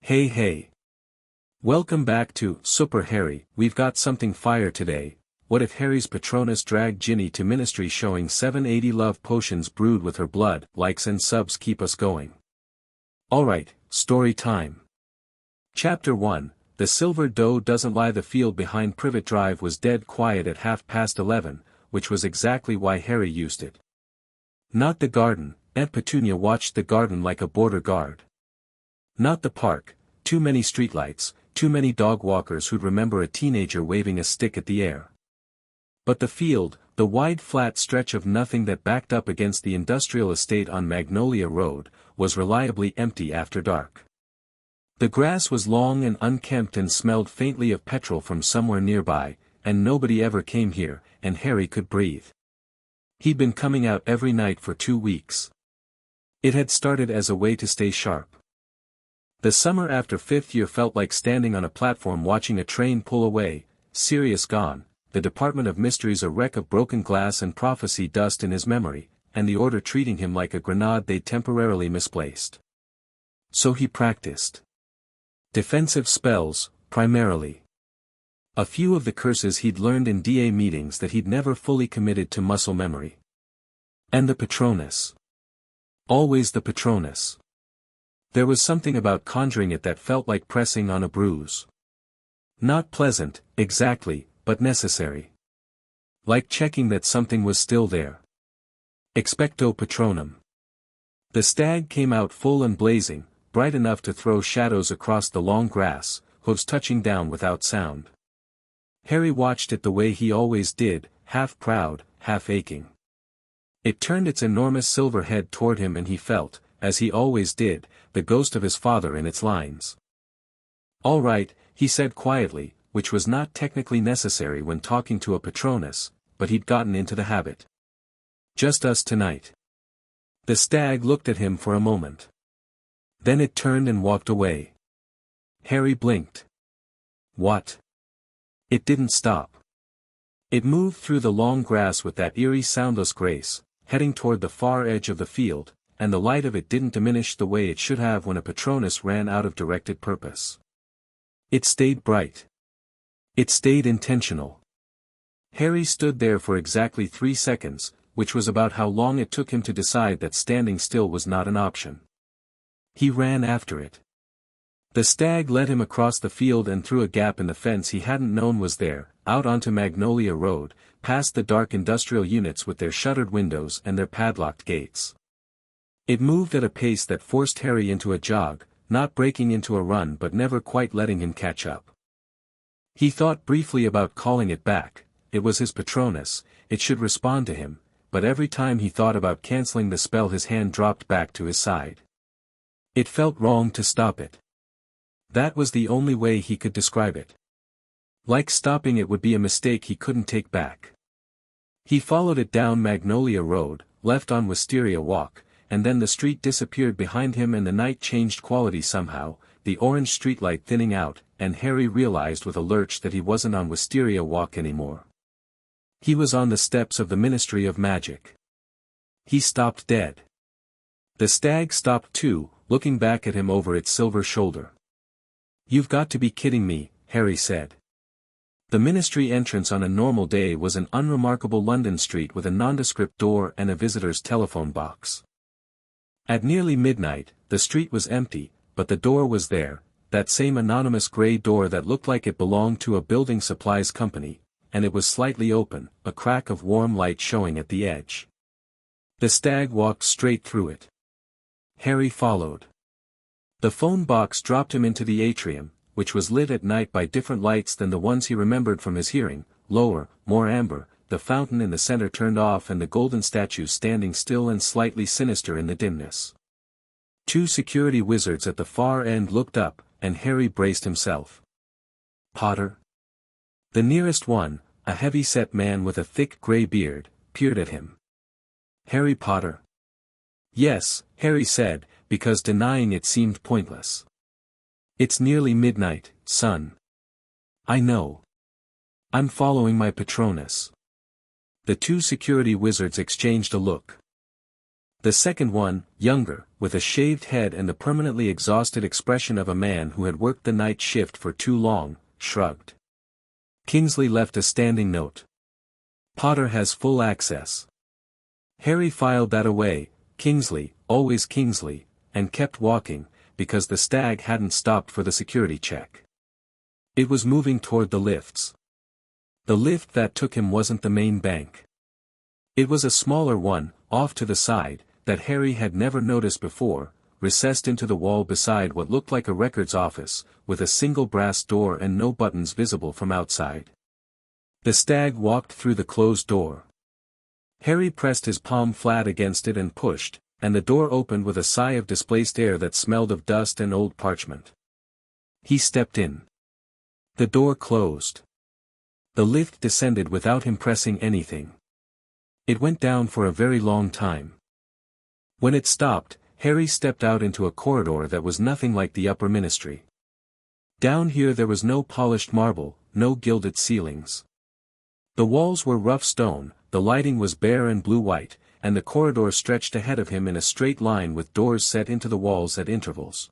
Hey hey. Welcome back to Super Harry. We've got something fire today. What if Harry's Patronus dragged Ginny to ministry showing 780 love potions brewed with her blood? Likes and subs keep us going. Alright, story time. Chapter 1, The Silver Doe Doesn't Lie. The field behind Privet Drive was dead quiet at 11:30, which was exactly why Harry used it. Not the garden. Aunt Petunia watched the garden like a border guard. Not the park. Too many streetlights, too many dog walkers who'd remember a teenager waving a stick at the air. But the field, the wide flat stretch of nothing that backed up against the industrial estate on Magnolia Road, was reliably empty after dark. The grass was long and unkempt and smelled faintly of petrol from somewhere nearby, and nobody ever came here, and Harry could breathe. He'd been coming out every night for 2 weeks. It had started as a way to stay sharp. The summer after 5th year felt like standing on a platform watching a train pull away, Sirius gone, the Department of Mysteries a wreck of broken glass and prophecy dust in his memory, and the Order treating him like a grenade they'd temporarily misplaced. So he practiced. Defensive spells, primarily. A few of the curses he'd learned in DA meetings that he'd never fully committed to muscle memory. And the Patronus. Always the Patronus. There was something about conjuring it that felt like pressing on a bruise. Not pleasant, exactly, but necessary. Like checking that something was still there. Expecto Patronum. The stag came out full and blazing, bright enough to throw shadows across the long grass, hooves touching down without sound. Harry watched it the way he always did, half proud, half aching. It turned its enormous silver head toward him and he felt, as he always did, the ghost of his father in its lines. "All right," he said quietly, which was not technically necessary when talking to a Patronus, but he'd gotten into the habit. "Just us tonight." The stag looked at him for a moment. Then it turned and walked away. Harry blinked. What? It didn't stop. It moved through the long grass with that eerie soundless grace, heading toward the far edge of the field, and the light of it didn't diminish the way it should have when a Patronus ran out of directed purpose. It stayed bright. It stayed intentional. Harry stood there for exactly 3 seconds, which was about how long it took him to decide that standing still was not an option. He ran after it. The stag led him across the field and through a gap in the fence he hadn't known was there, out onto Magnolia Road, past the dark industrial units with their shuttered windows and their padlocked gates. It moved at a pace that forced Harry into a jog, not breaking into a run but never quite letting him catch up. He thought briefly about calling it back. It was his Patronus, it should respond to him, but every time he thought about canceling the spell his hand dropped back to his side. It felt wrong to stop it. That was the only way he could describe it. Like stopping it would be a mistake he couldn't take back. He followed it down Magnolia Road, left on Wisteria Walk, and then the street disappeared behind him and the night changed quality somehow, the orange streetlight thinning out, and Harry realized with a lurch that he wasn't on Wisteria Walk anymore. He was on the steps of the Ministry of Magic. He stopped dead. The stag stopped too, looking back at him over its silver shoulder. "You've got to be kidding me," Harry said. The ministry entrance on a normal day was an unremarkable London street with a nondescript door and a visitor's telephone box. At nearly midnight, the street was empty, but the door was there, that same anonymous grey door that looked like it belonged to a building supplies company, and it was slightly open, a crack of warm light showing at the edge. The stag walked straight through it. Harry followed. The phone box dropped him into the atrium, which was lit at night by different lights than the ones he remembered from his hearing, lower, more amber, the fountain in the center turned off and the golden statues standing still and slightly sinister in the dimness. 2 security wizards at the far end looked up, and Harry braced himself. "Potter?" The nearest one, a heavy-set man with a thick grey beard, peered at him. "Harry Potter?" "Yes," Harry said, because denying it seemed pointless. "It's nearly midnight, son." "I know. I'm following my Patronus." The 2 security wizards exchanged a look. The second one, younger, with a shaved head and the permanently exhausted expression of a man who had worked the night shift for too long, shrugged. Kingsley left a standing note. Potter has full access. Harry filed that away, Kingsley, always Kingsley, and kept walking, because the stag hadn't stopped for the security check. It was moving toward the lifts. The lift that took him wasn't the main bank. It was a smaller one, off to the side, that Harry had never noticed before, recessed into the wall beside what looked like a records office, with a single brass door and no buttons visible from outside. The stag walked through the closed door. Harry pressed his palm flat against it and pushed, and the door opened with a sigh of displaced air that smelled of dust and old parchment. He stepped in. The door closed. The lift descended without him pressing anything. It went down for a very long time. When it stopped, Harry stepped out into a corridor that was nothing like the upper ministry. Down here there was no polished marble, no gilded ceilings. The walls were rough stone, the lighting was bare and blue-white, and the corridor stretched ahead of him in a straight line with doors set into the walls at intervals.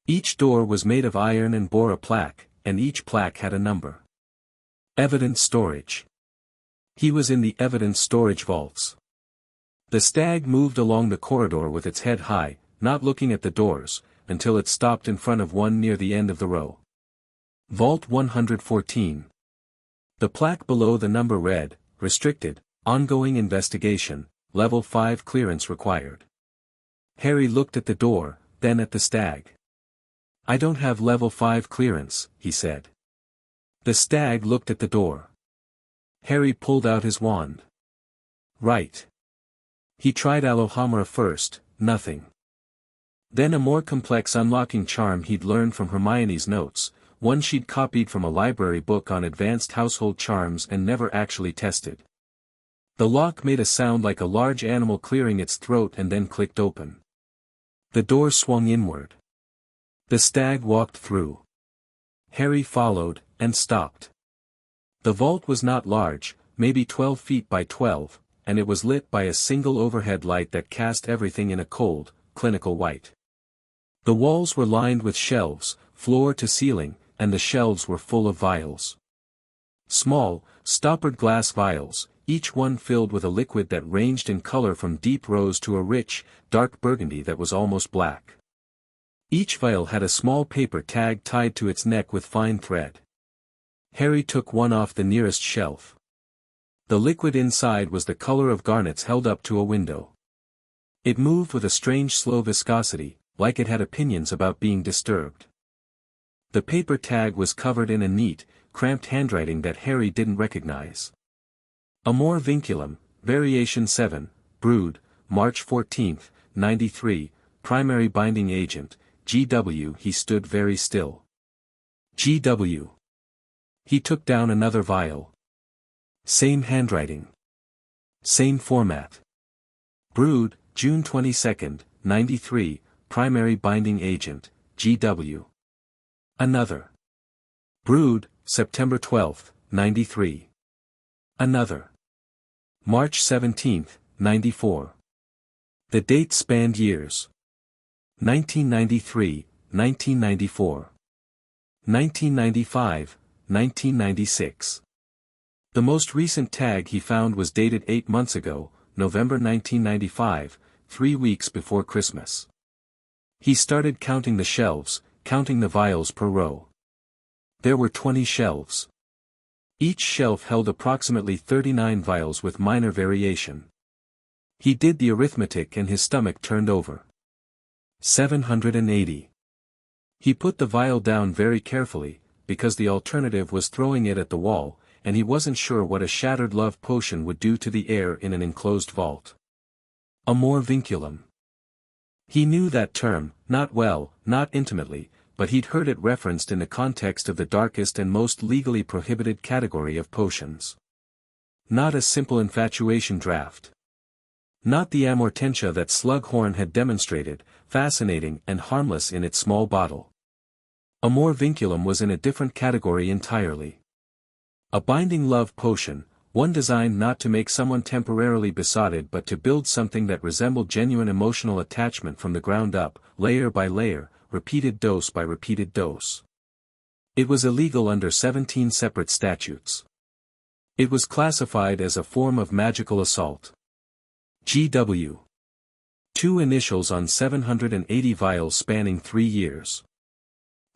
Each door was made of iron and bore a plaque, and each plaque had a number. Evidence storage. He was in the evidence storage vaults. The stag moved along the corridor with its head high, not looking at the doors, until it stopped in front of one near the end of the row. Vault 114. The plaque below the number read, Restricted, Ongoing Investigation, Level 5 Clearance Required. Harry looked at the door, then at the stag. I don't have Level 5 clearance, he said. The stag looked at the door. Harry pulled out his wand. Right. He tried Alohomora first, nothing. Then a more complex unlocking charm he'd learned from Hermione's notes, one she'd copied from a library book on advanced household charms and never actually tested. The lock made a sound like a large animal clearing its throat and then clicked open. The door swung inward. The stag walked through. Harry followed, and stopped. The vault was not large, maybe 12 feet by 12, and it was lit by a single overhead light that cast everything in a cold, clinical white. The walls were lined with shelves, floor to ceiling, and the shelves were full of vials. Small, stoppered glass vials, each one filled with a liquid that ranged in color from deep rose to a rich, dark burgundy that was almost black. Each vial had a small paper tag tied to its neck with fine thread. Harry took one off the nearest shelf. The liquid inside was the color of garnets held up to a window. It moved with a strange slow viscosity, like it had opinions about being disturbed. The paper tag was covered in a neat, cramped handwriting that Harry didn't recognize. Amor Vinculum, Variation 7, Brood, March 14, 93, Primary Binding Agent, GW. He stood very still. GW. He took down another vial. Same handwriting. Same format. Brood, June 22, 93, Primary Binding Agent, GW. Another. Brood, September 12, 93. Another. March 17, 94. The date spanned years. 1993, 1994. 1995, 1996. The most recent tag he found was dated 8 months ago, November 1995, 3 weeks before Christmas. He started counting the shelves, counting the vials per row. There were 20 shelves. Each shelf held approximately 39 vials with minor variation. He did the arithmetic and his stomach turned over. 780. He put the vial down very carefully, because the alternative was throwing it at the wall, and he wasn't sure what a shattered love potion would do to the air in an enclosed vault. Amor Vinculum. He knew that term, not well, not intimately, but he'd heard it referenced in the context of the darkest and most legally prohibited category of potions. Not a simple infatuation draft. Not the amortentia that Slughorn had demonstrated, fascinating and harmless in its small bottle. Amor Vinculum was in a different category entirely. A binding love potion, One designed not to make someone temporarily besotted but to build something that resembled genuine emotional attachment from the ground up, layer by layer, repeated dose by repeated dose. It was illegal under 17 separate statutes. It was classified as a form of magical assault. GW. 2 initials on 780 vials spanning 3 years.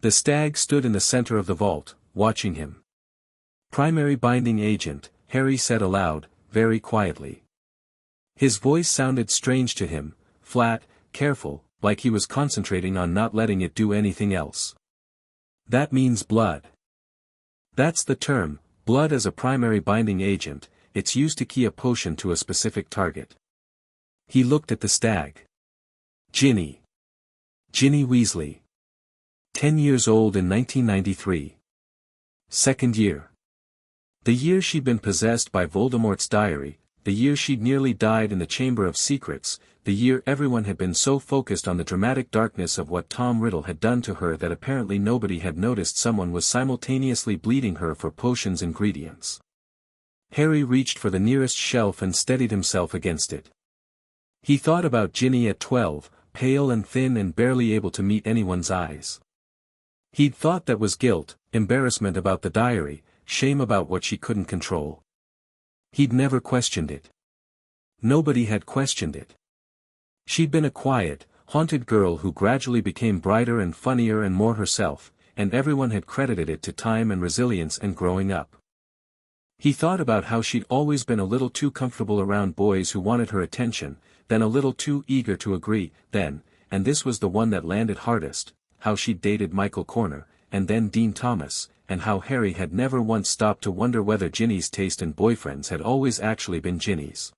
The stag stood in the center of the vault, watching him. Primary binding agent, Harry said aloud, very quietly. His voice sounded strange to him, flat, careful, like he was concentrating on not letting it do anything else. That means blood. That's the term, blood as a primary binding agent. It's used to key a potion to a specific target. He looked at the stag. Ginny. Ginny Weasley. 10 years old in 1993. Second year. The year she'd been possessed by Voldemort's diary, the year she'd nearly died in the Chamber of Secrets, the year everyone had been so focused on the dramatic darkness of what Tom Riddle had done to her that apparently nobody had noticed someone was simultaneously bleeding her for potions ingredients. Harry reached for the nearest shelf and steadied himself against it. He thought about Ginny at 12, pale and thin and barely able to meet anyone's eyes. He'd thought that was guilt, embarrassment about the diary, shame about what she couldn't control. He'd never questioned it. Nobody had questioned it. She'd been a quiet, haunted girl who gradually became brighter and funnier and more herself, and everyone had credited it to time and resilience and growing up. He thought about how she'd always been a little too comfortable around boys who wanted her attention, then a little too eager to agree, then, and this was the one that landed hardest, how she'd dated Michael Corner, and then Dean Thomas, and how Harry had never once stopped to wonder whether Ginny's taste in boyfriends had always actually been Ginny's.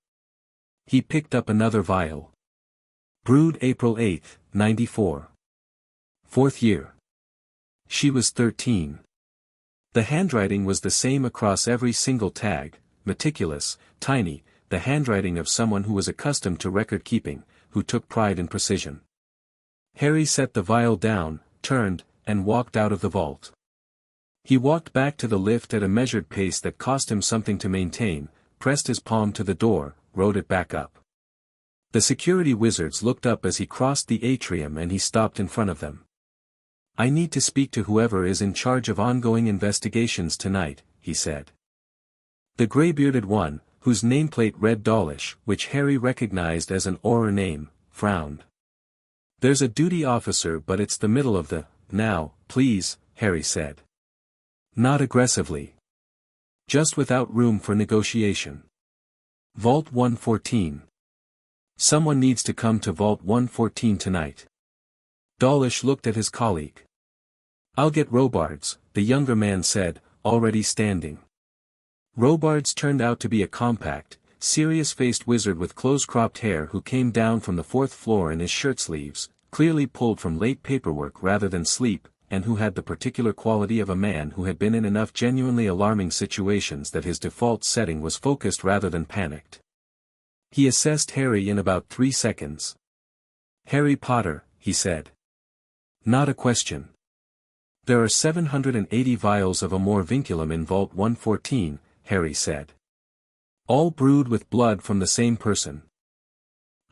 He picked up another vial. Brewed April 8, 94. 4th year. She was 13. The handwriting was the same across every single tag, meticulous, tiny, the handwriting of someone who was accustomed to record keeping, who took pride in precision. Harry set the vial down, turned, and walked out of the vault. He walked back to the lift at a measured pace that cost him something to maintain, pressed his palm to the door, rode it back up. The security wizards looked up as he crossed the atrium and he stopped in front of them. "I need to speak to whoever is in charge of ongoing investigations tonight," he said. The gray-bearded one, whose nameplate read Dawlish, which Harry recognized as an Auror name, frowned. "There's a duty officer but it's the middle of the, now, please," Harry said. Not aggressively. Just without room for negotiation. Vault 114. Someone needs to come to Vault 114 tonight. Dawlish looked at his colleague. "I'll get Robards," the younger man said, already standing. Robards turned out to be a compact, serious-faced wizard with close-cropped hair who came down from the 4th floor in his shirt-sleeves, clearly pulled from late paperwork rather than sleep, and who had the particular quality of a man who had been in enough genuinely alarming situations that his default setting was focused rather than panicked. He assessed Harry in about 3 seconds. "Harry Potter," he said. "Not a question. There are 780 vials of amor vinculum in Vault 114, Harry said. "All brewed with blood from the same person.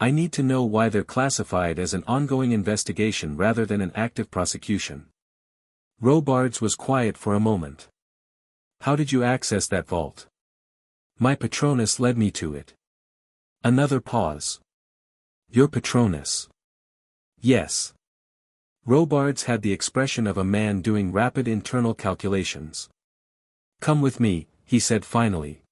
I need to know why they're classified as an ongoing investigation rather than an active prosecution." Robards was quiet for a moment. "How did you access that vault?" "My Patronus led me to it." Another pause. "Your Patronus?" "Yes." Robards had the expression of a man doing rapid internal calculations. "Come with me," he said finally.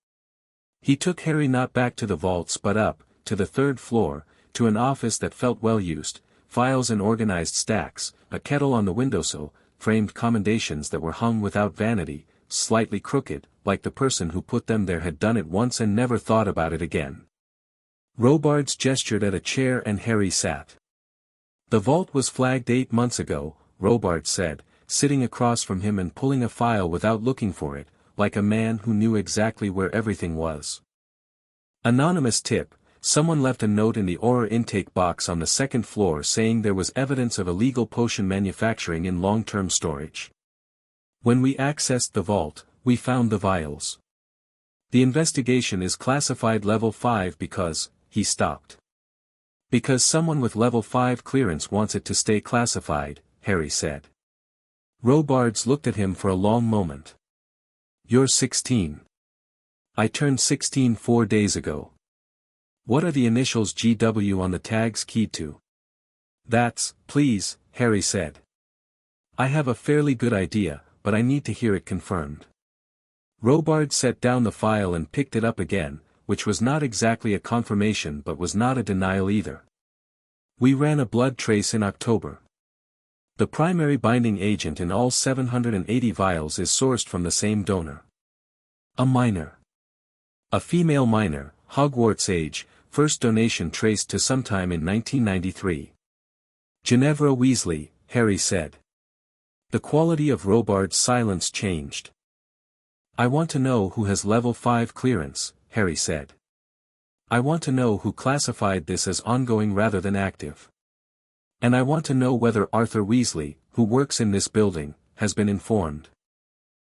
He took Harry not back to the vaults but up, to the 3rd floor, to an office that felt well used, files in organized stacks, a kettle on the windowsill, framed commendations that were hung without vanity, slightly crooked, like the person who put them there had done it once and never thought about it again. Robards gestured at a chair and Harry sat. "The vault was flagged 8 months ago," Robards said, sitting across from him and pulling a file without looking for it, like a man who knew exactly where everything was. "Anonymous tip, someone left a note in the Auror intake box on the 2nd floor saying there was evidence of illegal potion manufacturing in long-term storage. When we accessed the vault, we found the vials. The investigation is classified level 5 because, he stopped. Because someone with level 5 clearance wants it to stay classified, Harry said. Robards looked at him for a long moment. You're 16. I turned 16 4 days ago. What are the initials GW on the tags keyed to? That's, please, Harry said. I have a fairly good idea, but I need to hear it confirmed. Robards set down the file and picked it up again, which was not exactly a confirmation but was not a denial either. We ran a blood trace in October. The primary binding agent in all 780 vials is sourced from the same donor. A minor. A female minor, Hogwarts age, first donation traced to sometime in 1993. Ginevra Weasley, Harry said. The quality of Robards' silence changed. I want to know who has level 5 clearance, Harry said. I want to know who classified this as ongoing rather than active. And I want to know whether Arthur Weasley, who works in this building, has been informed.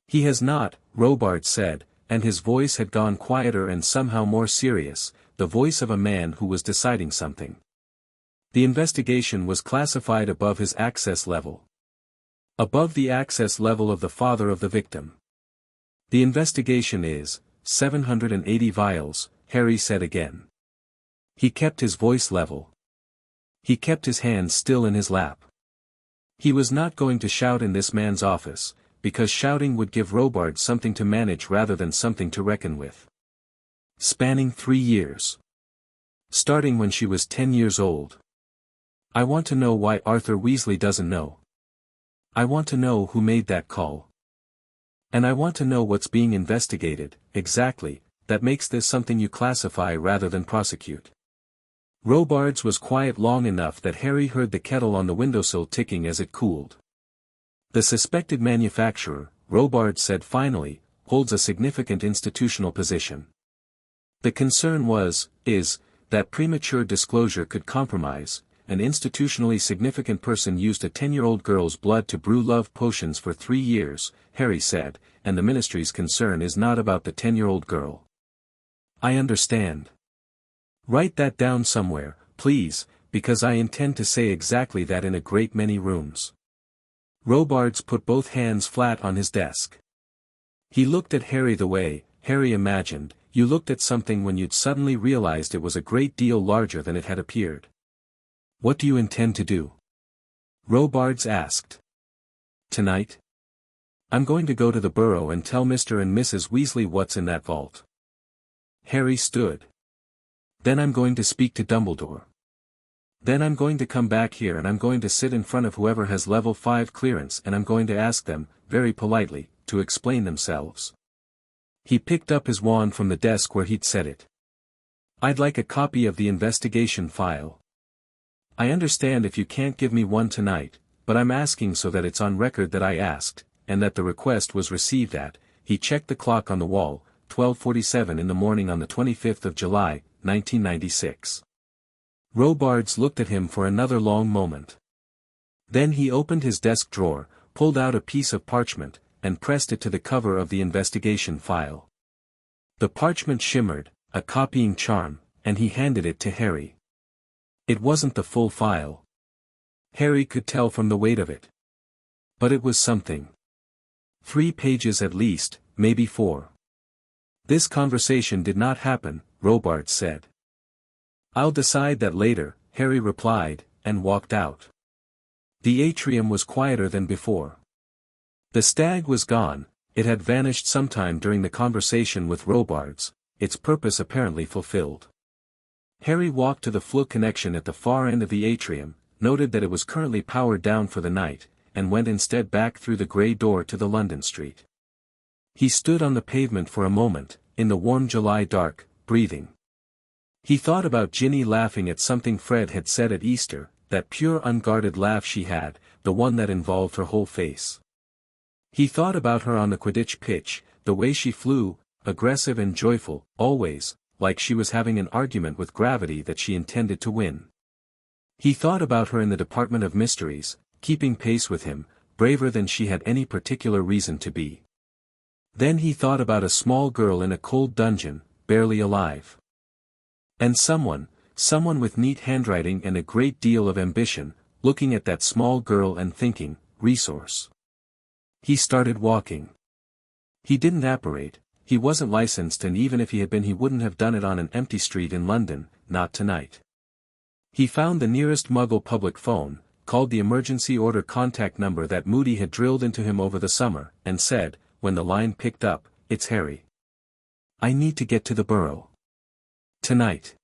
He has not, Robards said, and his voice had gone quieter and somehow more serious, the voice of a man who was deciding something. The investigation was classified above his access level. Above the access level of the father of the victim. The investigation is, 780 vials, Harry said again. He kept his voice level. He kept his hands still in his lap. He was not going to shout in this man's office, because shouting would give Robards something to manage rather than something to reckon with. Spanning 3 years. Starting when she was 10 years old. I want to know why Arthur Weasley doesn't know. I want to know who made that call. And I want to know what's being investigated, exactly, that makes this something you classify rather than prosecute. Robards was quiet long enough that Harry heard the kettle on the windowsill ticking as it cooled. The suspected manufacturer, Robards said finally, holds a significant institutional position. The concern is, that premature disclosure could compromise. An institutionally significant person used a 10-year-old girl's blood to brew love potions for 3 years, Harry said, and the ministry's concern is not about the 10-year-old girl. I understand. Write that down somewhere, please, because I intend to say exactly that in a great many rooms. Robards put both hands flat on his desk. He looked at Harry the way, Harry imagined, you looked at something when you'd suddenly realized it was a great deal larger than it had appeared. What do you intend to do? Robards asked. Tonight? I'm going to go to the Burrow and tell Mr. and Mrs. Weasley what's in that vault. Harry stood. Then I'm going to speak to Dumbledore. Then I'm going to come back here and I'm going to sit in front of whoever has level 5 clearance and I'm going to ask them, very politely, to explain themselves. He picked up his wand from the desk where he'd set it. I'd like a copy of the investigation file. I understand if you can't give me one tonight, but I'm asking so that it's on record that I asked, and that the request was received at, he checked the clock on the wall, 12:47 in the morning on the 25th of July, 1996. Robards looked at him for another long moment. Then he opened his desk drawer, pulled out a piece of parchment, and pressed it to the cover of the investigation file. The parchment shimmered, a copying charm, and he handed it to Harry. It wasn't the full file. Harry could tell from the weight of it. But it was something. 3 pages at least, maybe 4. This conversation did not happen, Robards said. I'll decide that later, Harry replied, and walked out. The atrium was quieter than before. The stag was gone, it had vanished sometime during the conversation with Robards, its purpose apparently fulfilled. Harry walked to the Floo connection at the far end of the atrium, noted that it was currently powered down for the night, and went instead back through the grey door to the London street. He stood on the pavement for a moment, in the warm July dark, breathing. He thought about Ginny laughing at something Fred had said at Easter, that pure unguarded laugh she had, the one that involved her whole face. He thought about her on the Quidditch pitch, the way she flew, aggressive and joyful, always, like she was having an argument with gravity that she intended to win. He thought about her in the Department of Mysteries, keeping pace with him, braver than she had any particular reason to be. Then he thought about a small girl in a cold dungeon, barely alive. And someone with neat handwriting and a great deal of ambition, looking at that small girl and thinking, resource. He started walking. He didn't apparate, he wasn't licensed, and even if he had been he wouldn't have done it on an empty street in London, not tonight. He found the nearest Muggle public phone, called the emergency order contact number that Moody had drilled into him over the summer, and said, when the line picked up, "It's Harry. I need to get to the Burrow. Tonight."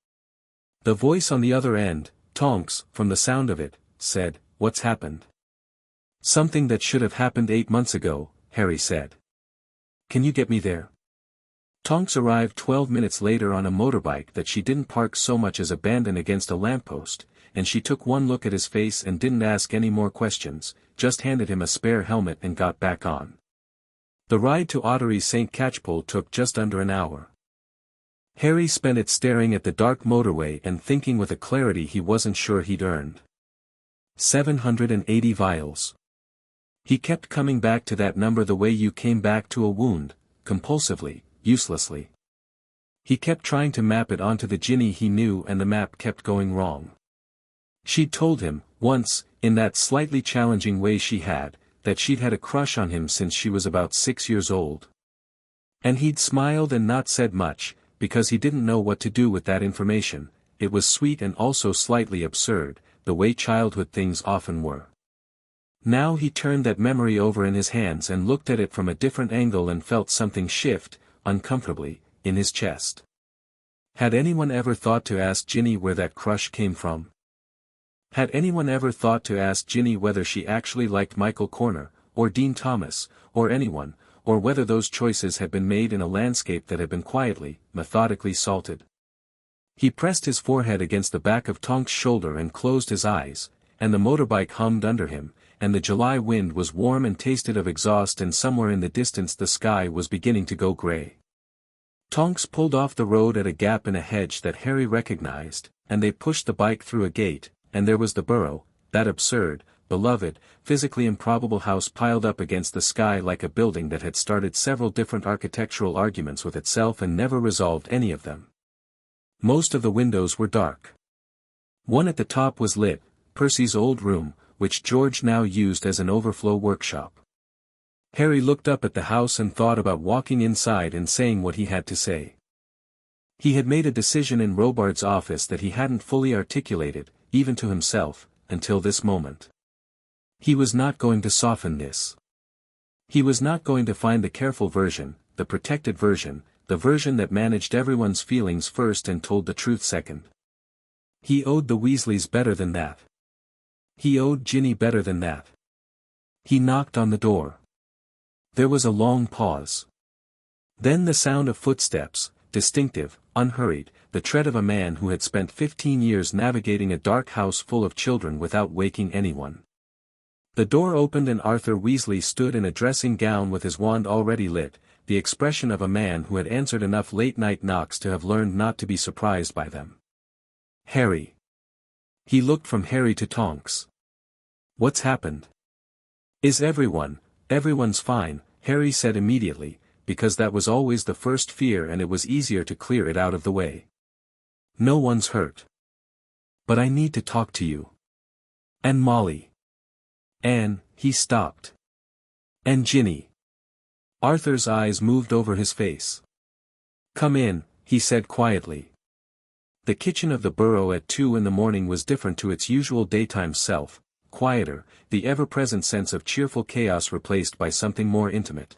The voice on the other end, Tonks, from the sound of it, said, "What's happened?" "Something that should have happened 8 months ago," Harry said. "Can you get me there?" Tonks arrived 12 minutes later on a motorbike that she didn't park so much as abandon against a lamppost, and she took one look at his face and didn't ask any more questions, just handed him a spare helmet and got back on. The ride to Ottery St. Catchpole took just under an hour. Harry spent it staring at the dark motorway and thinking with a clarity he wasn't sure he'd earned. 780 vials. He kept coming back to that number the way you came back to a wound, compulsively, uselessly. He kept trying to map it onto the Ginny he knew, and the map kept going wrong. She'd told him, once, in that slightly challenging way she had, that she'd had a crush on him since she was about 6 years old. And he'd smiled and not said much, because he didn't know what to do with that information. It was sweet and also slightly absurd, the way childhood things often were. Now he turned that memory over in his hands and looked at it from a different angle and felt something shift, uncomfortably, in his chest. Had anyone ever thought to ask Ginny where that crush came from? Had anyone ever thought to ask Ginny whether she actually liked Michael Corner, or Dean Thomas, or anyone, or whether those choices had been made in a landscape that had been quietly, methodically salted? He pressed his forehead against the back of Tonks' shoulder and closed his eyes, and the motorbike hummed under him, and the July wind was warm and tasted of exhaust, and somewhere in the distance the sky was beginning to go grey. Tonks pulled off the road at a gap in a hedge that Harry recognized, and they pushed the bike through a gate, and there was the Burrow, that absurd, beloved, physically improbable house piled up against the sky like a building that had started several different architectural arguments with itself and never resolved any of them. Most of the windows were dark. One at the top was lit, Percy's old room, which George now used as an overflow workshop. Harry looked up at the house and thought about walking inside and saying what he had to say. He had made a decision in Robart's office that he hadn't fully articulated, even to himself, until this moment. He was not going to soften this. He was not going to find the careful version, the protected version, the version that managed everyone's feelings first and told the truth second. He owed the Weasleys better than that. He owed Ginny better than that. He knocked on the door. There was a long pause. Then the sound of footsteps, distinctive, unhurried, the tread of a man who had spent 15 years navigating a dark house full of children without waking anyone. The door opened and Arthur Weasley stood in a dressing gown with his wand already lit, the expression of a man who had answered enough late-night knocks to have learned not to be surprised by them. "Harry." He looked from Harry to Tonks. "What's happened?" Everyone's fine," Harry said immediately, because that was always the first fear and it was easier to clear it out of the way. "No one's hurt. But I need to talk to you. And Molly. And," he stopped. "And Ginny." Arthur's eyes moved over his face. "Come in," he said quietly. The kitchen of the Burrow at 2 in the morning was different to its usual daytime self, quieter, the ever-present sense of cheerful chaos replaced by something more intimate.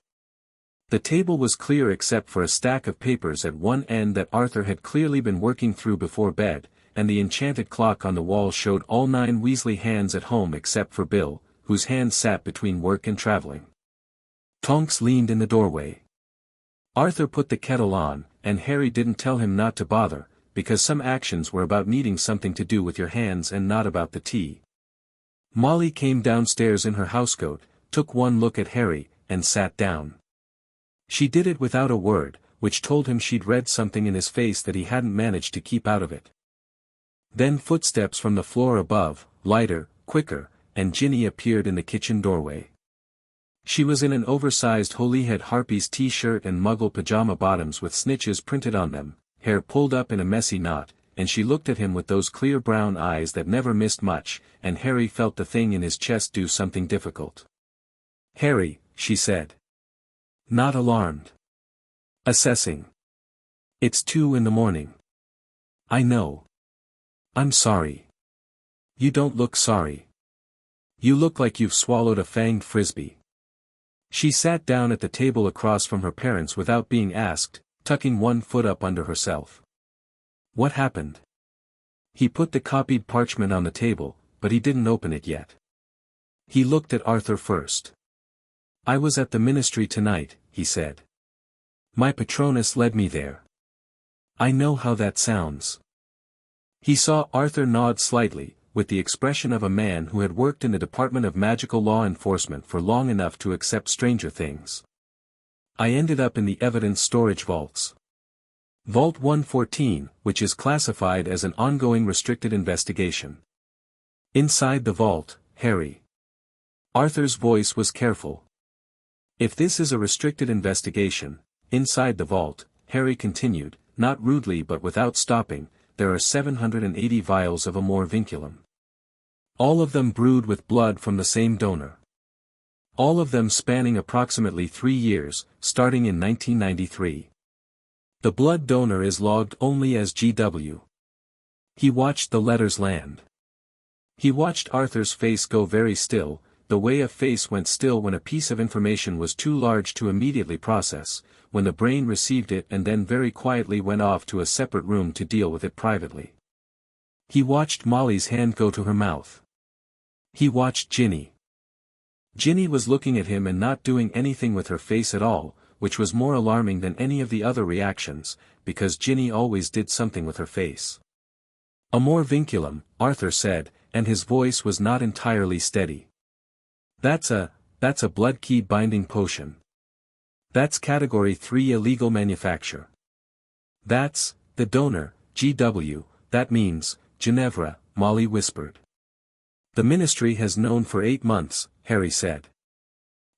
The table was clear except for a stack of papers at one end that Arthur had clearly been working through before bed, and the enchanted clock on the wall showed all 9 Weasley hands at home except for Bill, whose hand sat between work and traveling. Tonks leaned in the doorway. Arthur put the kettle on, and Harry didn't tell him not to bother, because some actions were about needing something to do with your hands and not about the tea. Molly came downstairs in her housecoat, took one look at Harry, and sat down. She did it without a word, which told him she'd read something in his face that he hadn't managed to keep out of it. Then footsteps from the floor above, lighter, quicker, and Ginny appeared in the kitchen doorway. She was in an oversized Holyhead Harpies t-shirt and muggle pajama bottoms with snitches printed on them, hair pulled up in a messy knot, and she looked at him with those clear brown eyes that never missed much, and Harry felt the thing in his chest do something difficult. "Harry," she said. Not alarmed. Assessing. "It's 2 in the morning. I know. I'm sorry." "You don't look sorry. You look like you've swallowed a fanged frisbee." She sat down at the table across from her parents without being asked, tucking one foot up under herself. "What happened?" He put the copied parchment on the table, but he didn't open it yet. He looked at Arthur first. "I was at the ministry tonight," he said. "My Patronus led me there." "I know how that sounds." He saw Arthur nod slightly, with the expression of a man who had worked in the Department of Magical Law Enforcement for long enough to accept stranger things. "I ended up in the evidence storage vaults. Vault 114, which is classified as an ongoing restricted investigation. Inside the vault, Harry." Arthur's voice was careful. "If this is a restricted investigation, inside the vault," Harry continued, not rudely but without stopping, "there are 780 vials of amor vinculum. All of them brewed with blood from the same donor. All of them spanning approximately 3 years, starting in 1993. The blood donor is logged only as GW." He watched the letters land. He watched Arthur's face go very still, the way a face went still when a piece of information was too large to immediately process, when the brain received it and then very quietly went off to a separate room to deal with it privately. He watched Molly's hand go to her mouth. He watched Ginny. Ginny was looking at him and not doing anything with her face at all, which was more alarming than any of the other reactions, because Ginny always did something with her face. "Amor vinculum," Arthur said, and his voice was not entirely steady. That's a blood key binding potion. That's category 3 illegal manufacture. That's the donor, GW, that means, Ginevra," Molly whispered. "The ministry has known for 8 months, Harry said."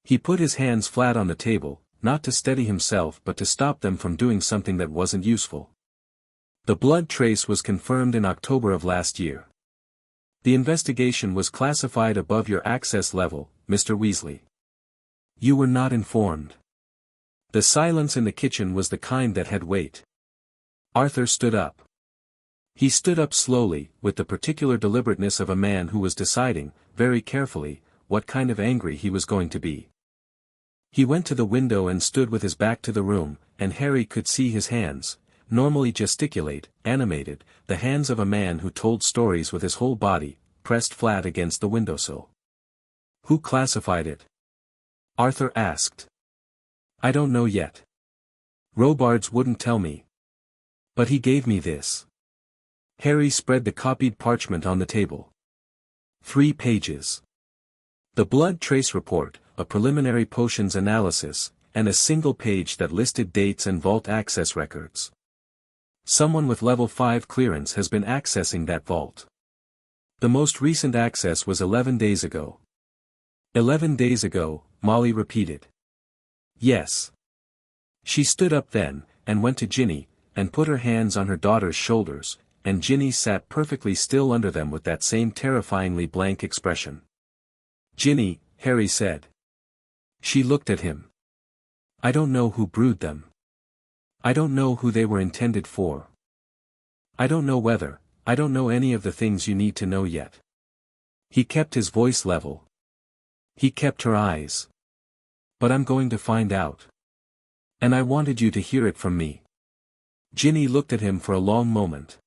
He put his hands flat on the table, not to steady himself but to stop them from doing something that wasn't useful. "The blood trace was confirmed in October of last year. The investigation was classified above your access level, Mr. Weasley. You were not informed." The silence in the kitchen was the kind that had weight. Arthur stood up. He stood up slowly, with the particular deliberateness of a man who was deciding, very carefully, what kind of angry he was going to be. He went to the window and stood with his back to the room, and Harry could see his hands, normally gesticulate, animated, the hands of a man who told stories with his whole body, pressed flat against the windowsill. "Who classified it?" Arthur asked. "I don't know yet. Robards wouldn't tell me. But he gave me this." Harry spread the copied parchment on the table. 3 pages. The blood trace report, a preliminary potions analysis, and a single page that listed dates and vault access records. Someone with level 5 clearance has been accessing that vault. The most recent access was 11 days ago. 11 days ago, Molly repeated. "Yes." She stood up then, and went to Ginny, and put her hands on her daughter's shoulders, and Ginny sat perfectly still under them with that same terrifyingly blank expression. "Ginny," Harry said. She looked at him. "I don't know who brewed them. I don't know who they were intended for. I don't know I don't know any of the things you need to know yet." He kept his voice level. He kept her eyes. "But I'm going to find out. And I wanted you to hear it from me." Ginny looked at him for a long moment.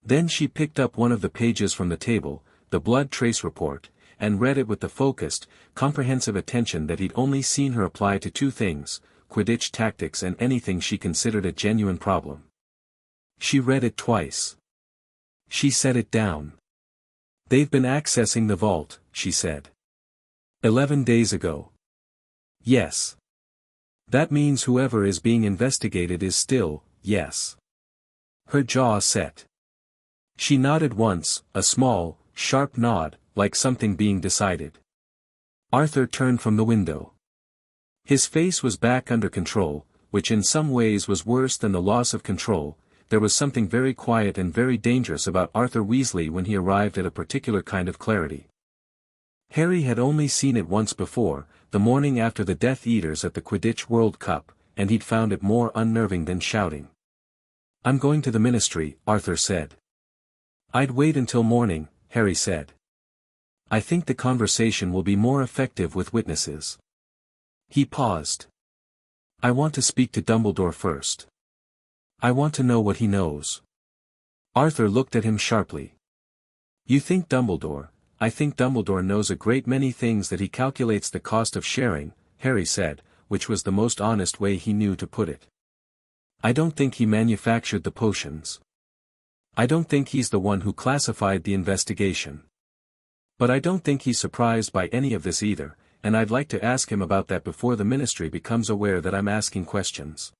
Then she picked up one of the pages from the table, the blood trace report, and read it with the focused, comprehensive attention that he'd only seen her apply to 2 things, Quidditch tactics and anything she considered a genuine problem. She read it twice. She set it down. "They've been accessing the vault," she said. 11 days ago. Yes. That means whoever is being investigated is still, yes. Her jaw set. She nodded once, a small, sharp nod, like something being decided. Arthur turned from the window. His face was back under control, which in some ways was worse than the loss of control. There was something very quiet and very dangerous about Arthur Weasley when he arrived at a particular kind of clarity. Harry had only seen it once before, the morning after the Death Eaters at the Quidditch World Cup, and he'd found it more unnerving than shouting. "I'm going to the Ministry," Arthur said. "I'd wait until morning," Harry said. "I think the conversation will be more effective with witnesses." He paused. "I want to speak to Dumbledore first. I want to know what he knows." Arthur looked at him sharply. "You think Dumbledore? I think Dumbledore knows a great many things that he calculates the cost of sharing," Harry said, which was the most honest way he knew to put it. "I don't think he manufactured the potions. I don't think he's the one who classified the investigation. But I don't think he's surprised by any of this either, and I'd like to ask him about that before the Ministry becomes aware that I'm asking questions."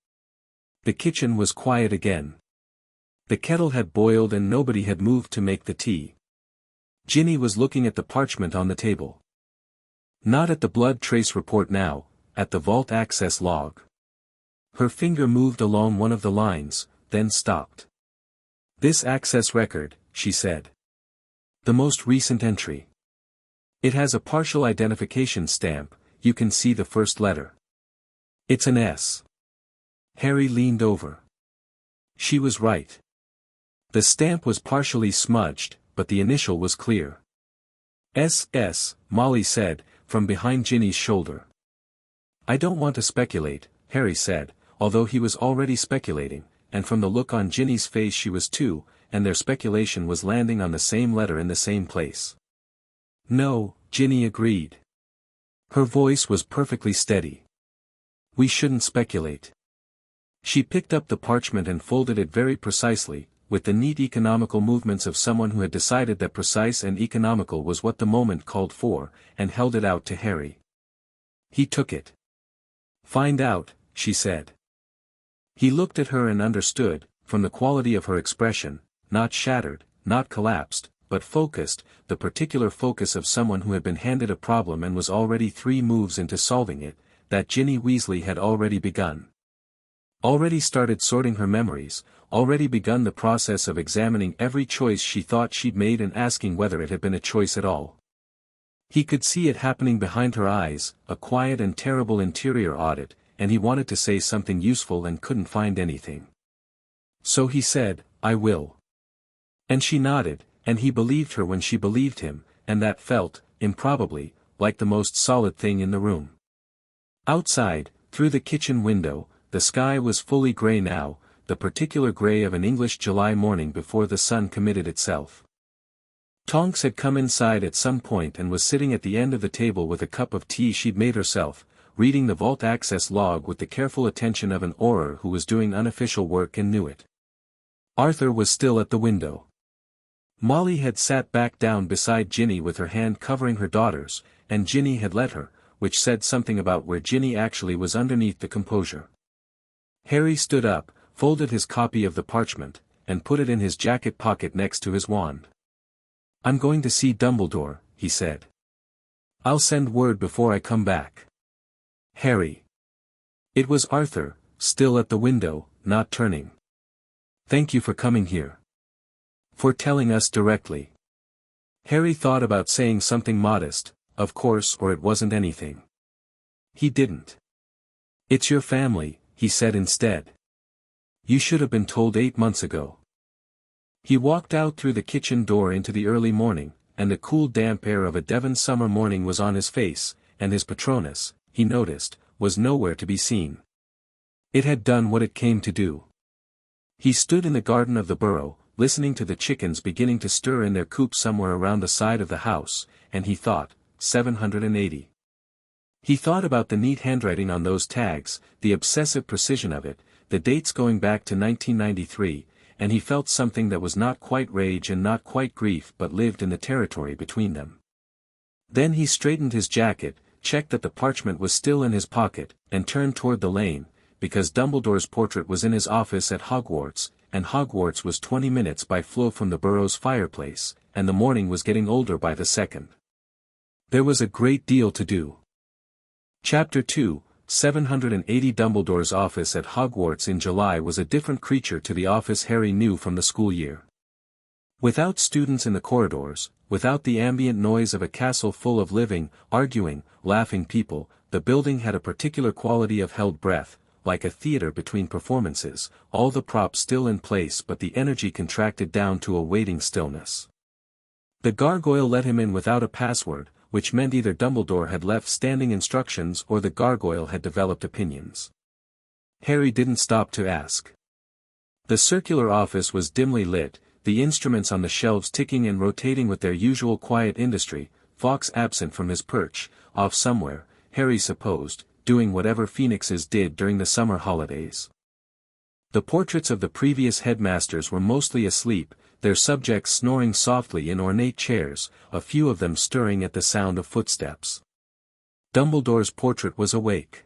The kitchen was quiet again. The kettle had boiled and nobody had moved to make the tea. Ginny was looking at the parchment on the table. Not at the blood trace report now, at the vault access log. Her finger moved along one of the lines, then stopped. "This access record," she said. "The most recent entry. It has a partial identification stamp, you can see the first letter. It's an S." Harry leaned over. She was right. The stamp was partially smudged, but the initial was clear. "S," Molly said, from behind Ginny's shoulder. "I don't want to speculate," Harry said, although he was already speculating, and from the look on Ginny's face she was too, and their speculation was landing on the same letter in the same place. "No," Ginny agreed. Her voice was perfectly steady. "We shouldn't speculate." She picked up the parchment and folded it very precisely, with the neat economical movements of someone who had decided that precise and economical was what the moment called for, and held it out to Harry. He took it. "Find out," she said. He looked at her and understood, from the quality of her expression, not shattered, not collapsed, but focused, the particular focus of someone who had been handed a problem and was already 3 moves into solving it, that Ginny Weasley had already begun. Already started sorting her memories, already begun the process of examining every choice she thought she'd made and asking whether it had been a choice at all. He could see it happening behind her eyes, a quiet and terrible interior audit, and he wanted to say something useful and couldn't find anything. So he said, "I will." And she nodded, and he believed her when she believed him, and that felt, improbably, like the most solid thing in the room. Outside, through the kitchen window, the sky was fully grey now, the particular grey of an English July morning before the sun committed itself. Tonks had come inside at some point and was sitting at the end of the table with a cup of tea she'd made herself, reading the vault access log with the careful attention of an Auror who was doing unofficial work and knew it. Arthur was still at the window. Molly had sat back down beside Ginny with her hand covering her daughter's, and Ginny had let her, which said something about where Ginny actually was underneath the composure. Harry stood up, folded his copy of the parchment, and put it in his jacket pocket next to his wand. "I'm going to see Dumbledore," he said. "I'll send word before I come back." "Harry." It was Arthur, still at the window, not turning. "Thank you for coming here. For telling us directly." Harry thought about saying something modest, "Of course," or "It wasn't anything." He didn't. "It's your family," he said instead. "You should have been told 8 months ago." He walked out through the kitchen door into the early morning, and the cool damp air of a Devon summer morning was on his face, and his Patronus, he noticed, was nowhere to be seen. It had done what it came to do. He stood in the garden of the burrow, listening to the chickens beginning to stir in their coops somewhere around the side of the house, and he thought, 780. He thought about the neat handwriting on those tags, the obsessive precision of it, the dates going back to 1993, and he felt something that was not quite rage and not quite grief but lived in the territory between them. Then he straightened his jacket, checked that the parchment was still in his pocket, and turned toward the lane, because Dumbledore's portrait was in his office at Hogwarts, and Hogwarts was 20 minutes by flow from the Burrow's fireplace, and the morning was getting older by the second. There was a great deal to do. Chapter 2, 780 Dumbledore's office at Hogwarts in July was a different creature to the office Harry knew from the school year. Without students in the corridors, without the ambient noise of a castle full of living, arguing, laughing people, the building had a particular quality of held breath, like a theater between performances, all the props still in place but the energy contracted down to a waiting stillness. The gargoyle let him in without a password, which meant either Dumbledore had left standing instructions or the gargoyle had developed opinions. Harry didn't stop to ask. The circular office was dimly lit, the instruments on the shelves ticking and rotating with their usual quiet industry, Fawkes absent from his perch, off somewhere, Harry supposed, doing whatever phoenixes did during the summer holidays. The portraits of the previous headmasters were mostly asleep, their subjects snoring softly in ornate chairs, a few of them stirring at the sound of footsteps. Dumbledore's portrait was awake.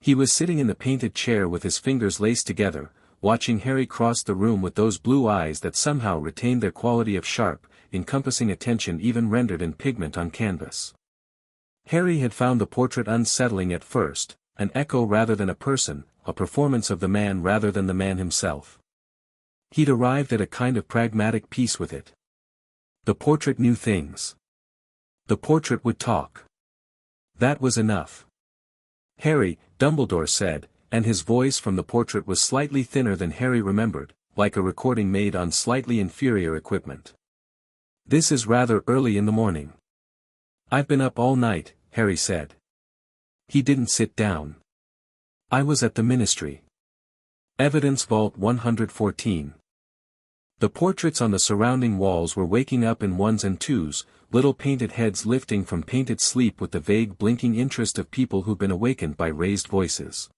He was sitting in the painted chair with his fingers laced together, watching Harry cross the room with those blue eyes that somehow retained their quality of sharp, encompassing attention even rendered in pigment on canvas. Harry had found the portrait unsettling at first, an echo rather than a person, a performance of the man rather than the man himself. He'd arrived at a kind of pragmatic peace with it. The portrait knew things. The portrait would talk. That was enough. Harry, Dumbledore said, and his voice from the portrait was slightly thinner than Harry remembered, like a recording made on slightly inferior equipment. This is rather early in the morning. I've been up all night, Harry said. He didn't sit down. I was at the Ministry. Evidence Vault 114. The portraits on the surrounding walls were waking up in ones and twos, little painted heads lifting from painted sleep with the vague blinking interest of people who've been awakened by raised voices.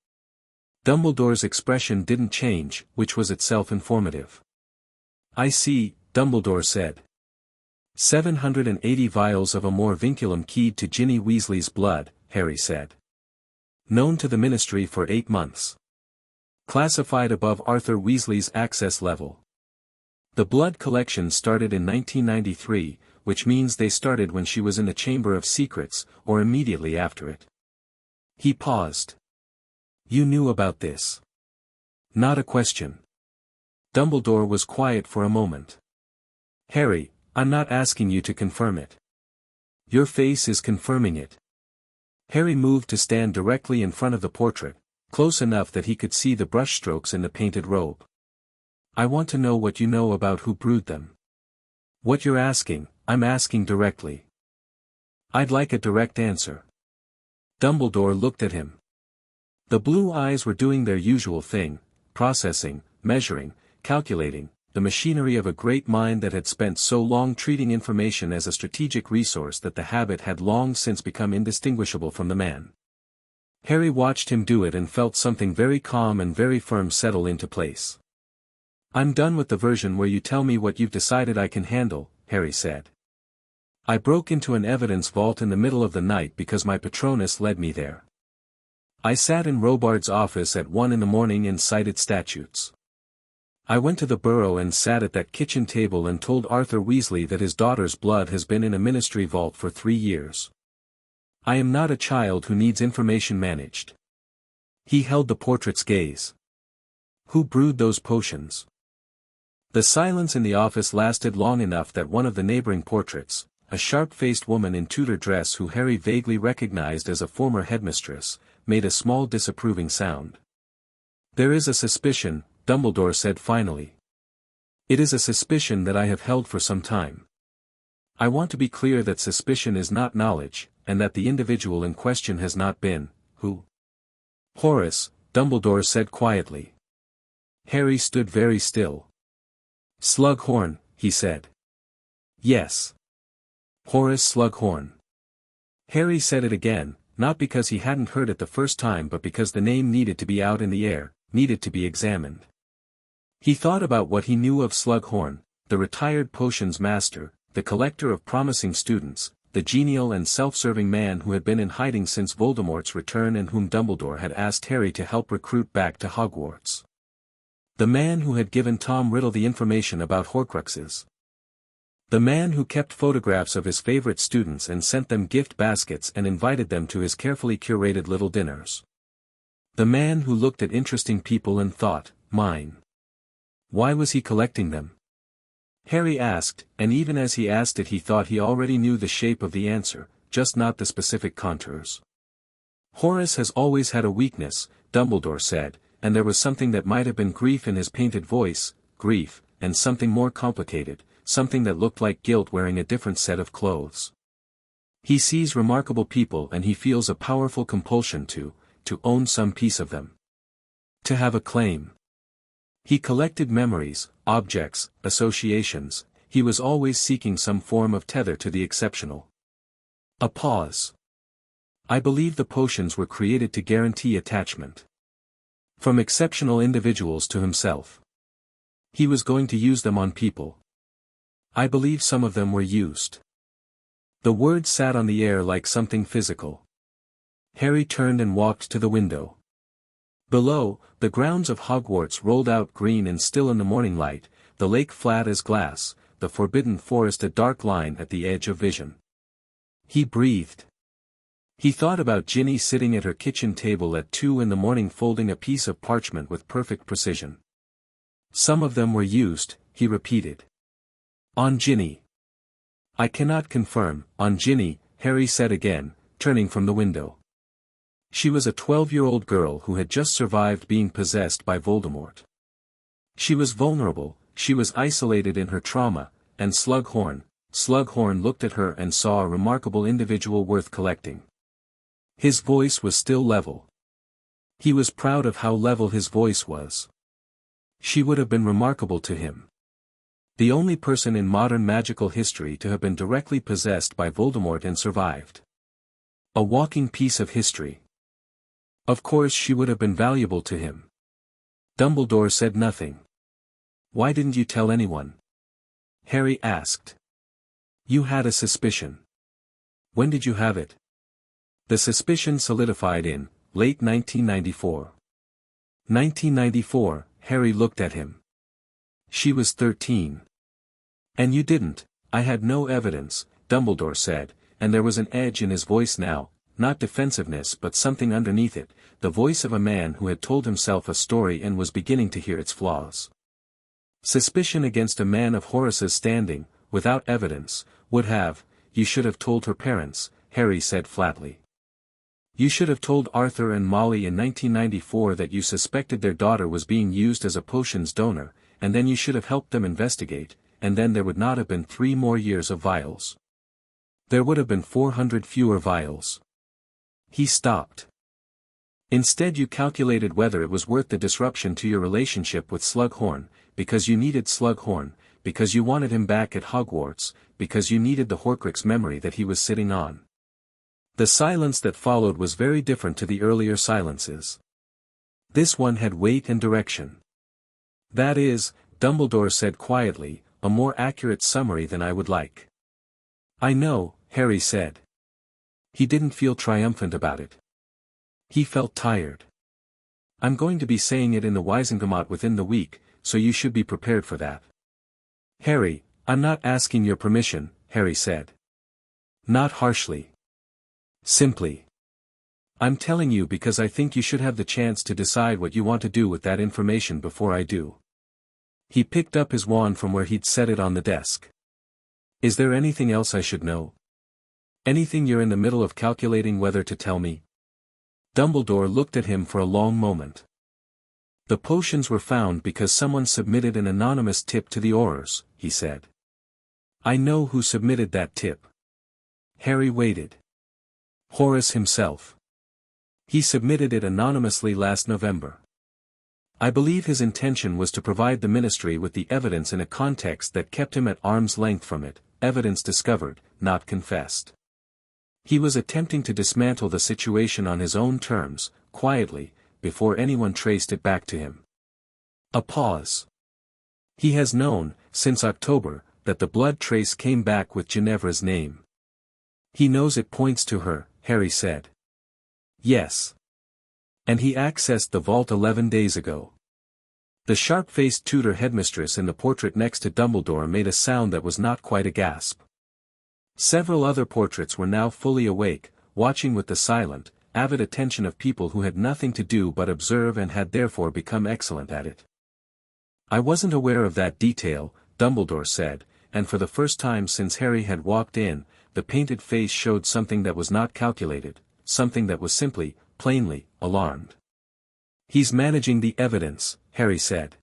Dumbledore's expression didn't change, which was itself informative. I see, Dumbledore said. 780 vials of a more vinculum keyed to Ginny Weasley's blood, Harry said. Known to the Ministry for 8 months. Classified above Arthur Weasley's access level. The blood collection started in 1993, which means they started when she was in the Chamber of Secrets, or immediately after it. He paused. You knew about this. Not a question. Dumbledore was quiet for a moment. Harry, I'm not asking you to confirm it. Your face is confirming it. Harry moved to stand directly in front of the portrait, close enough that he could see the brushstrokes in the painted robe. I want to know what you know about who brewed them. What you're asking, I'm asking directly. I'd like a direct answer. Dumbledore looked at him. The blue eyes were doing their usual thing, processing, measuring, calculating, the machinery of a great mind that had spent so long treating information as a strategic resource that the habit had long since become indistinguishable from the man. Harry watched him do it and felt something very calm and very firm settle into place. I'm done with the version where you tell me what you've decided I can handle, Harry said. I broke into an evidence vault in the middle of the night because my Patronus led me there. I sat in Robards' office at 1 a.m. and cited statutes. I went to the Burrow and sat at that kitchen table and told Arthur Weasley that his daughter's blood has been in a Ministry vault for 3 years. I am not a child who needs information managed. He held the portrait's gaze. Who brewed those potions? The silence in the office lasted long enough that one of the neighboring portraits, a sharp-faced woman in Tudor dress who Harry vaguely recognized as a former headmistress, made a small disapproving sound. There is a suspicion, Dumbledore said finally. It is a suspicion that I have held for some time. I want to be clear that suspicion is not knowledge, and that the individual in question has not been, who? Horace, Dumbledore said quietly. Harry stood very still. Slughorn, he said. Yes. Horace Slughorn. Harry said it again, not because he hadn't heard it the first time but because the name needed to be out in the air, needed to be examined. He thought about what he knew of Slughorn, the retired potions master, the collector of promising students, the genial and self-serving man who had been in hiding since Voldemort's return and whom Dumbledore had asked Harry to help recruit back to Hogwarts. The man who had given Tom Riddle the information about Horcruxes. The man who kept photographs of his favorite students and sent them gift baskets and invited them to his carefully curated little dinners. The man who looked at interesting people and thought, mine. Why was he collecting them? Harry asked, and even as he asked it he thought he already knew the shape of the answer, just not the specific contours. Horace has always had a weakness, Dumbledore said, and there was something that might have been grief in his painted voice, grief, and something more complicated, something that looked like guilt wearing a different set of clothes. He sees remarkable people and he feels a powerful compulsion to own some piece of them. To have a claim. He collected memories, objects, associations, he was always seeking some form of tether to the exceptional. A pause. I believe the potions were created to guarantee attachment. From exceptional individuals to himself. He was going to use them on people. I believe some of them were used. The words sat on the air like something physical. Harry turned and walked to the window. Below, the grounds of Hogwarts rolled out green and still in the morning light, the lake flat as glass, the forbidden forest a dark line at the edge of vision. He breathed. He thought about Ginny sitting at her kitchen table at 2 in the morning folding a piece of parchment with perfect precision. Some of them were used, he repeated. On Ginny. I cannot confirm, on Ginny, Harry said again, turning from the window. She was a 12-year-old girl who had just survived being possessed by Voldemort. She was vulnerable, she was isolated in her trauma, and Slughorn looked at her and saw a remarkable individual worth collecting. His voice was still level. He was proud of how level his voice was. She would have been remarkable to him. The only person in modern magical history to have been directly possessed by Voldemort and survived. A walking piece of history. Of course she would have been valuable to him. Dumbledore said nothing. Why didn't you tell anyone? Harry asked. You had a suspicion. When did you have it? The suspicion solidified in late 1994. 1994, Harry looked at him. She was 13. And you didn't. I had no evidence, Dumbledore said, and there was an edge in his voice now, not defensiveness but something underneath it, the voice of a man who had told himself a story and was beginning to hear its flaws. Suspicion against a man of Horace's standing, without evidence, would have, you should have told her parents, Harry said flatly. You should have told Arthur and Molly in 1994 that you suspected their daughter was being used as a potions donor, and then you should have helped them investigate, and then there would not have been 3 more years of vials. There would have been 400 fewer vials. He stopped. Instead you calculated whether it was worth the disruption to your relationship with Slughorn, because you needed Slughorn, because you wanted him back at Hogwarts, because you needed the Horcrux memory that he was sitting on. The silence that followed was very different to the earlier silences. This one had weight and direction. That is, Dumbledore said quietly, a more accurate summary than I would like. I know, Harry said. He didn't feel triumphant about it. He felt tired. I'm going to be saying it in the Wisengamot within the week, so you should be prepared for that. Harry, I'm not asking your permission, Harry said. Not harshly. Simply. I'm telling you because I think you should have the chance to decide what you want to do with that information before I do. He picked up his wand from where he'd set it on the desk. Is there anything else I should know? Anything you're in the middle of calculating whether to tell me? Dumbledore looked at him for a long moment. The potions were found because someone submitted an anonymous tip to the Aurors, he said. I know who submitted that tip. Harry waited. Horace himself. He submitted it anonymously last November. I believe his intention was to provide the Ministry with the evidence in a context that kept him at arm's length from it, evidence discovered, not confessed. He was attempting to dismantle the situation on his own terms, quietly, before anyone traced it back to him. A pause. He has known, since October, that the blood trace came back with Ginevra's name. He knows it points to her, Harry said. Yes. And he accessed the vault 11 days ago. The sharp-faced tutor headmistress in the portrait next to Dumbledore made a sound that was not quite a gasp. Several other portraits were now fully awake, watching with the silent, avid attention of people who had nothing to do but observe and had therefore become excellent at it. "I wasn't aware of that detail," Dumbledore said, and for the first time since Harry had walked in, the painted face showed something that was not calculated, something that was simply, plainly, alarmed. "He's managing the evidence," Harry said.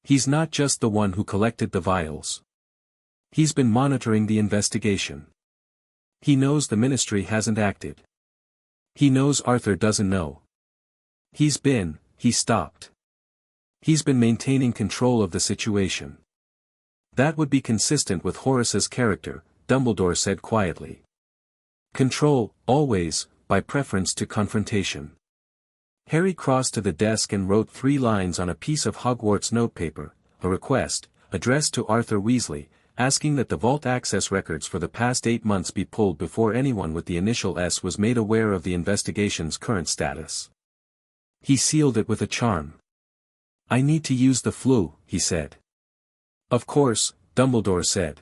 "He's not just the one who collected the vials. He's been monitoring the investigation. He knows the Ministry hasn't acted. He knows Arthur doesn't know. He stopped. He's been maintaining control of the situation." "That would be consistent with Horace's character," Dumbledore said quietly. "Control, always, by preference to confrontation." Harry crossed to the desk and wrote 3 lines on a piece of Hogwarts notepaper, a request, addressed to Arthur Weasley, asking that the vault access records for the past 8 months be pulled before anyone with the initial S was made aware of the investigation's current status. He sealed it with a charm. "I need to use the flu," he said. "Of course," Dumbledore said.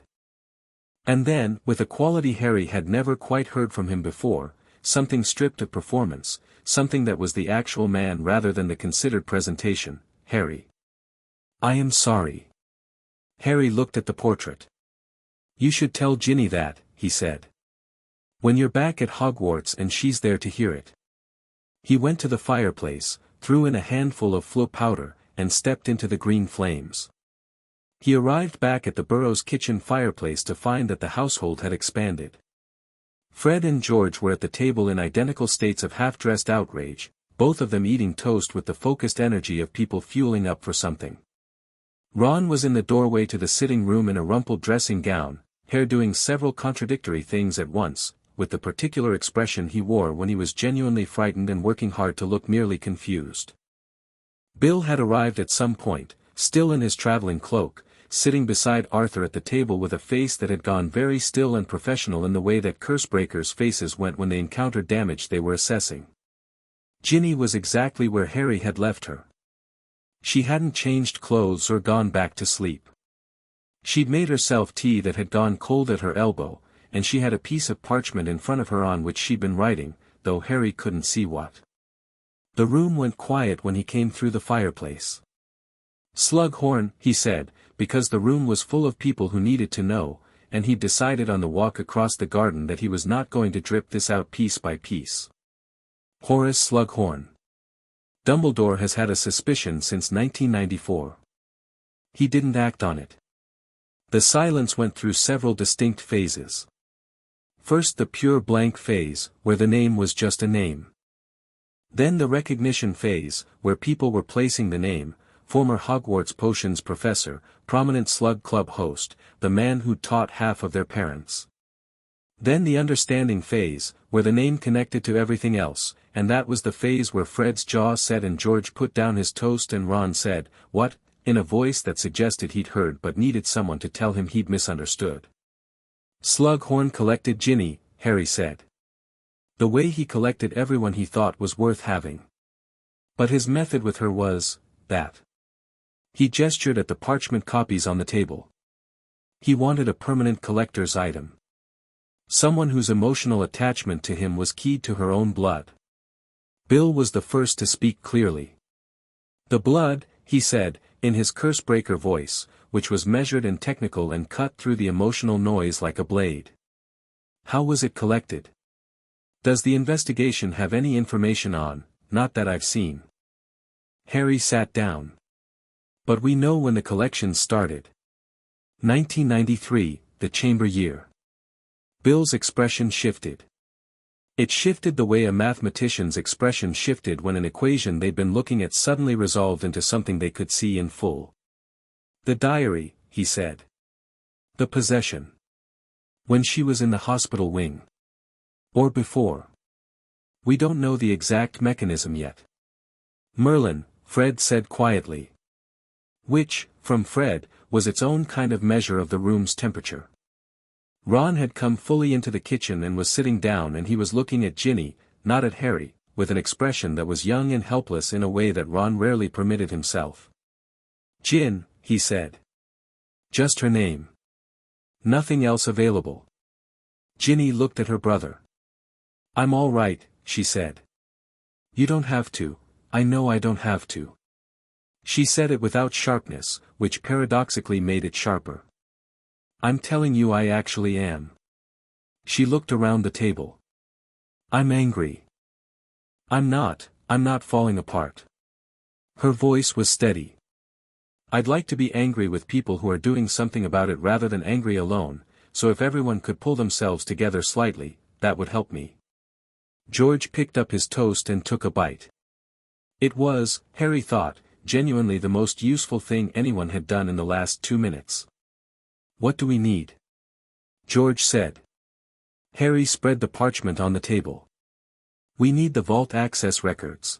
And then, with a quality Harry had never quite heard from him before, something stripped of performance, something that was the actual man rather than the considered presentation, "Harry. I am sorry." Harry looked at the portrait. "You should tell Ginny that," he said. "When you're back at Hogwarts and she's there to hear it." He went to the fireplace, threw in a handful of flu powder, and stepped into the green flames. He arrived back at the Burrows kitchen fireplace to find that the household had expanded. Fred and George were at the table in identical states of half-dressed outrage, both of them eating toast with the focused energy of people fueling up for something. Ron was in the doorway to the sitting room in a rumpled dressing gown, hair doing several contradictory things at once, with the particular expression he wore when he was genuinely frightened and working hard to look merely confused. Bill had arrived at some point, still in his traveling cloak, sitting beside Arthur at the table with a face that had gone very still and professional in the way that cursebreakers' faces went when they encountered damage they were assessing. Ginny was exactly where Harry had left her. She hadn't changed clothes or gone back to sleep. She'd made herself tea that had gone cold at her elbow, and she had a piece of parchment in front of her on which she'd been writing, though Harry couldn't see what. The room went quiet when he came through the fireplace. "Slughorn," he said, because the room was full of people who needed to know, and he'd decided on the walk across the garden that he was not going to drip this out piece by piece. "Horace Slughorn. Dumbledore has had a suspicion since 1994. He didn't act on it." The silence went through several distinct phases. First the pure blank phase, where the name was just a name. Then the recognition phase, where people were placing the name, former Hogwarts potions professor, prominent Slug Club host, the man who'd taught half of their parents. Then the understanding phase, where the name connected to everything else, and that was the phase where Fred's jaw set and George put down his toast and Ron said, "What?" in a voice that suggested he'd heard but needed someone to tell him he'd misunderstood. "Slughorn collected Ginny," Harry said. "The way he collected everyone he thought was worth having. But his method with her was, that." He gestured at the parchment copies on the table. He wanted a permanent collector's item. Someone whose emotional attachment to him was keyed to her own blood. Bill was the first to speak clearly. "The blood," he said, in his curse-breaker voice, which was measured and technical and cut through the emotional noise like a blade. "How was it collected? Does the investigation have any information on, not that I've seen?" Harry sat down. "But we know when the collection started. 1993, the chamber year." Bill's expression shifted. It shifted the way a mathematician's expression shifted when an equation they'd been looking at suddenly resolved into something they could see in full. "The diary," he said. "The possession. When she was in the hospital wing. Or before. We don't know the exact mechanism yet." "Merlin," Fred said quietly. Which, from Fred, was its own kind of measure of the room's temperature. Ron had come fully into the kitchen and was sitting down, and he was looking at Ginny, not at Harry, with an expression that was young and helpless in a way that Ron rarely permitted himself. Jin, he said. Just her name. Nothing else available. Ginny looked at her brother. I'm all right, she said. You don't have to, I know I don't have to. She said it without sharpness, which paradoxically made it sharper. I'm telling you I actually am. She looked around the table. I'm angry. I'm not falling apart. Her voice was steady. I'd like to be angry with people who are doing something about it rather than angry alone, so if everyone could pull themselves together slightly, that would help me. George picked up his toast and took a bite. It was, Harry thought, genuinely the most useful thing anyone had done in the last 2 minutes. What do we need? George said. Harry spread the parchment on the table. We need the vault access records.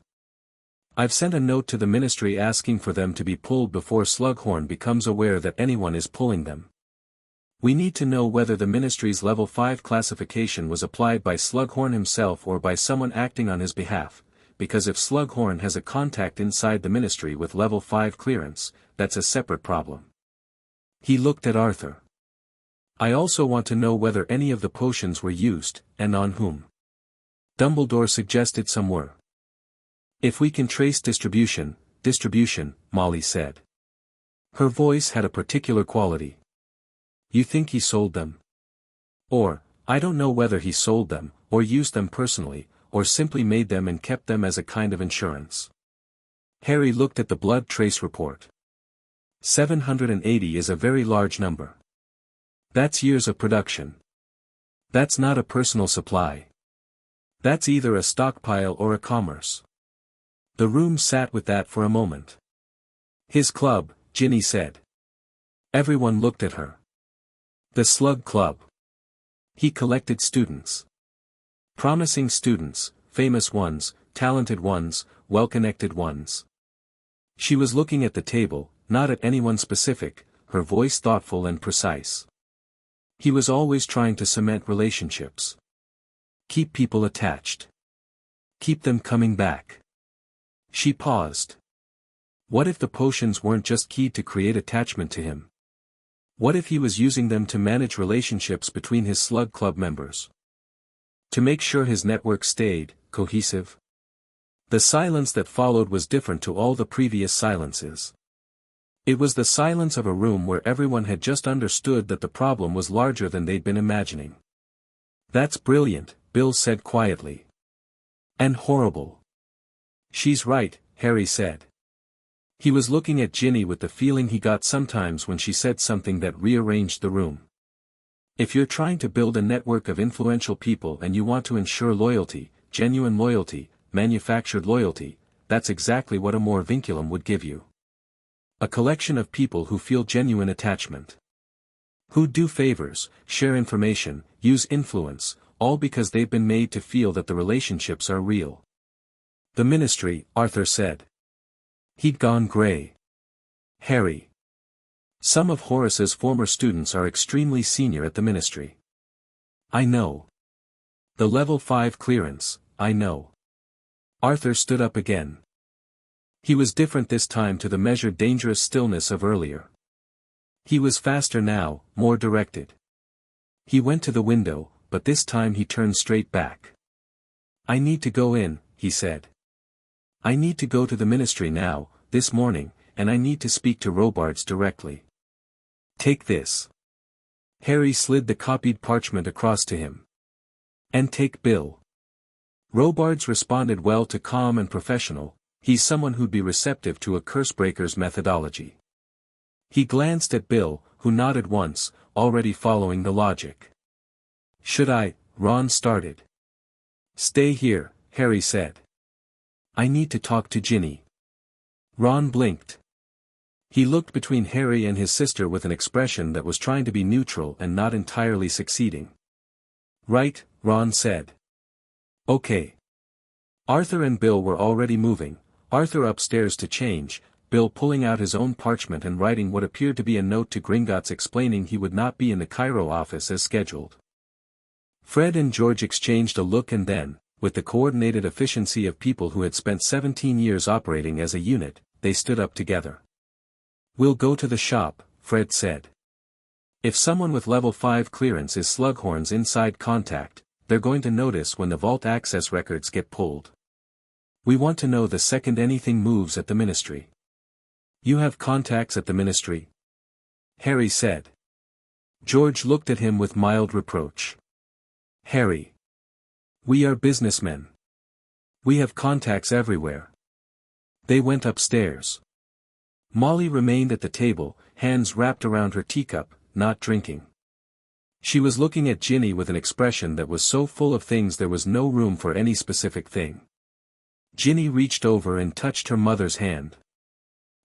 I've sent a note to the ministry asking for them to be pulled before Slughorn becomes aware that anyone is pulling them. We need to know whether the ministry's level 5 classification was applied by Slughorn himself or by someone acting on his behalf, because if Slughorn has a contact inside the ministry with level 5 clearance, that's a separate problem. He looked at Arthur. I also want to know whether any of the potions were used, and on whom. Dumbledore suggested some were. If we can trace distribution, Molly said. Her voice had a particular quality. You think he sold them? Or, I don't know whether he sold them, or used them personally, or simply made them and kept them as a kind of insurance. Harry looked at the blood trace report. 780 is a very large number. That's years of production. That's not a personal supply. That's either a stockpile or a commerce. The room sat with that for a moment. His club, Ginny said. Everyone looked at her. The Slug Club. He collected students. Promising students, famous ones, talented ones, well-connected ones. She was looking at the table, not at anyone specific, her voice thoughtful and precise. He was always trying to cement relationships. Keep people attached. Keep them coming back. She paused. What if the potions weren't just keyed to create attachment to him? What if he was using them to manage relationships between his Slug Club members? To make sure his network stayed cohesive? The silence that followed was different to all the previous silences. It was the silence of a room where everyone had just understood that the problem was larger than they'd been imagining. That's brilliant, Bill said quietly. And horrible. She's right, Harry said. He was looking at Ginny with the feeling he got sometimes when she said something that rearranged the room. If you're trying to build a network of influential people and you want to ensure loyalty, genuine loyalty, manufactured loyalty, that's exactly what a more vinculum would give you. A collection of people who feel genuine attachment. Who do favors, share information, use influence, all because they've been made to feel that the relationships are real. The ministry, Arthur said. He'd gone gray. Harry. Some of Horace's former students are extremely senior at the ministry. I know. The level 5 clearance, I know. Arthur stood up again. He was different this time to the measured dangerous stillness of earlier. He was faster now, more directed. He went to the window, but this time he turned straight back. I need to go in, he said. I need to go to the ministry now, this morning, and I need to speak to Robards directly. Take this. Harry slid the copied parchment across to him. And take Bill. Robards responded well to calm and professional, he's someone who'd be receptive to a cursebreaker's methodology. He glanced at Bill, who nodded once, already following the logic. Should I? Ron started. Stay here, Harry said. I need to talk to Ginny. Ron blinked. He looked between Harry and his sister with an expression that was trying to be neutral and not entirely succeeding. Right, Ron said. Okay. Arthur and Bill were already moving, Arthur upstairs to change, Bill pulling out his own parchment and writing what appeared to be a note to Gringotts explaining he would not be in the Cairo office as scheduled. Fred and George exchanged a look and then, with the coordinated efficiency of people who had spent 17 years operating as a unit, they stood up together. We'll go to the shop, Fred said. If someone with level 5 clearance is Slughorn's inside contact, they're going to notice when the vault access records get pulled. We want to know the second anything moves at the ministry. You have contacts at the ministry? Harry said. George looked at him with mild reproach. Harry. We are businessmen. We have contacts everywhere. They went upstairs. Molly remained at the table, hands wrapped around her teacup, not drinking. She was looking at Ginny with an expression that was so full of things there was no room for any specific thing. Ginny reached over and touched her mother's hand.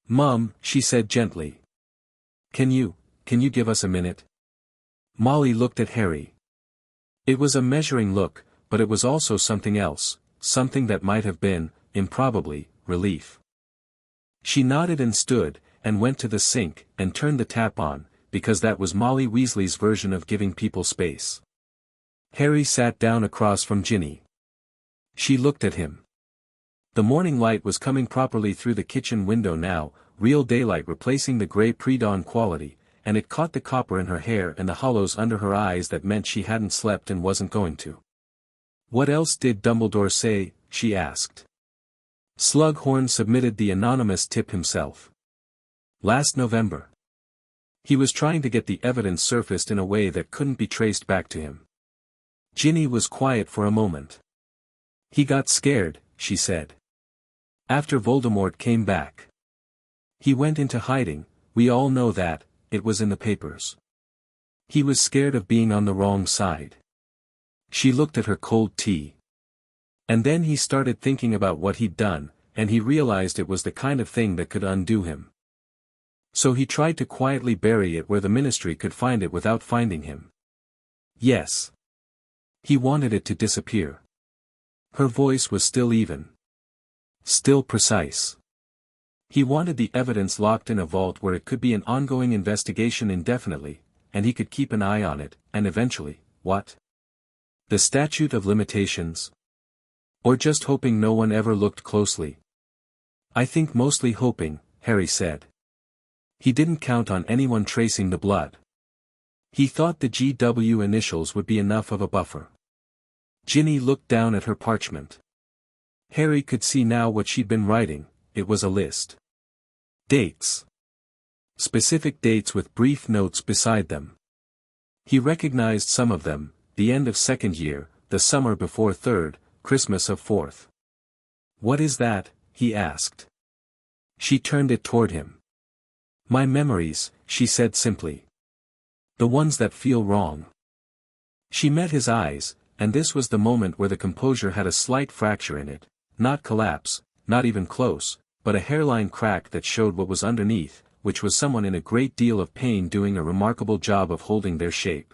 Mum, she said gently. Can you give us a minute? Molly looked at Harry. It was a measuring look, but it was also something else, something that might have been, improbably, relief. She nodded and stood, and went to the sink, and turned the tap on, because that was Molly Weasley's version of giving people space. Harry sat down across from Ginny. She looked at him. The morning light was coming properly through the kitchen window now, real daylight replacing the grey pre-dawn quality, and it caught the copper in her hair and the hollows under her eyes that meant she hadn't slept and wasn't going to. What else did Dumbledore say? She asked. Slughorn submitted the anonymous tip himself. Last November. He was trying to get the evidence surfaced in a way that couldn't be traced back to him. Ginny was quiet for a moment. He got scared, she said. After Voldemort came back. He went into hiding, we all know that, it was in the papers. He was scared of being on the wrong side. She looked at her cold tea. And then he started thinking about what he'd done, and he realized it was the kind of thing that could undo him. So he tried to quietly bury it where the ministry could find it without finding him. Yes. He wanted it to disappear. Her voice was still even. Still precise. He wanted the evidence locked in a vault where it could be an ongoing investigation indefinitely, and he could keep an eye on it, and eventually, what? The statute of limitations? Or just hoping no one ever looked closely? I think mostly hoping, Harry said. He didn't count on anyone tracing the blood. He thought the GW initials would be enough of a buffer. Ginny looked down at her parchment. Harry could see now what she'd been writing, it was a list. Dates. Specific dates with brief notes beside them. He recognized some of them, the end of second year, the summer before third, Christmas of fourth. What is that? He asked. She turned it toward him. My memories, she said simply. The ones that feel wrong. She met his eyes, and this was the moment where the composure had a slight fracture in it, not collapse, not even close, but a hairline crack that showed what was underneath, which was someone in a great deal of pain doing a remarkable job of holding their shape.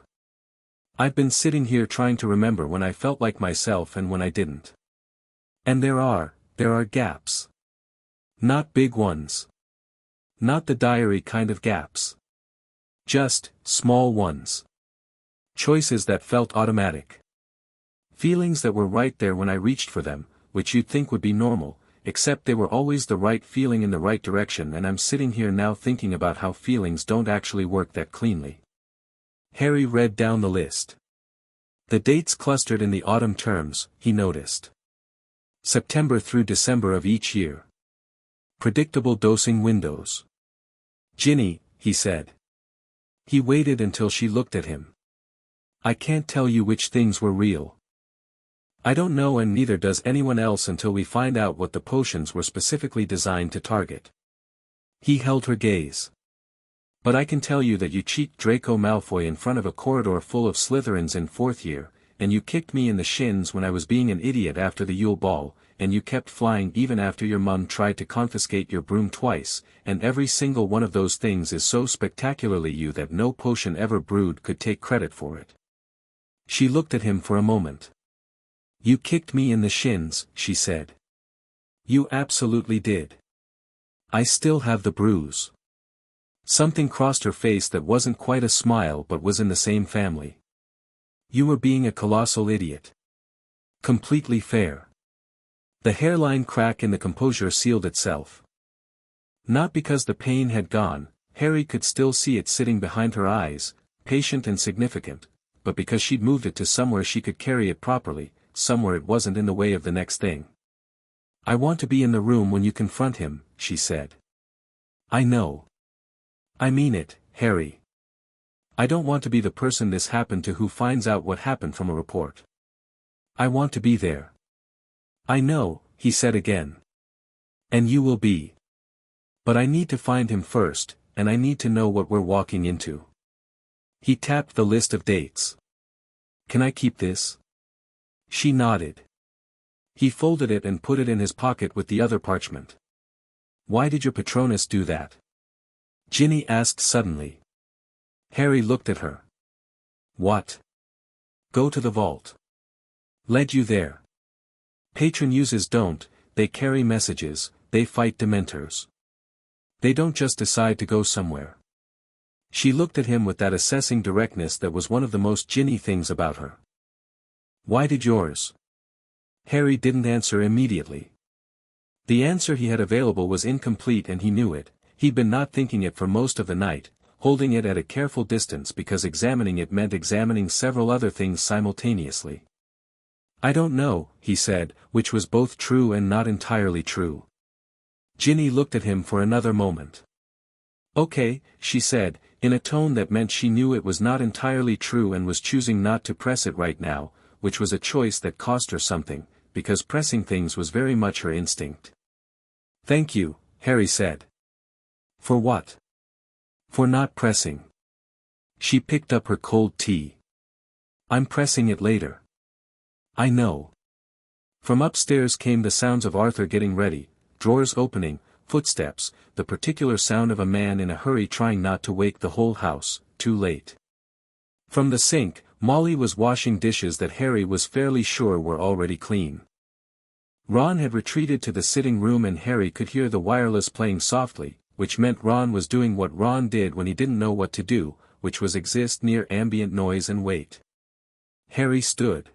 I've been sitting here trying to remember when I felt like myself and when I didn't. And there are gaps. Not big ones. Not the diary kind of gaps. Just, small ones. Choices that felt automatic. Feelings that were right there when I reached for them, which you'd think would be normal, except they were always the right feeling in the right direction, and I'm sitting here now thinking about how feelings don't actually work that cleanly. Harry read down the list. The dates clustered in the autumn terms, he noticed. September through December of each year. Predictable dosing windows. Ginny, he said. He waited until she looked at him. I can't tell you which things were real. I don't know, and neither does anyone else until we find out what the potions were specifically designed to target. He held her gaze. But I can tell you that you cheeked Draco Malfoy in front of a corridor full of Slytherins in fourth year, and you kicked me in the shins when I was being an idiot after the Yule Ball, and you kept flying even after your mum tried to confiscate your broom twice, and every single one of those things is so spectacularly you that no potion ever brewed could take credit for it. She looked at him for a moment. You kicked me in the shins, she said. You absolutely did. I still have the bruise. Something crossed her face that wasn't quite a smile but was in the same family. You were being a colossal idiot. Completely fair. The hairline crack in the composure sealed itself. Not because the pain had gone, Harry could still see it sitting behind her eyes, patient and significant, but because she'd moved it to somewhere she could carry it properly, somewhere it wasn't in the way of the next thing. "I want to be in the room when you confront him," she said. "I know. I mean it, Harry. I don't want to be the person this happened to who finds out what happened from a report. I want to be there." "I know," he said again. "And you will be. But I need to find him first, and I need to know what we're walking into." He tapped the list of dates. "Can I keep this?" She nodded. He folded it and put it in his pocket with the other parchment. "Why did your Patronus do that?" Ginny asked suddenly. Harry looked at her. "What?" "Go to the vault. Led you there. Patronuses don't, they carry messages, they fight dementors. They don't just decide to go somewhere." She looked at him with that assessing directness that was one of the most Ginny things about her. "Why did yours?" Harry didn't answer immediately. The answer he had available was incomplete and he knew it. He'd been not thinking it for most of the night, holding it at a careful distance because examining it meant examining several other things simultaneously. "I don't know," he said, which was both true and not entirely true. Ginny looked at him for another moment. "Okay," she said, in a tone that meant she knew it was not entirely true and was choosing not to press it right now, which was a choice that cost her something, because pressing things was very much her instinct. "Thank you," Harry said. "For what?" "For not pressing." She picked up her cold tea. "I'm pressing it later." "I know." From upstairs came the sounds of Arthur getting ready, drawers opening, footsteps, the particular sound of a man in a hurry trying not to wake the whole house, too late. From the sink, Molly was washing dishes that Harry was fairly sure were already clean. Ron had retreated to the sitting room and Harry could hear the wireless playing softly, which meant Ron was doing what Ron did when he didn't know what to do, which was exist near ambient noise and wait. Harry stood.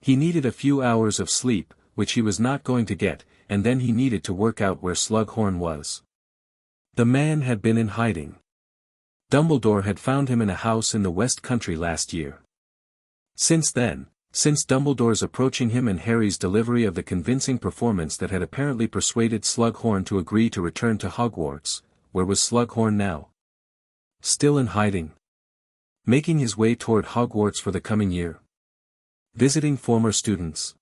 He needed a few hours of sleep, which he was not going to get, and then he needed to work out where Slughorn was. The man had been in hiding. Dumbledore had found him in a house in the West Country last year. Since then, since Dumbledore's approaching him and Harry's delivery of the convincing performance that had apparently persuaded Slughorn to agree to return to Hogwarts, where was Slughorn now? Still in hiding. Making his way toward Hogwarts for the coming year. Visiting former students.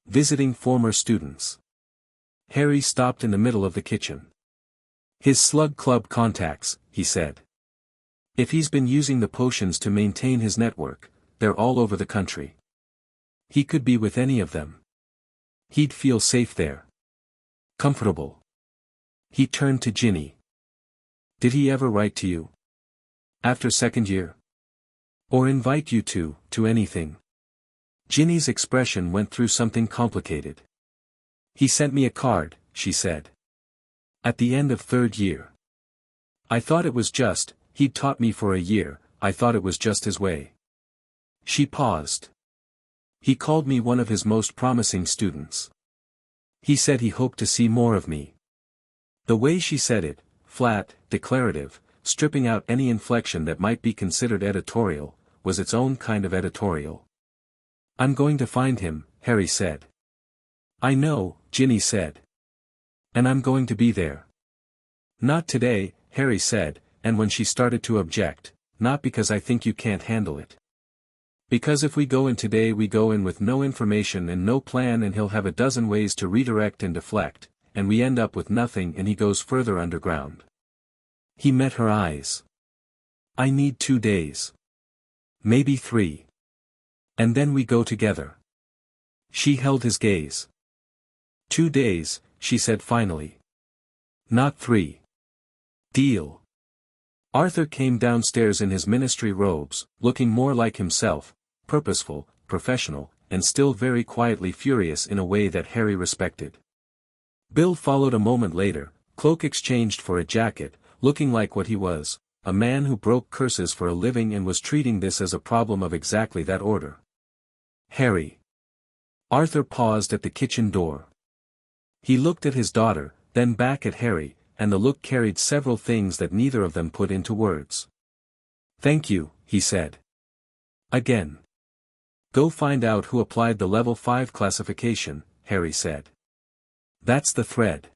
Visiting former students. Harry stopped in the middle of the kitchen. "His Slug Club contacts," he said. "If he's been using the potions to maintain his network, they're all over the country. He could be with any of them. He'd feel safe there. Comfortable." He turned to Ginny. "Did he ever write to you? After second year? Or invite you to anything?" Ginny's expression went through something complicated. "He sent me a card," she said. "At the end of third year. I thought it was just, he'd taught me for a year, I thought it was just his way." She paused. "He called me one of his most promising students. He said he hoped to see more of me." The way she said it, flat, declarative, stripping out any inflection that might be considered editorial, was its own kind of editorial. "I'm going to find him," Harry said. "I know," Ginny said. "And I'm going to be there." "Not today," Harry said, and when she started to object, "Not because I think you can't handle it. Because if we go in today we go in with no information and no plan and he'll have a dozen ways to redirect and deflect, and we end up with nothing and he goes further underground." He met her eyes. "I need 2 days. Maybe 3. And then we go together." She held his gaze. "2 days," she said finally. "Not 3. Deal." Arthur came downstairs in his ministry robes, looking more like himself, purposeful, professional, and still very quietly furious in a way that Harry respected. Bill followed a moment later, cloak exchanged for a jacket, looking like what he was, a man who broke curses for a living and was treating this as a problem of exactly that order. "Harry." Arthur paused at the kitchen door. He looked at his daughter, then back at Harry, and the look carried several things that neither of them put into words. "Thank you," he said. "Again. Go find out who applied the level 5 classification," Harry said. "That's the thread.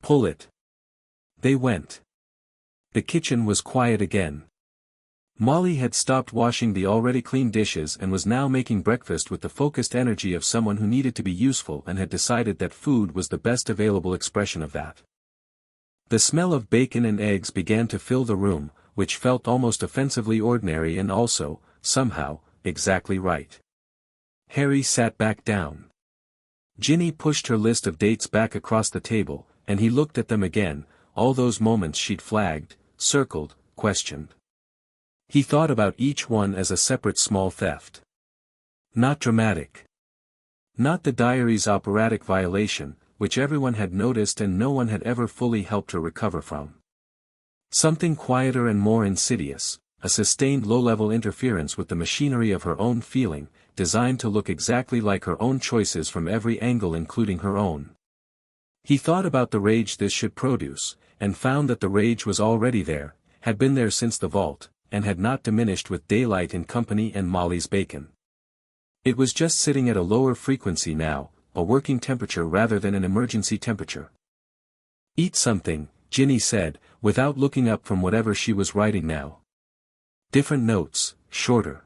Pull it." They went. The kitchen was quiet again. Molly had stopped washing the already clean dishes and was now making breakfast with the focused energy of someone who needed to be useful and had decided that food was the best available expression of that. The smell of bacon and eggs began to fill the room, which felt almost offensively ordinary and also, somehow, exactly right. Harry sat back down. Ginny pushed her list of dates back across the table, and he looked at them again, all those moments she'd flagged, circled, questioned. He thought about each one as a separate small theft. Not dramatic. Not the diary's operatic violation, which everyone had noticed and no one had ever fully helped her recover from. Something quieter and more insidious, a sustained low-level interference with the machinery of her own feeling, designed to look exactly like her own choices from every angle including her own. He thought about the rage this should produce, and found that the rage was already there, had been there since the vault, and had not diminished with daylight in company and Molly's bacon. It was just sitting at a lower frequency now, a working temperature rather than an emergency temperature. "Eat something," Ginny said, without looking up from whatever she was writing now. Different notes, shorter.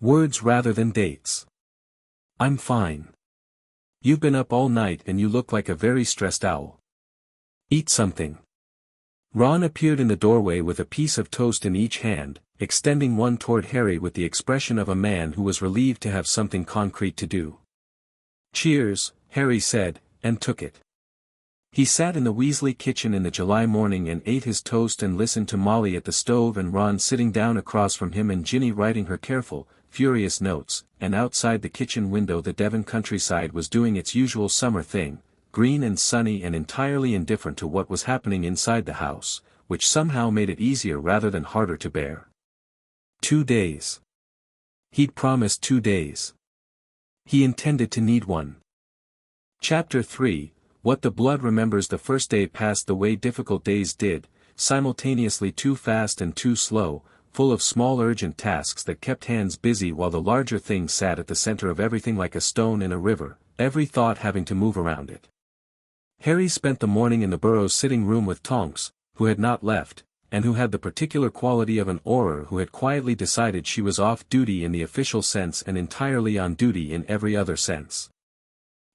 Words rather than dates. "I'm fine. You've been up all night and you look like a very stressed owl. Eat something." Ron appeared in the doorway with a piece of toast in each hand, extending one toward Harry with the expression of a man who was relieved to have something concrete to do. "Cheers," Harry said, and took it. He sat in the Weasley kitchen in the July morning and ate his toast and listened to Molly at the stove and Ron sitting down across from him and Ginny writing her careful, furious notes, and outside the kitchen window the Devon countryside was doing its usual summer thing, green and sunny and entirely indifferent to what was happening inside the house, which somehow made it easier rather than harder to bear. 2 days. He'd promised 2 days. He intended to need one. Chapter 3, What the Blood Remembers. The first day passed the way difficult days did, simultaneously too fast and too slow, full of small urgent tasks that kept hands busy while the larger thing sat at the center of everything like a stone in a river, every thought having to move around it. Harry spent the morning in the Burrows' sitting room with Tonks, who had not left, and who had the particular quality of an Auror who had quietly decided she was off duty in the official sense and entirely on duty in every other sense.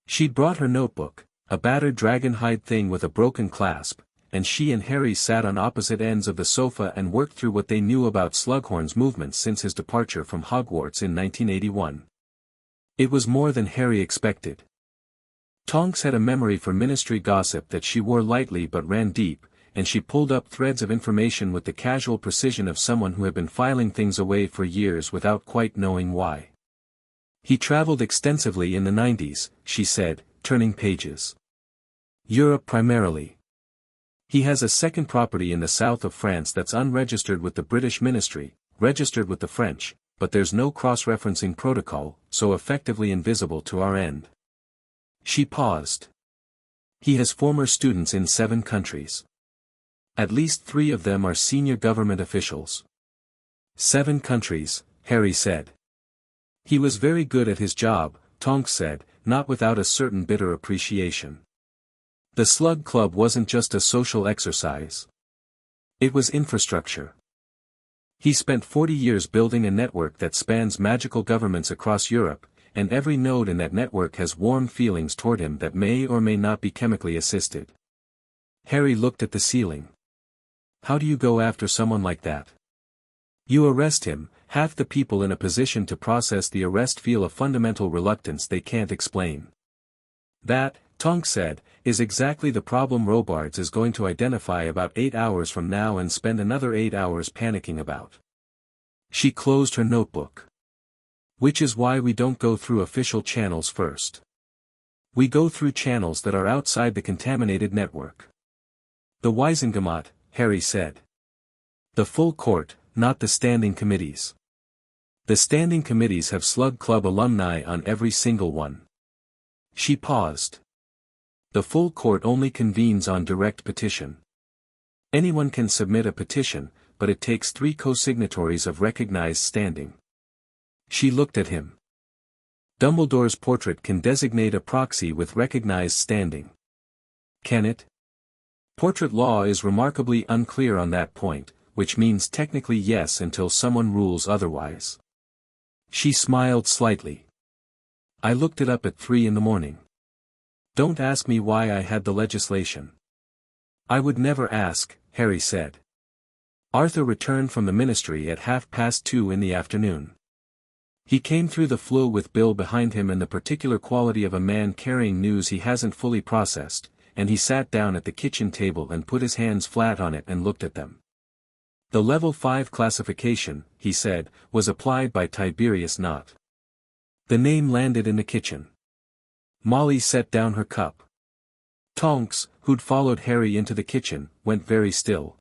She'd brought her notebook, a battered dragon-hide thing with a broken clasp, and she and Harry sat on opposite ends of the sofa and worked through what they knew about Slughorn's movements since his departure from Hogwarts in 1981. It was more than Harry expected. Tonks had a memory for ministry gossip that she wore lightly but ran deep, and she pulled up threads of information with the casual precision of someone who had been filing things away for years without quite knowing why. He traveled extensively in the 90s, she said, turning pages. Europe primarily. He has a second property in the south of France that's unregistered with the British ministry, registered with the French, but there's no cross-referencing protocol, so effectively invisible to our end. She paused. He has former students in 7 countries. At least 3 of them are senior government officials. 7 countries, Harry said. He was very good at his job, Tonks said, not without a certain bitter appreciation. The Slug Club wasn't just a social exercise. It was infrastructure. He spent 40 years building a network that spans magical governments across Europe, and every node in that network has warm feelings toward him that may or may not be chemically assisted. Harry looked at the ceiling. How do you go after someone like that? You arrest him. Half the people in a position to process the arrest feel a fundamental reluctance they can't explain. That, Tonks said, is exactly the problem Robards is going to identify about 8 hours from now and spend another 8 hours panicking about. She closed her notebook. Which is why we don't go through official channels first. We go through channels that are outside the contaminated network. The Wiesengemot, Harry said. The full court, not the standing committees. The standing committees have Slug Club alumni on every single one. She paused. The full court only convenes on direct petition. Anyone can submit a petition, but it takes 3 co-signatories of recognized standing. She looked at him. Dumbledore's portrait can designate a proxy with recognized standing. Can it? Portrait law is remarkably unclear on that point, which means technically yes until someone rules otherwise. She smiled slightly. I looked it up at 3 in the morning. Don't ask me why I had the legislation. I would never ask, Harry said. Arthur returned from the ministry at 2:30 in the afternoon. He came through the flue with Bill behind him and the particular quality of a man carrying news he hasn't fully processed, and he sat down at the kitchen table and put his hands flat on it and looked at them. The level 5 classification, he said, was applied by Tiberius Knott. The name landed in the kitchen. Molly set down her cup. Tonks, who'd followed Harry into the kitchen, went very still.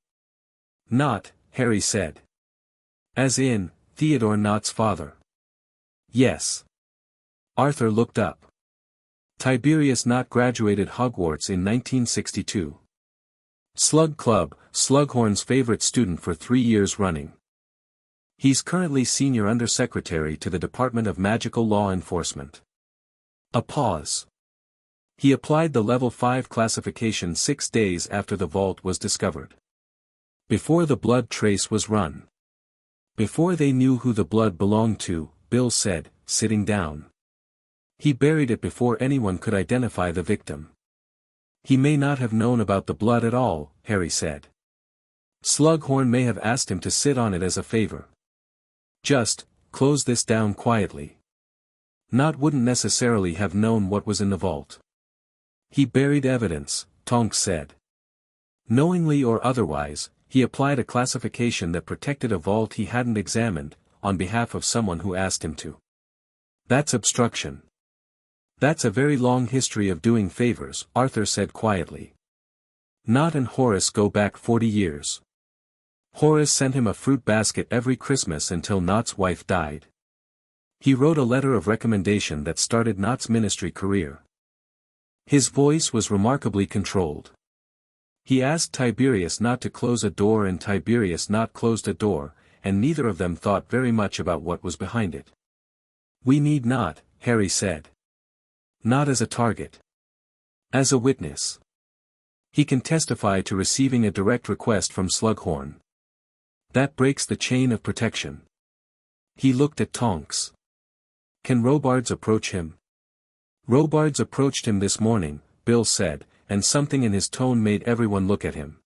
Knott, Harry said. As in, Theodore Knott's father. Yes. Arthur looked up. Tiberius Knott graduated Hogwarts in 1962. Slug Club, Slughorn's favorite student for 3 years running. He's currently Senior Undersecretary to the Department of Magical Law Enforcement. A pause. He applied the level 5 classification 6 days after the vault was discovered. Before the blood trace was run. Before they knew who the blood belonged to, Bill said, sitting down. He buried it before anyone could identify the victim. He may not have known about the blood at all, Harry said. Slughorn may have asked him to sit on it as a favor. Just, close this down quietly. Knott wouldn't necessarily have known what was in the vault. He buried evidence, Tonks said. Knowingly or otherwise, he applied a classification that protected a vault he hadn't examined, on behalf of someone who asked him to. That's obstruction. That's a very long history of doing favors, Arthur said quietly. Knott and Horace go back 40 years. Horace sent him a fruit basket every Christmas until Knott's wife died. He wrote a letter of recommendation that started Knott's ministry career. His voice was remarkably controlled. He asked Tiberius not to close a door and Tiberius Knott closed a door, and neither of them thought very much about what was behind it. We need Knott, Harry said. Not as a target. As a witness. He can testify to receiving a direct request from Slughorn. That breaks the chain of protection. He looked at Tonks. Can Robards approach him? Robards approached him this morning, Bill said, and something in his tone made everyone look at him.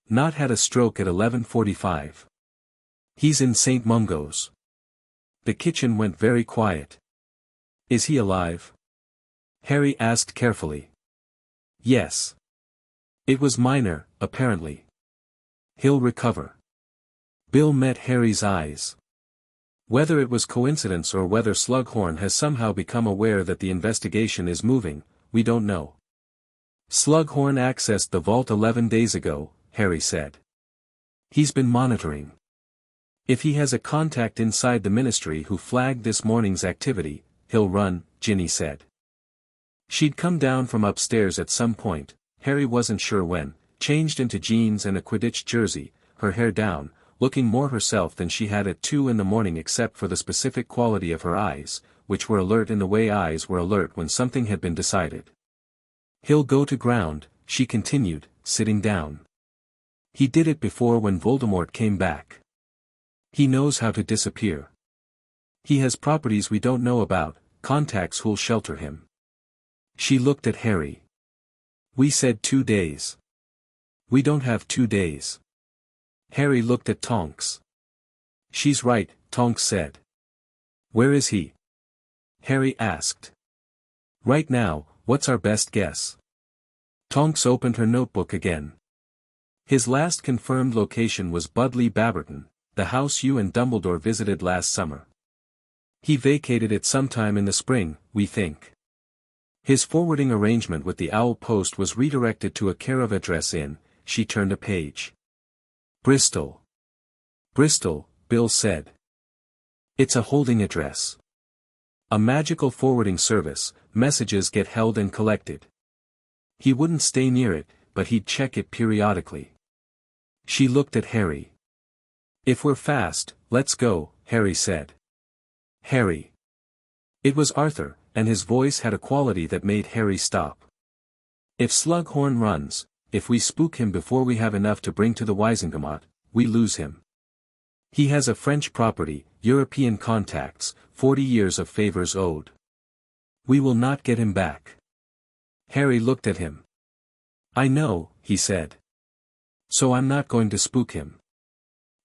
Knott had a stroke at 11:45. He's in St. Mungo's. The kitchen went very quiet. Is he alive? Harry asked carefully. Yes. It was minor, apparently. He'll recover. Bill met Harry's eyes. Whether it was coincidence or whether Slughorn has somehow become aware that the investigation is moving, we don't know. Slughorn accessed the vault 11 days ago, Harry said. He's been monitoring. If he has a contact inside the ministry who flagged this morning's activity, he'll run, Ginny said. She'd come down from upstairs at some point, Harry wasn't sure when, changed into jeans and a Quidditch jersey, her hair down, looking more herself than she had at 2 in the morning except for the specific quality of her eyes, which were alert in the way eyes were alert when something had been decided. He'll go to ground, she continued, sitting down. He did it before when Voldemort came back. He knows how to disappear. He has properties we don't know about, contacts who'll shelter him. She looked at Harry. We said 2 days. We don't have 2 days. Harry looked at Tonks. She's right, Tonks said. Where is he? Harry asked. Right now, what's our best guess? Tonks opened her notebook again. His last confirmed location was Budleigh Babberton, the house you and Dumbledore visited last summer. He vacated it sometime in the spring, we think. His forwarding arrangement with the Owl Post was redirected to a care of address in, she turned a page. Bristol. Bristol, Bill said. It's a holding address. A magical forwarding service, messages get held and collected. He wouldn't stay near it, but he'd check it periodically. She looked at Harry. "If we're fast, let's go," Harry said. "Harry." It was Arthur, and his voice had a quality that made Harry stop. "If Slughorn runs, if we spook him before we have enough to bring to the Wisengamot, we lose him. He has a French property, European contacts, 40 years of favors owed. We will not get him back." Harry looked at him. "I know," he said. "So I'm not going to spook him."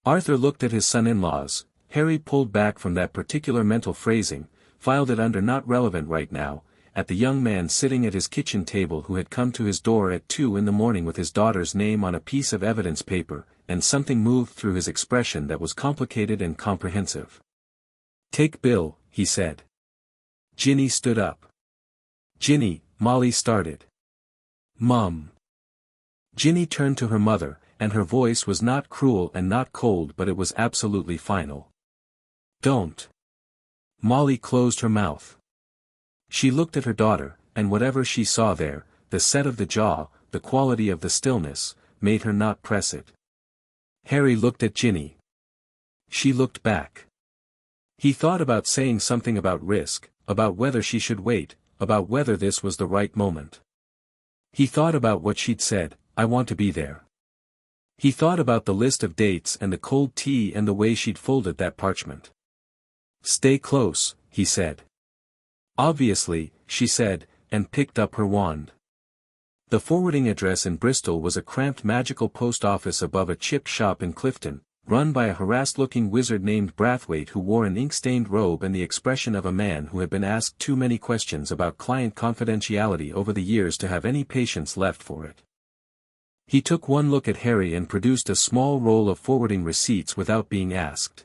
Arthur looked at his son-in-laws. Harry pulled back from that particular mental phrasing, filed it under not relevant right now, at the young man sitting at his kitchen table who had come to his door at 2 in the morning with his daughter's name on a piece of evidence paper, and something moved through his expression that was complicated and comprehensive. "Take Bill," he said. Ginny stood up. "Ginny," Molly started. "Mum." Ginny turned to her mother, and her voice was not cruel and not cold, but it was absolutely final. "Don't." Molly closed her mouth. She looked at her daughter, and whatever she saw there, the set of the jaw, the quality of the stillness, made her not press it. Harry looked at Ginny. She looked back. He thought about saying something about risk, about whether she should wait, about whether this was the right moment. He thought about what she'd said, "I want to be there." He thought about the list of dates and the cold tea and the way she'd folded that parchment. "Stay close," he said. "Obviously," she said, and picked up her wand. The forwarding address in Bristol was a cramped magical post office above a chip shop in Clifton, run by a harassed-looking wizard named Brathwaite who wore an ink-stained robe and the expression of a man who had been asked too many questions about client confidentiality over the years to have any patience left for it. He took one look at Harry and produced a small roll of forwarding receipts without being asked.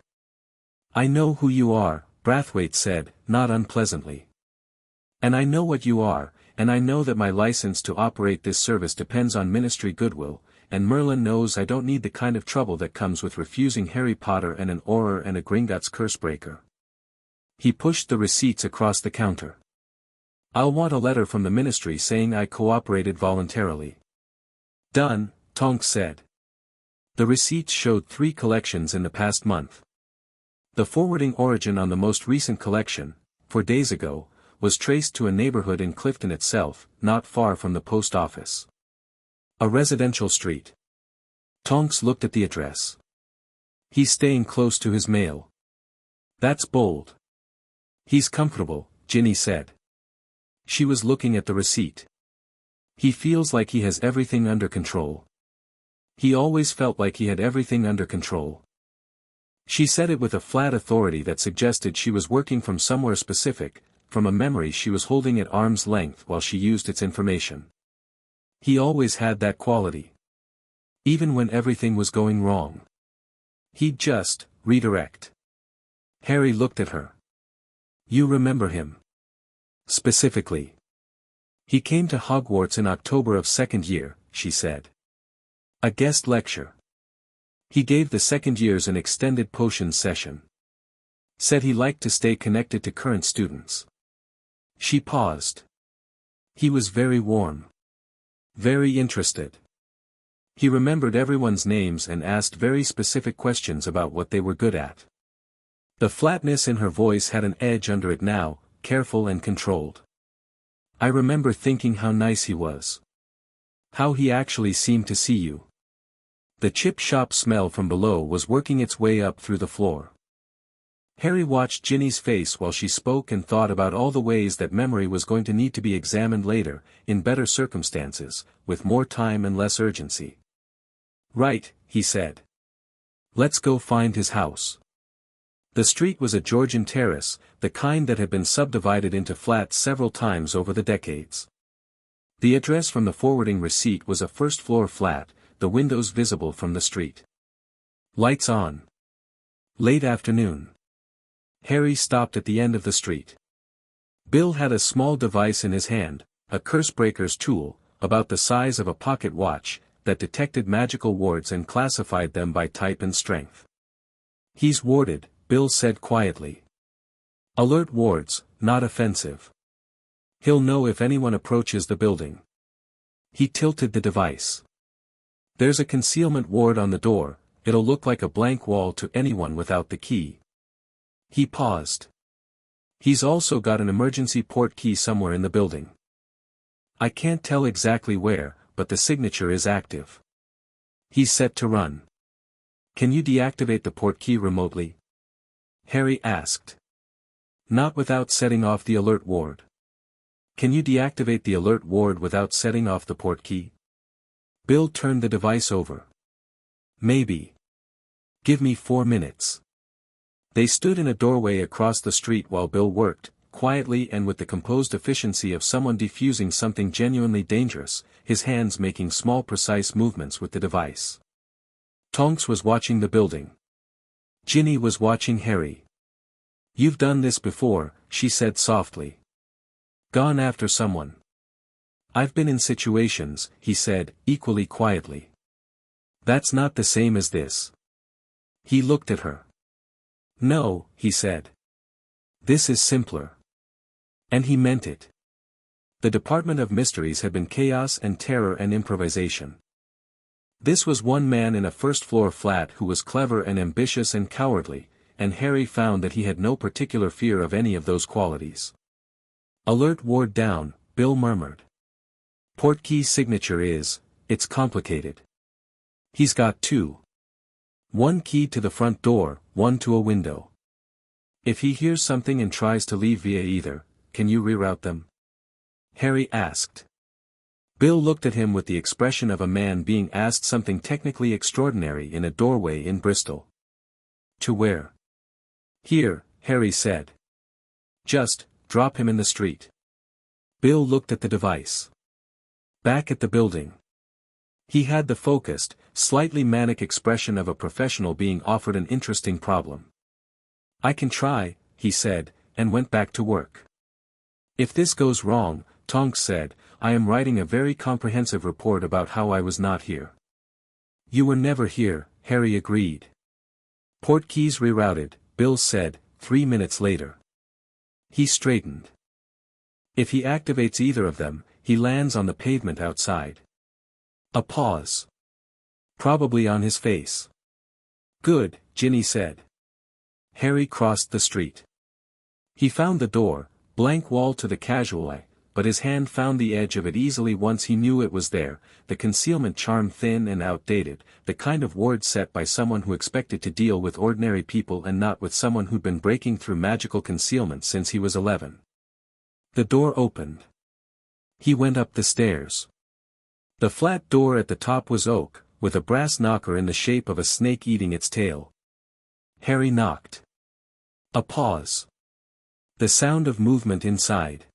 "I know who you are," Brathwaite said, not unpleasantly. "And I know what you are, and I know that my license to operate this service depends on ministry goodwill, and Merlin knows I don't need the kind of trouble that comes with refusing Harry Potter and an Auror and a Gringotts Cursebreaker." He pushed the receipts across the counter. "I'll want a letter from the ministry saying I cooperated voluntarily." "Done," Tonks said. The receipts showed 3 collections in the past month. The forwarding origin on the most recent collection, 4 days ago, was traced to a neighborhood in Clifton itself, not far from the post office. A residential street. Tonks looked at the address. "He's staying close to his mail." "That's bold." "He's comfortable," Ginny said. She was looking at the receipt. "He feels like he has everything under control." He always felt like he had everything under control. She said it with a flat authority that suggested she was working from somewhere specific, from a memory she was holding at arm's length while she used its information. He always had that quality. Even when everything was going wrong. He'd just redirect. Harry looked at her. "You remember him?" "Specifically." "He came to Hogwarts in October of 2nd year," she said. "A guest lecture. He gave the 2nd years an extended potions session. Said he liked to stay connected to current students." She paused. "He was very warm. Very interested. He remembered everyone's names and asked very specific questions about what they were good at." The flatness in her voice had an edge under it now, careful and controlled. "I remember thinking how nice he was. How he actually seemed to see you." The chip shop smell from below was working its way up through the floor. Harry watched Ginny's face while she spoke and thought about all the ways that memory was going to need to be examined later, in better circumstances, with more time and less urgency. "Right," he said. "Let's go find his house." The street was a Georgian terrace, the kind that had been subdivided into flats several times over the decades. The address from the forwarding receipt was a first-floor flat, the windows visible from the street. Lights on. Late afternoon. Harry stopped at the end of the street. Bill had a small device in his hand, a Cursebreaker's tool, about the size of a pocket watch, that detected magical wards and classified them by type and strength. "He's warded," Bill said quietly. "Alert wards, not offensive. He'll know if anyone approaches the building." He tilted the device. There's a concealment ward on the door, it'll look like a blank wall to anyone without the key. He paused. He's also got an emergency port key somewhere in the building. I can't tell exactly where, but the signature is active. He's set to run. Can you deactivate the port key remotely? Harry asked. Not without setting off the alert ward. Can you deactivate the alert ward without setting off the port key? Bill turned the device over. Maybe. Give me 4 minutes. They stood in a doorway across the street while Bill worked, quietly and with the composed efficiency of someone defusing something genuinely dangerous, his hands making small precise movements with the device. Tonks was watching the building. Ginny was watching Harry. You've done this before, she said softly. Gone after someone. I've been in situations, he said, equally quietly. That's not the same as this. He looked at her. No, he said. This is simpler. And he meant it. The Department of Mysteries had been chaos and terror and improvisation. This was one man in a first-floor flat who was clever and ambitious and cowardly, and Harry found that he had no particular fear of any of those qualities. Alert ward down, Bill murmured. Portkey signature is, it's complicated. He's got 2. One key to the front door, one to a window. If he hears something and tries to leave via either, can you reroute them? Harry asked. Bill looked at him with the expression of a man being asked something technically extraordinary in a doorway in Bristol. To where? Here, Harry said. Just, drop him in the street. Bill looked at the device. Back at the building. He had the focused, slightly manic expression of a professional being offered an interesting problem. I can try, he said, and went back to work. If this goes wrong, Tonks said, I am writing a very comprehensive report about how I was not here. You were never here, Harry agreed. Portkeys rerouted, Bill said, 3 minutes later. He straightened. If he activates either of them, he lands on the pavement outside. A pause. Probably on his face. Good, Ginny said. Harry crossed the street. He found the door, blank wall to the casual eye, but his hand found the edge of it easily once he knew it was there, the concealment charm thin and outdated, the kind of ward set by someone who expected to deal with ordinary people and not with someone who'd been breaking through magical concealment since he was 11. The door opened. He went up the stairs. The flat door at the top was oak, with a brass knocker in the shape of a snake eating its tail. Harry knocked. A pause. The sound of movement inside.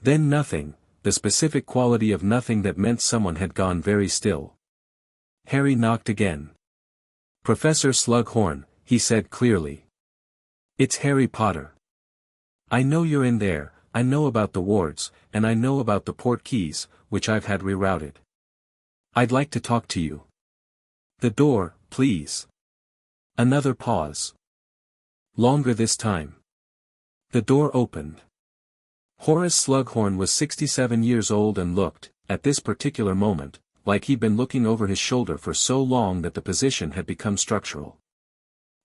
Then nothing, the specific quality of nothing that meant someone had gone very still. Harry knocked again. Professor Slughorn, he said clearly. It's Harry Potter. I know you're in there, I know about the wards, and I know about the port keys, which I've had rerouted. I'd like to talk to you. The door, please. Another pause. Longer this time. The door opened. Horace Slughorn was 67 years old and looked, at this particular moment, like he'd been looking over his shoulder for so long that the position had become structural.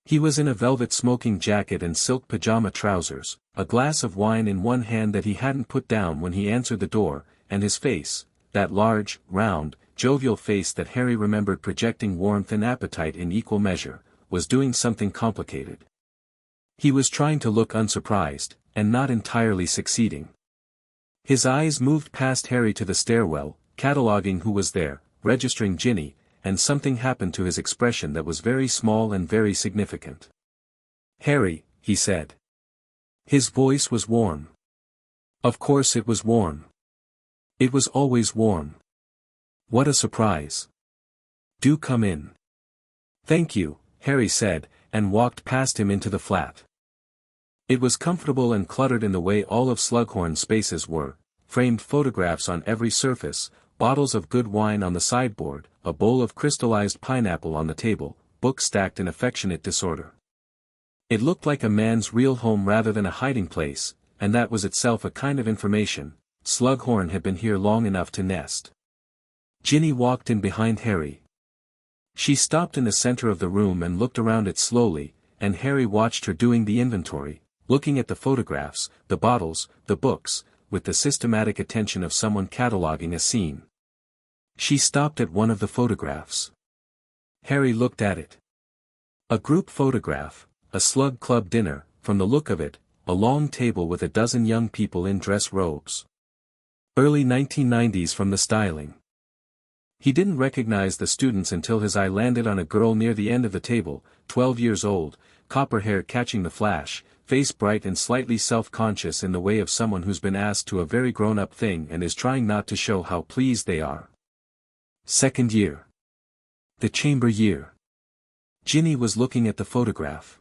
He was in a velvet smoking jacket and silk pajama trousers, a glass of wine in one hand that he hadn't put down when he answered the door, and his face, that large, round, jovial face that Harry remembered projecting warmth and appetite in equal measure, was doing something complicated. He was trying to look unsurprised, and not entirely succeeding. His eyes moved past Harry to the stairwell, cataloguing who was there, registering Ginny, and something happened to his expression that was very small and very significant. Harry, he said. His voice was warm. Of course it was warm. It was always warm. What a surprise. Do come in. Thank you, Harry said, and walked past him into the flat. It was comfortable and cluttered in the way all of Slughorn's spaces were, framed photographs on every surface, bottles of good wine on the sideboard, a bowl of crystallized pineapple on the table, books stacked in affectionate disorder. It looked like a man's real home rather than a hiding place, and that was itself a kind of information. Slughorn had been here long enough to nest. Ginny walked in behind Harry. She stopped in the center of the room and looked around it slowly, and Harry watched her doing the inventory, looking at the photographs, the bottles, the books, with the systematic attention of someone cataloging a scene. She stopped at one of the photographs. Harry looked at it. A group photograph, a slug club dinner, from the look of it, a long table with a dozen young people in dress robes. Early 1990s from the styling. He didn't recognize the students until his eye landed on a girl near the end of the table, 12 years old, copper hair catching the flash, face bright and slightly self-conscious in the way of someone who's been asked to a very grown-up thing and is trying not to show how pleased they are. Second year. The chamber year. Ginny was looking at the photograph.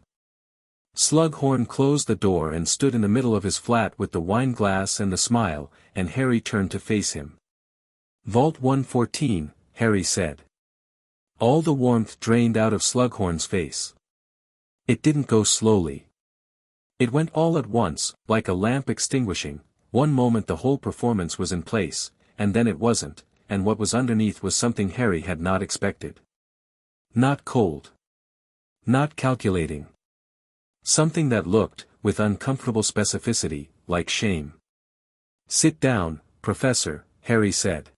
Slughorn closed the door and stood in the middle of his flat with the wine glass and the smile, and Harry turned to face him. Vault 114, Harry said. All the warmth drained out of Slughorn's face. It didn't go slowly. It went all at once, like a lamp extinguishing. One moment the whole performance was in place, and then it wasn't, and what was underneath was something Harry had not expected. Not cold. Not calculating. Something that looked, with uncomfortable specificity, like shame. Sit down, Professor, Harry said.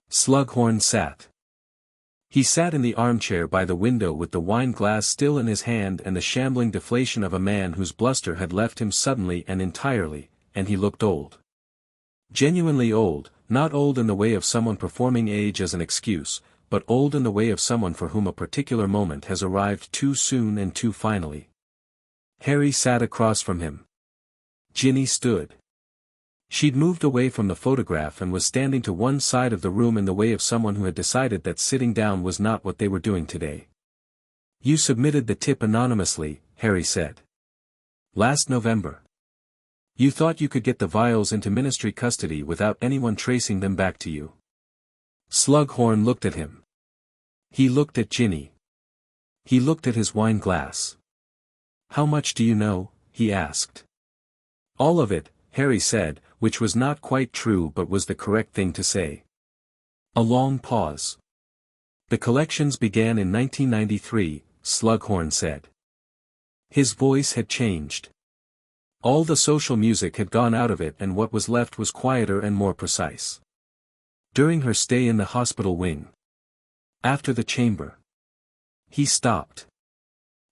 Slughorn sat. He sat in the armchair by the window with the wine glass still in his hand and the shambling deflation of a man whose bluster had left him suddenly and entirely, and he looked old. Genuinely old, not old in the way of someone performing age as an excuse, but old in the way of someone for whom a particular moment has arrived too soon and too finally. Harry sat across from him. Ginny stood. She'd moved away from the photograph and was standing to one side of the room in the way of someone who had decided that sitting down was not what they were doing today. You submitted the tip anonymously, Harry said. Last November. You thought you could get the vials into ministry custody without anyone tracing them back to you. Slughorn looked at him. He looked at Ginny. He looked at his wine glass. How much do you know? He asked. All of it, Harry said, which was not quite true but was the correct thing to say. A long pause. The collections began in 1993, Slughorn said. His voice had changed. All the social music had gone out of it and what was left was quieter and more precise. During her stay in the hospital wing. After the chamber. He stopped.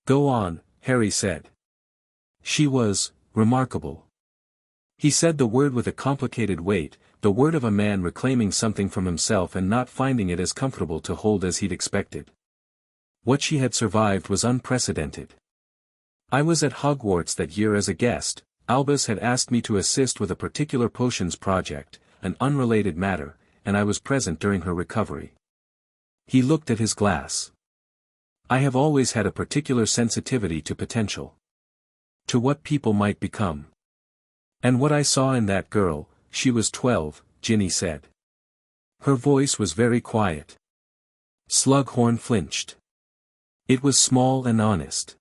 Go on, Harry said. She was remarkable. He said the word with a complicated weight, the word of a man reclaiming something from himself and not finding it as comfortable to hold as he'd expected. What she had survived was unprecedented. I was at Hogwarts that year as a guest. Albus had asked me to assist with a particular potions project, an unrelated matter, and I was present during her recovery. He looked at his glass. I have always had a particular sensitivity to potential. To what people might become. And what I saw in that girl, she was 12, Ginny said. Her voice was very quiet. Slughorn flinched. It was small and honest.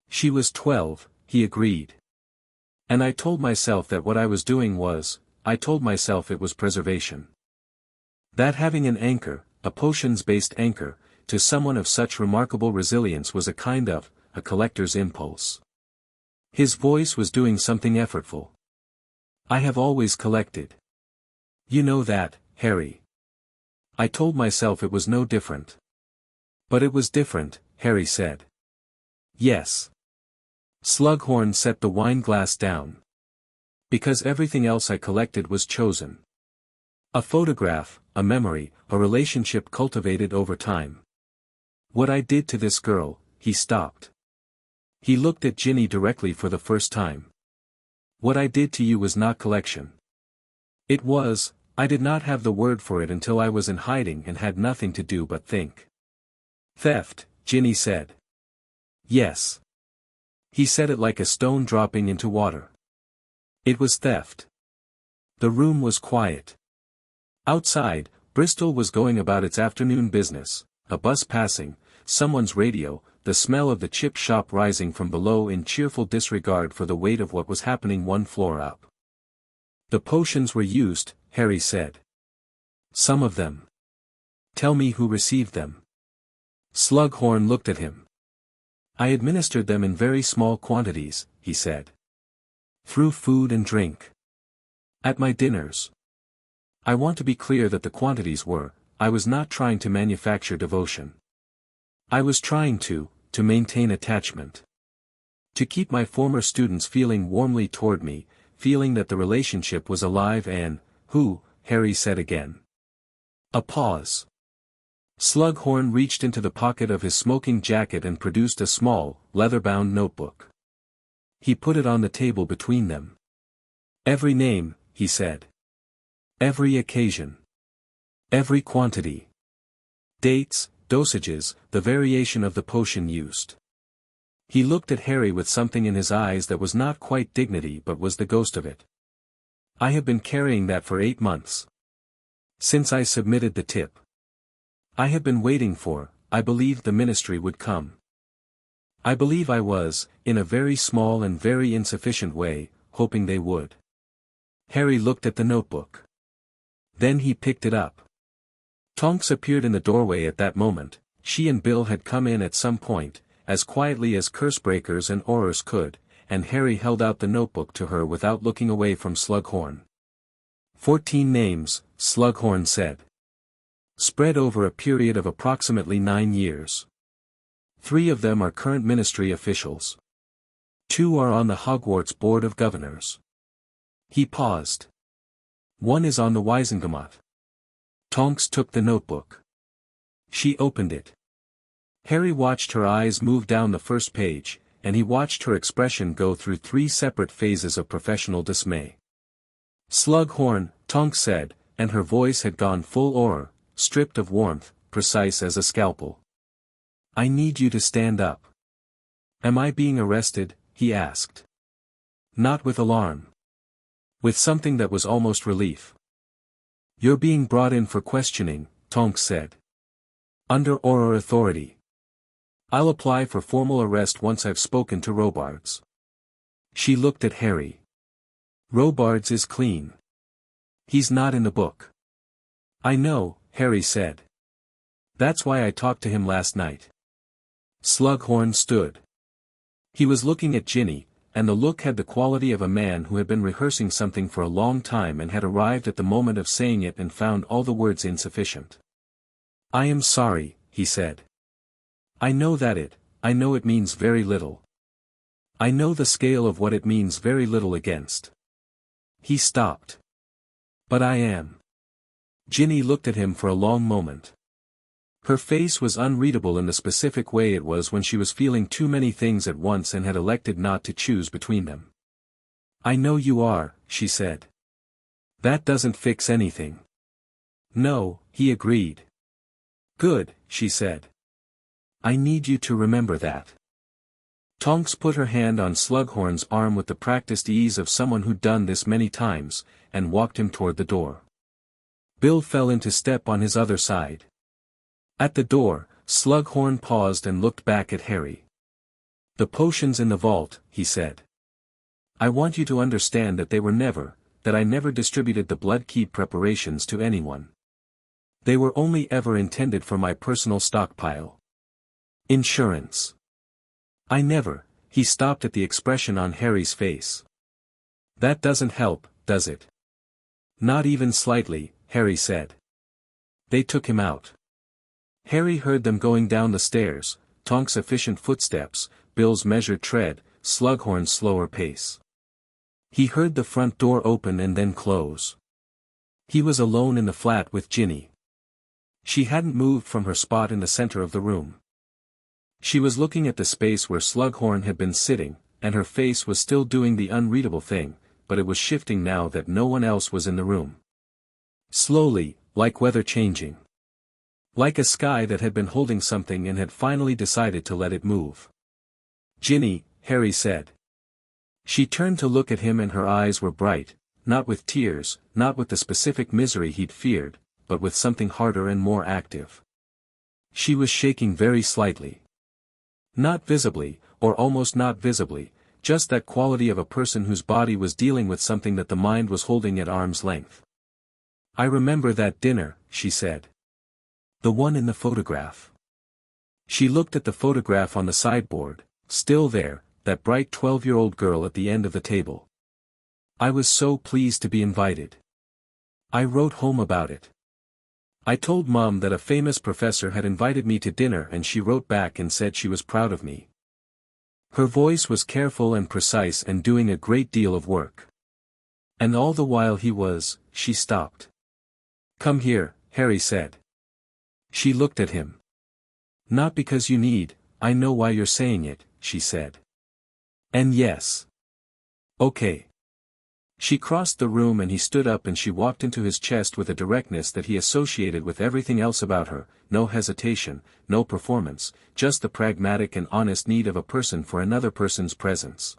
She was 12, he agreed. And I told myself that what I was doing was, I told myself it was preservation. That having an anchor, a potions-based anchor, to someone of such remarkable resilience was a kind of, a collector's impulse. His voice was doing something effortful. I have always collected. You know that, Harry. I told myself it was no different. But it was different, Harry said. Yes. Slughorn set the wine glass down. Because everything else I collected was chosen. A photograph, a memory, a relationship cultivated over time. What I did to this girl, he stopped. He looked at Ginny directly for the first time. What I did to you was not collection. It was, I did not have the word for it until I was in hiding and had nothing to do but think. Theft, Ginny said. Yes. He said it like a stone dropping into water. It was theft. The room was quiet. Outside, Bristol was going about its afternoon business, a bus passing, someone's radio, the smell of the chip shop rising from below in cheerful disregard for the weight of what was happening one floor up. The potions were used, Harry said. Some of them. Tell me who received them. Slughorn looked at him. I administered them in very small quantities, he said. Through food and drink. At my dinners. I want to be clear that the quantities were, I was not trying to manufacture devotion. I was trying to maintain attachment. To keep my former students feeling warmly toward me, feeling that the relationship was alive and, who, Harry said again. A pause. Slughorn reached into the pocket of his smoking jacket and produced a small, leather-bound notebook. He put it on the table between them. Every name, he said. Every occasion. Every quantity. Dates, dosages, the variation of the potion used. He looked at Harry with something in his eyes that was not quite dignity but was the ghost of it. I have been carrying that for 8 months. Since I submitted the tip. I have been waiting for, I believed the ministry would come. I believe I was, in a very small and very insufficient way, hoping they would. Harry looked at the notebook. Then he picked it up. Tonks appeared in the doorway at that moment. She and Bill had come in at some point, as quietly as cursebreakers and Aurors could, and Harry held out the notebook to her without looking away from Slughorn. 14 names, Slughorn said. Spread over a period of approximately 9 years. 3 of them are current ministry officials. 2 are on the Hogwarts Board of Governors. He paused. 1 is on the Wiesengemot. Tonks took the notebook. She opened it. Harry watched her eyes move down the first page, and he watched her expression go through 3 separate phases of professional dismay. Slughorn, Tonks said, and her voice had gone full Auror, stripped of warmth, precise as a scalpel. I need you to stand up. Am I being arrested? He asked. Not with alarm. With something that was almost relief. You're being brought in for questioning, Tonks said. Under Auror authority. I'll apply for formal arrest once I've spoken to Robards. She looked at Harry. Robards is clean. He's not in the book. I know, Harry said. That's why I talked to him last night. Slughorn stood. He was looking at Ginny, and the look had the quality of a man who had been rehearsing something for a long time and had arrived at the moment of saying it and found all the words insufficient. I am sorry, he said. I know it means very little. I know the scale of what it means very little against. He stopped. But I am. Ginny looked at him for a long moment. Her face was unreadable in the specific way it was when she was feeling too many things at once and had elected not to choose between them. I know you are, she said. That doesn't fix anything. No, he agreed. Good, she said. I need you to remember that. Tonks put her hand on Slughorn's arm with the practiced ease of someone who'd done this many times, and walked him toward the door. Bill fell into step on his other side. At the door, Slughorn paused and looked back at Harry. The potions in the vault, he said. I want you to understand that I never distributed the blood key preparations to anyone. They were only ever intended for my personal stockpile. Insurance. He stopped at the expression on Harry's face. That doesn't help, does it? Not even slightly, Harry said. They took him out. Harry heard them going down the stairs, Tonks' efficient footsteps, Bill's measured tread, Slughorn's slower pace. He heard the front door open and then close. He was alone in the flat with Ginny. She hadn't moved from her spot in the center of the room. She was looking at the space where Slughorn had been sitting, and her face was still doing the unreadable thing, but it was shifting now that no one else was in the room. Slowly, like weather changing. Like a sky that had been holding something and had finally decided to let it move. Ginny, Harry said. She turned to look at him and her eyes were bright, not with tears, not with the specific misery he'd feared, but with something harder and more active. She was shaking very slightly. Not visibly, or almost not visibly, just that quality of a person whose body was dealing with something that the mind was holding at arm's length. I remember that dinner, she said. The one in the photograph. She looked at the photograph on the sideboard, still there, that bright 12-year-old girl at the end of the table. I was so pleased to be invited. I wrote home about it. I told Mom that a famous professor had invited me to dinner and she wrote back and said she was proud of me. Her voice was careful and precise and doing a great deal of work. And all the while she stopped. Come here, Harry said. She looked at him. Not because you need, I know why you're saying it, she said. And yes. Okay. She crossed the room and he stood up and she walked into his chest with a directness that he associated with everything else about her, no hesitation, no performance, just the pragmatic and honest need of a person for another person's presence.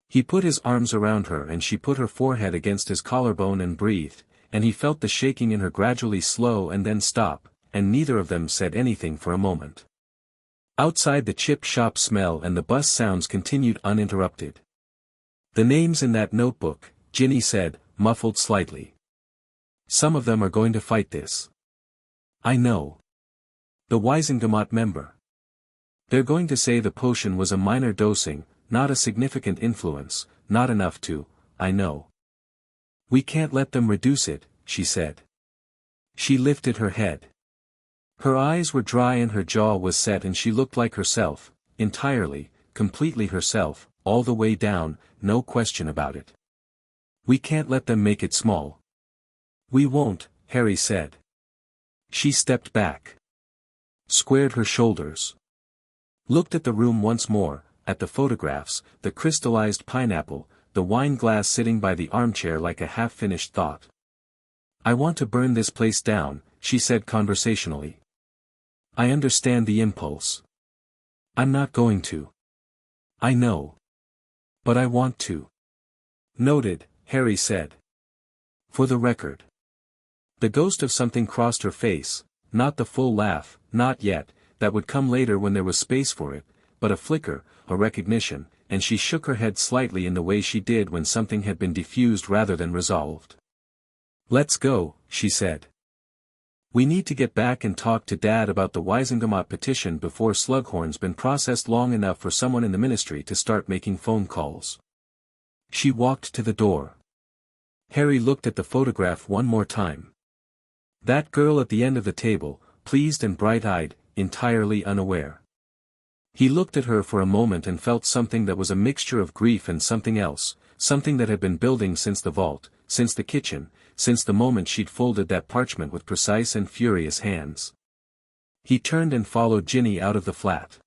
He put his arms around her and she put her forehead against his collarbone and breathed, and he felt the shaking in her gradually slow and then stop, and neither of them said anything for a moment. Outside the chip shop smell and the bus sounds continued uninterrupted. The names in that notebook, Ginny said, muffled slightly. Some of them are going to fight this. I know. The Wiesengemot member. They're going to say the potion was a minor dosing, not a significant influence, not enough to, I know. We can't let them reduce it, she said. She lifted her head. Her eyes were dry and her jaw was set and she looked like herself, entirely, completely herself, all the way down, no question about it. We can't let them make it small. We won't, Harry said. She stepped back. Squared her shoulders. Looked at the room once more, at the photographs, the crystallized pineapple, the wine glass sitting by the armchair like a half-finished thought. I want to burn this place down, she said conversationally. I understand the impulse. I'm not going to. I know. But I want to. Noted, Harry said. For the record. The ghost of something crossed her face, not the full laugh, not yet, that would come later when there was space for it, but a flicker, a recognition, and she shook her head slightly in the way she did when something had been diffused rather than resolved. Let's go, she said. We need to get back and talk to Dad about the Wiesengemot petition before Slughorn's been processed long enough for someone in the ministry to start making phone calls. She walked to the door. Harry looked at the photograph one more time. That girl at the end of the table, pleased and bright-eyed, entirely unaware. He looked at her for a moment and felt something that was a mixture of grief and something else, something that had been building since the vault, since the kitchen, since the moment she'd folded that parchment with precise and furious hands. He turned and followed Ginny out of the flat.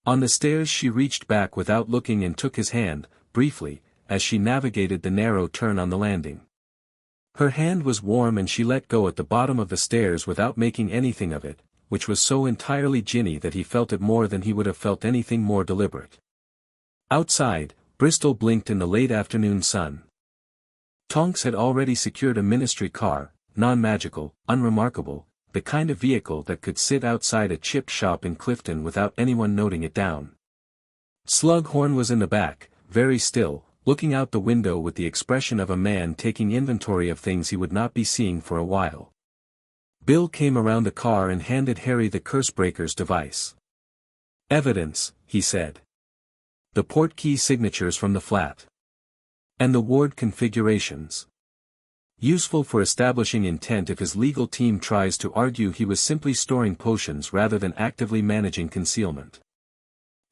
On the stairs she reached back without looking and took his hand, briefly, as she navigated the narrow turn on the landing. Her hand was warm and she let go at the bottom of the stairs without making anything of it, which was so entirely Ginny that he felt it more than he would have felt anything more deliberate. Outside, Bristol blinked in the late afternoon sun. Tonks had already secured a ministry car, non-magical, unremarkable, the kind of vehicle that could sit outside a chip shop in Clifton without anyone noting it down. Slughorn was in the back, very still, looking out the window with the expression of a man taking inventory of things he would not be seeing for a while. Bill came around the car and handed Harry the cursebreaker's device. Evidence, he said. The portkey signatures from the flat. And the ward configurations. Useful for establishing intent if his legal team tries to argue he was simply storing potions rather than actively managing concealment.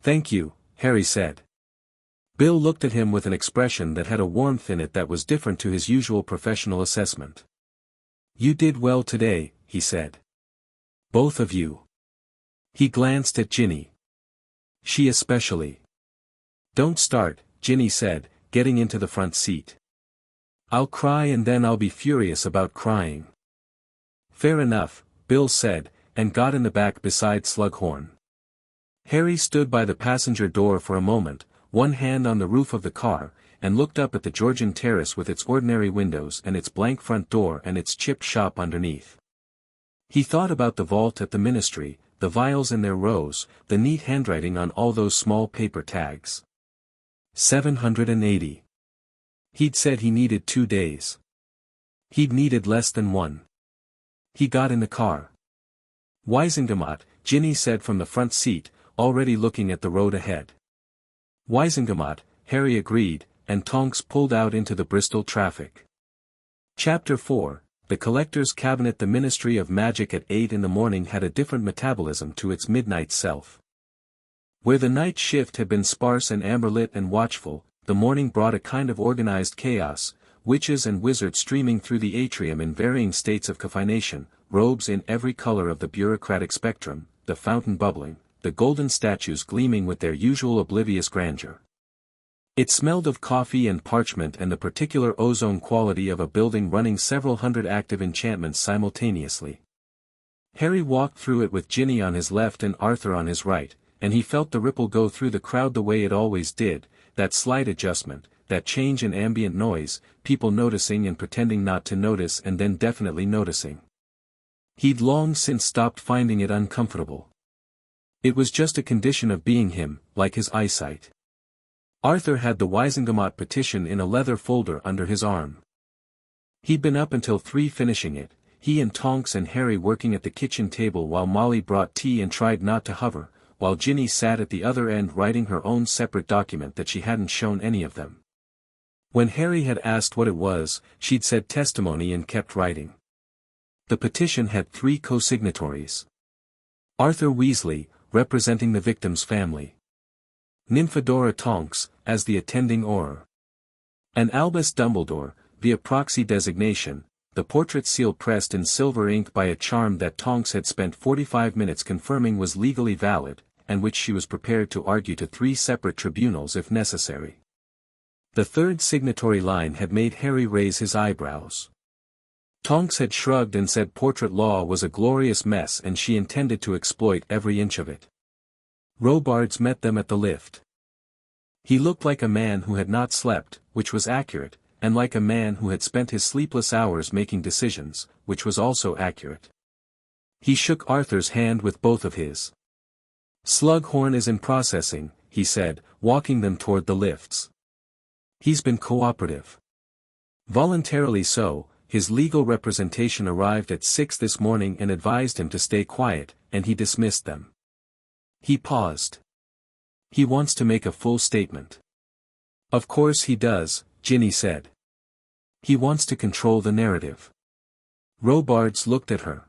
Thank you, Harry said. Bill looked at him with an expression that had a warmth in it that was different to his usual professional assessment. You did well today, he said. Both of you. He glanced at Ginny. She especially. Don't start, Ginny said, getting into the front seat. I'll cry and then I'll be furious about crying. Fair enough, Bill said, and got in the back beside Slughorn. Harry stood by the passenger door for a moment, one hand on the roof of the car, and looked up at the Georgian terrace with its ordinary windows and its blank front door and its chip shop underneath. He thought about the vault at the ministry, the vials in their rows, the neat handwriting on all those small paper tags. 780. He'd said he needed 2 days. He'd needed less than one. He got in the car. Weisengamot, Ginny said from the front seat, already looking at the road ahead. Weisengamot, Harry agreed, and Tonks pulled out into the Bristol traffic. Chapter 4, The Collector's Cabinet. The Ministry of Magic at 8 in the morning had a different metabolism to its midnight self. Where the night shift had been sparse and amber-lit and watchful, the morning brought a kind of organized chaos, witches and wizards streaming through the atrium in varying states of caffeination, robes in every color of the bureaucratic spectrum, the fountain bubbling, the golden statues gleaming with their usual oblivious grandeur. It smelled of coffee and parchment and the particular ozone quality of a building running several hundred active enchantments simultaneously. Harry walked through it with Ginny on his left and Arthur on his right, and he felt the ripple go through the crowd the way it always did, that slight adjustment, that change in ambient noise, people noticing and pretending not to notice and then definitely noticing. He'd long since stopped finding it uncomfortable. It was just a condition of being him, like his eyesight. Arthur had the Weisengamot petition in a leather folder under his arm. He'd been up until 3 finishing it, he and Tonks and Harry working at the kitchen table while Molly brought tea and tried not to hover, while Ginny sat at the other end writing her own separate document that she hadn't shown any of them. When Harry had asked what it was, she'd said testimony and kept writing. The petition had 3 co-signatories. Arthur Weasley, representing the victim's family. Nymphadora Tonks, as the attending Auror. And Albus Dumbledore, via proxy designation, the portrait seal pressed in silver ink by a charm that Tonks had spent 45 minutes confirming was legally valid, and which she was prepared to argue to 3 separate tribunals if necessary. The 3rd signatory line had made Harry raise his eyebrows. Tonks had shrugged and said portrait law was a glorious mess and she intended to exploit every inch of it. Robards met them at the lift. He looked like a man who had not slept, which was accurate, and like a man who had spent his sleepless hours making decisions, which was also accurate. He shook Arthur's hand with both of his. Slughorn is in processing, he said, walking them toward the lifts. He's been cooperative. Voluntarily so. His legal representation arrived at 6 this morning and advised him to stay quiet, and he dismissed them. He paused. He wants to make a full statement. Of course he does, Ginny said. He wants to control the narrative. Robards looked at her.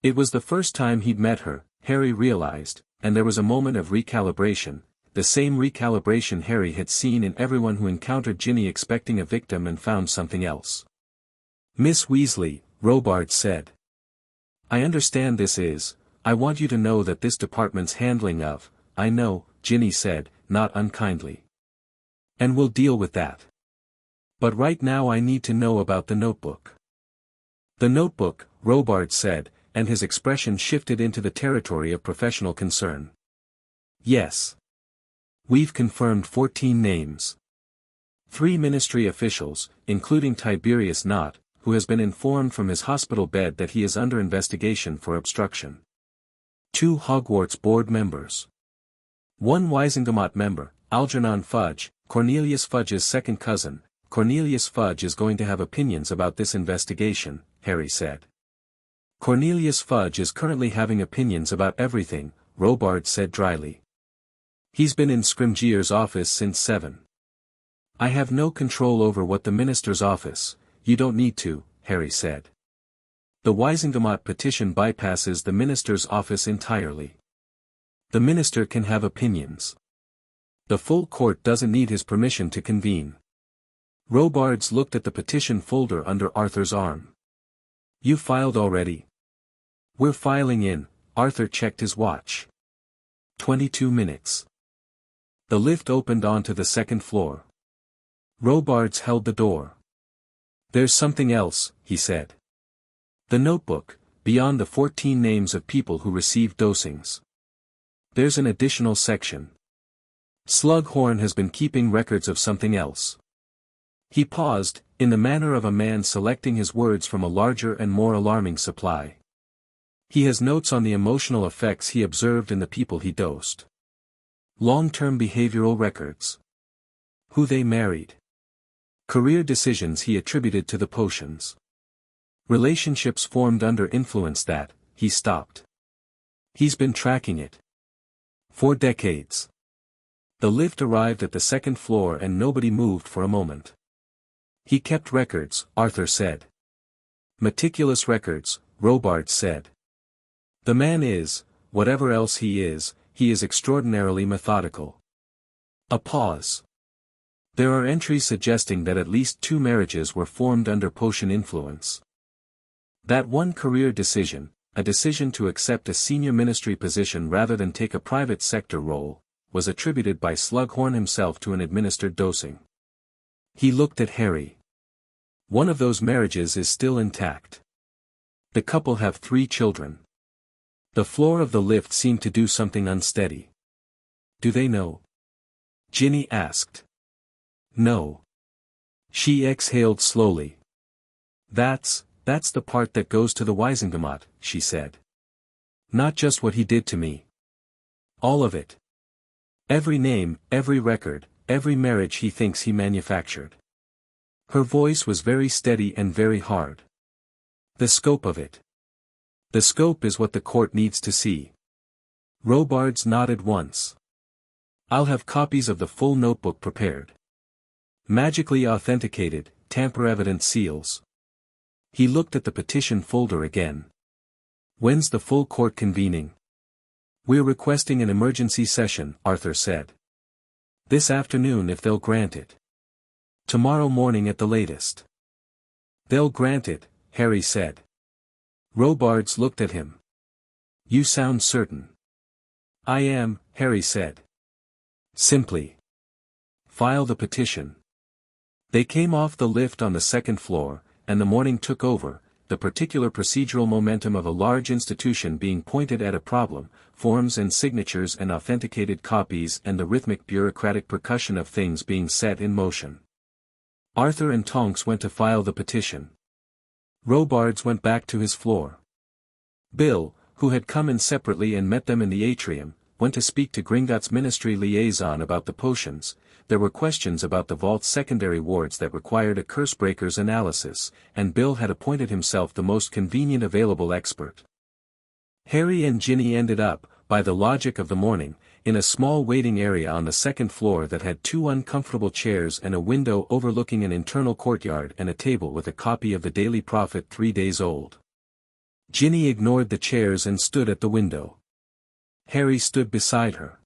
It was the first time he'd met her, Harry realized, and there was a moment of recalibration, the same recalibration Harry had seen in everyone who encountered Ginny expecting a victim and found something else. Miss Weasley, Robards said. I understand this is, I want you to know that this department's handling of, I know, Ginny said, not unkindly. And we'll deal with that. But right now I need to know about the notebook. The notebook, Robards said, and his expression shifted into the territory of professional concern. Yes. We've confirmed 14 names. 3 ministry officials, including Tiberius Knott, who has been informed from his hospital bed that he is under investigation for obstruction. 2 Hogwarts board members. 1 Weisengamot member, Algernon Fudge, Cornelius Fudge's second cousin. Cornelius Fudge is going to have opinions about this investigation, Harry said. Cornelius Fudge is currently having opinions about everything, Robards said dryly. He's been in Scrimgeour's office since 7. I have no control over what the minister's office. You don't need to, Harry said. The Weisengamot petition bypasses the minister's office entirely. The minister can have opinions. The full court doesn't need his permission to convene. Robards looked at the petition folder under Arthur's arm. You filed already? We're filing in, Arthur checked his watch. 22 minutes. The lift opened onto the 2nd floor. Robards held the door. There's something else, he said. The notebook, beyond the 14 names of people who received dosings. There's an additional section. Slughorn has been keeping records of something else. He paused, in the manner of a man selecting his words from a larger and more alarming supply. He has notes on the emotional effects he observed in the people he dosed. Long-term behavioral records. Who they married. Career decisions he attributed to the potions. Relationships formed under influence that, he stopped. He's been tracking it. For decades. The lift arrived at the second floor and nobody moved for a moment. He kept records, Arthur said. Meticulous records, Robards said. The man is, whatever else he is extraordinarily methodical. A pause. There are entries suggesting that at least 2 marriages were formed under potion influence. That one career decision, a decision to accept a senior ministry position rather than take a private sector role, was attributed by Slughorn himself to an administered dosing. He looked at Harry. One of those marriages is still intact. The couple have 3 children. The floor of the lift seemed to do something unsteady. Do they know? Ginny asked. No. She exhaled slowly. That's the part that goes to the Wiesengemot, she said. Not just what he did to me. All of it. Every name, every record, every marriage he thinks he manufactured. Her voice was very steady and very hard. The scope of it. The scope is what the court needs to see. Robards nodded once. I'll have copies of the full notebook prepared. Magically authenticated, tamper-evident seals. He looked at the petition folder again. When's the full court convening? We're requesting an emergency session, Arthur said. This afternoon if they'll grant it. Tomorrow morning at the latest. They'll grant it, Harry said. Robards looked at him. You sound certain. I am, Harry said. Simply. File the petition. They came off the lift on the second floor, and the morning took over, the particular procedural momentum of a large institution being pointed at a problem, forms and signatures and authenticated copies and the rhythmic bureaucratic percussion of things being set in motion. Arthur and Tonks went to file the petition. Robards went back to his floor. Bill, who had come in separately and met them in the atrium, went to speak to Gringotts' ministry liaison about the potions. There were questions about the vault's secondary wards that required a cursebreaker's analysis, and Bill had appointed himself the most convenient available expert. Harry and Ginny ended up, by the logic of the morning, in a small waiting area on the second floor that had 2 uncomfortable chairs and a window overlooking an internal courtyard and a table with a copy of the Daily Prophet 3 days old. Ginny ignored the chairs and stood at the window. Harry stood beside her.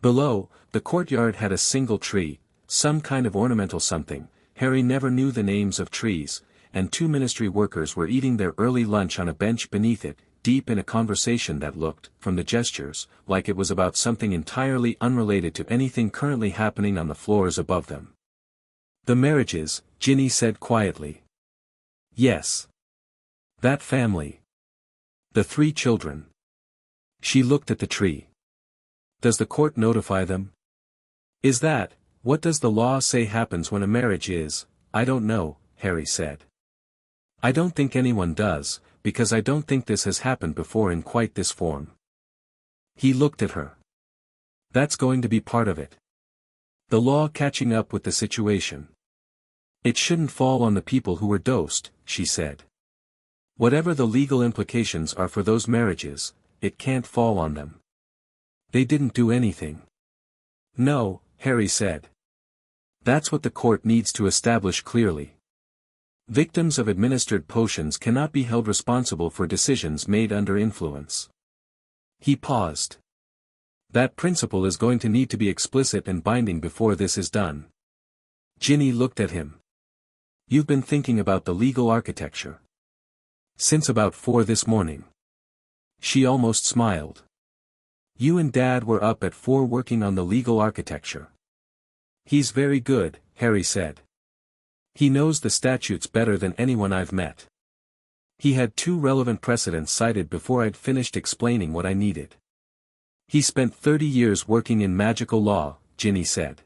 Below, the courtyard had a single tree, some kind of ornamental something, Harry never knew the names of trees, and 2 ministry workers were eating their early lunch on a bench beneath it, deep in a conversation that looked, from the gestures, like it was about something entirely unrelated to anything currently happening on the floors above them. The marriages, Ginny said quietly. Yes. That family. The 3 children. She looked at the tree. Does the court notify them? Is that, what does the law say happens when a marriage is? I don't know, Harry said. I don't think anyone does, because I don't think this has happened before in quite this form. He looked at her. That's going to be part of it. The law catching up with the situation. It shouldn't fall on the people who were dosed, she said. Whatever the legal implications are for those marriages, it can't fall on them. They didn't do anything. No, Harry said. That's what the court needs to establish clearly. Victims of administered potions cannot be held responsible for decisions made under influence. He paused. That principle is going to need to be explicit and binding before this is done. Ginny looked at him. You've been thinking about the legal architecture. Since about 4 this morning. She almost smiled. You and Dad were up at 4 working on the legal architecture. He's very good, Harry said. He knows the statutes better than anyone I've met. He had 2 relevant precedents cited before I'd finished explaining what I needed. He spent 30 years working in magical law, Ginny said.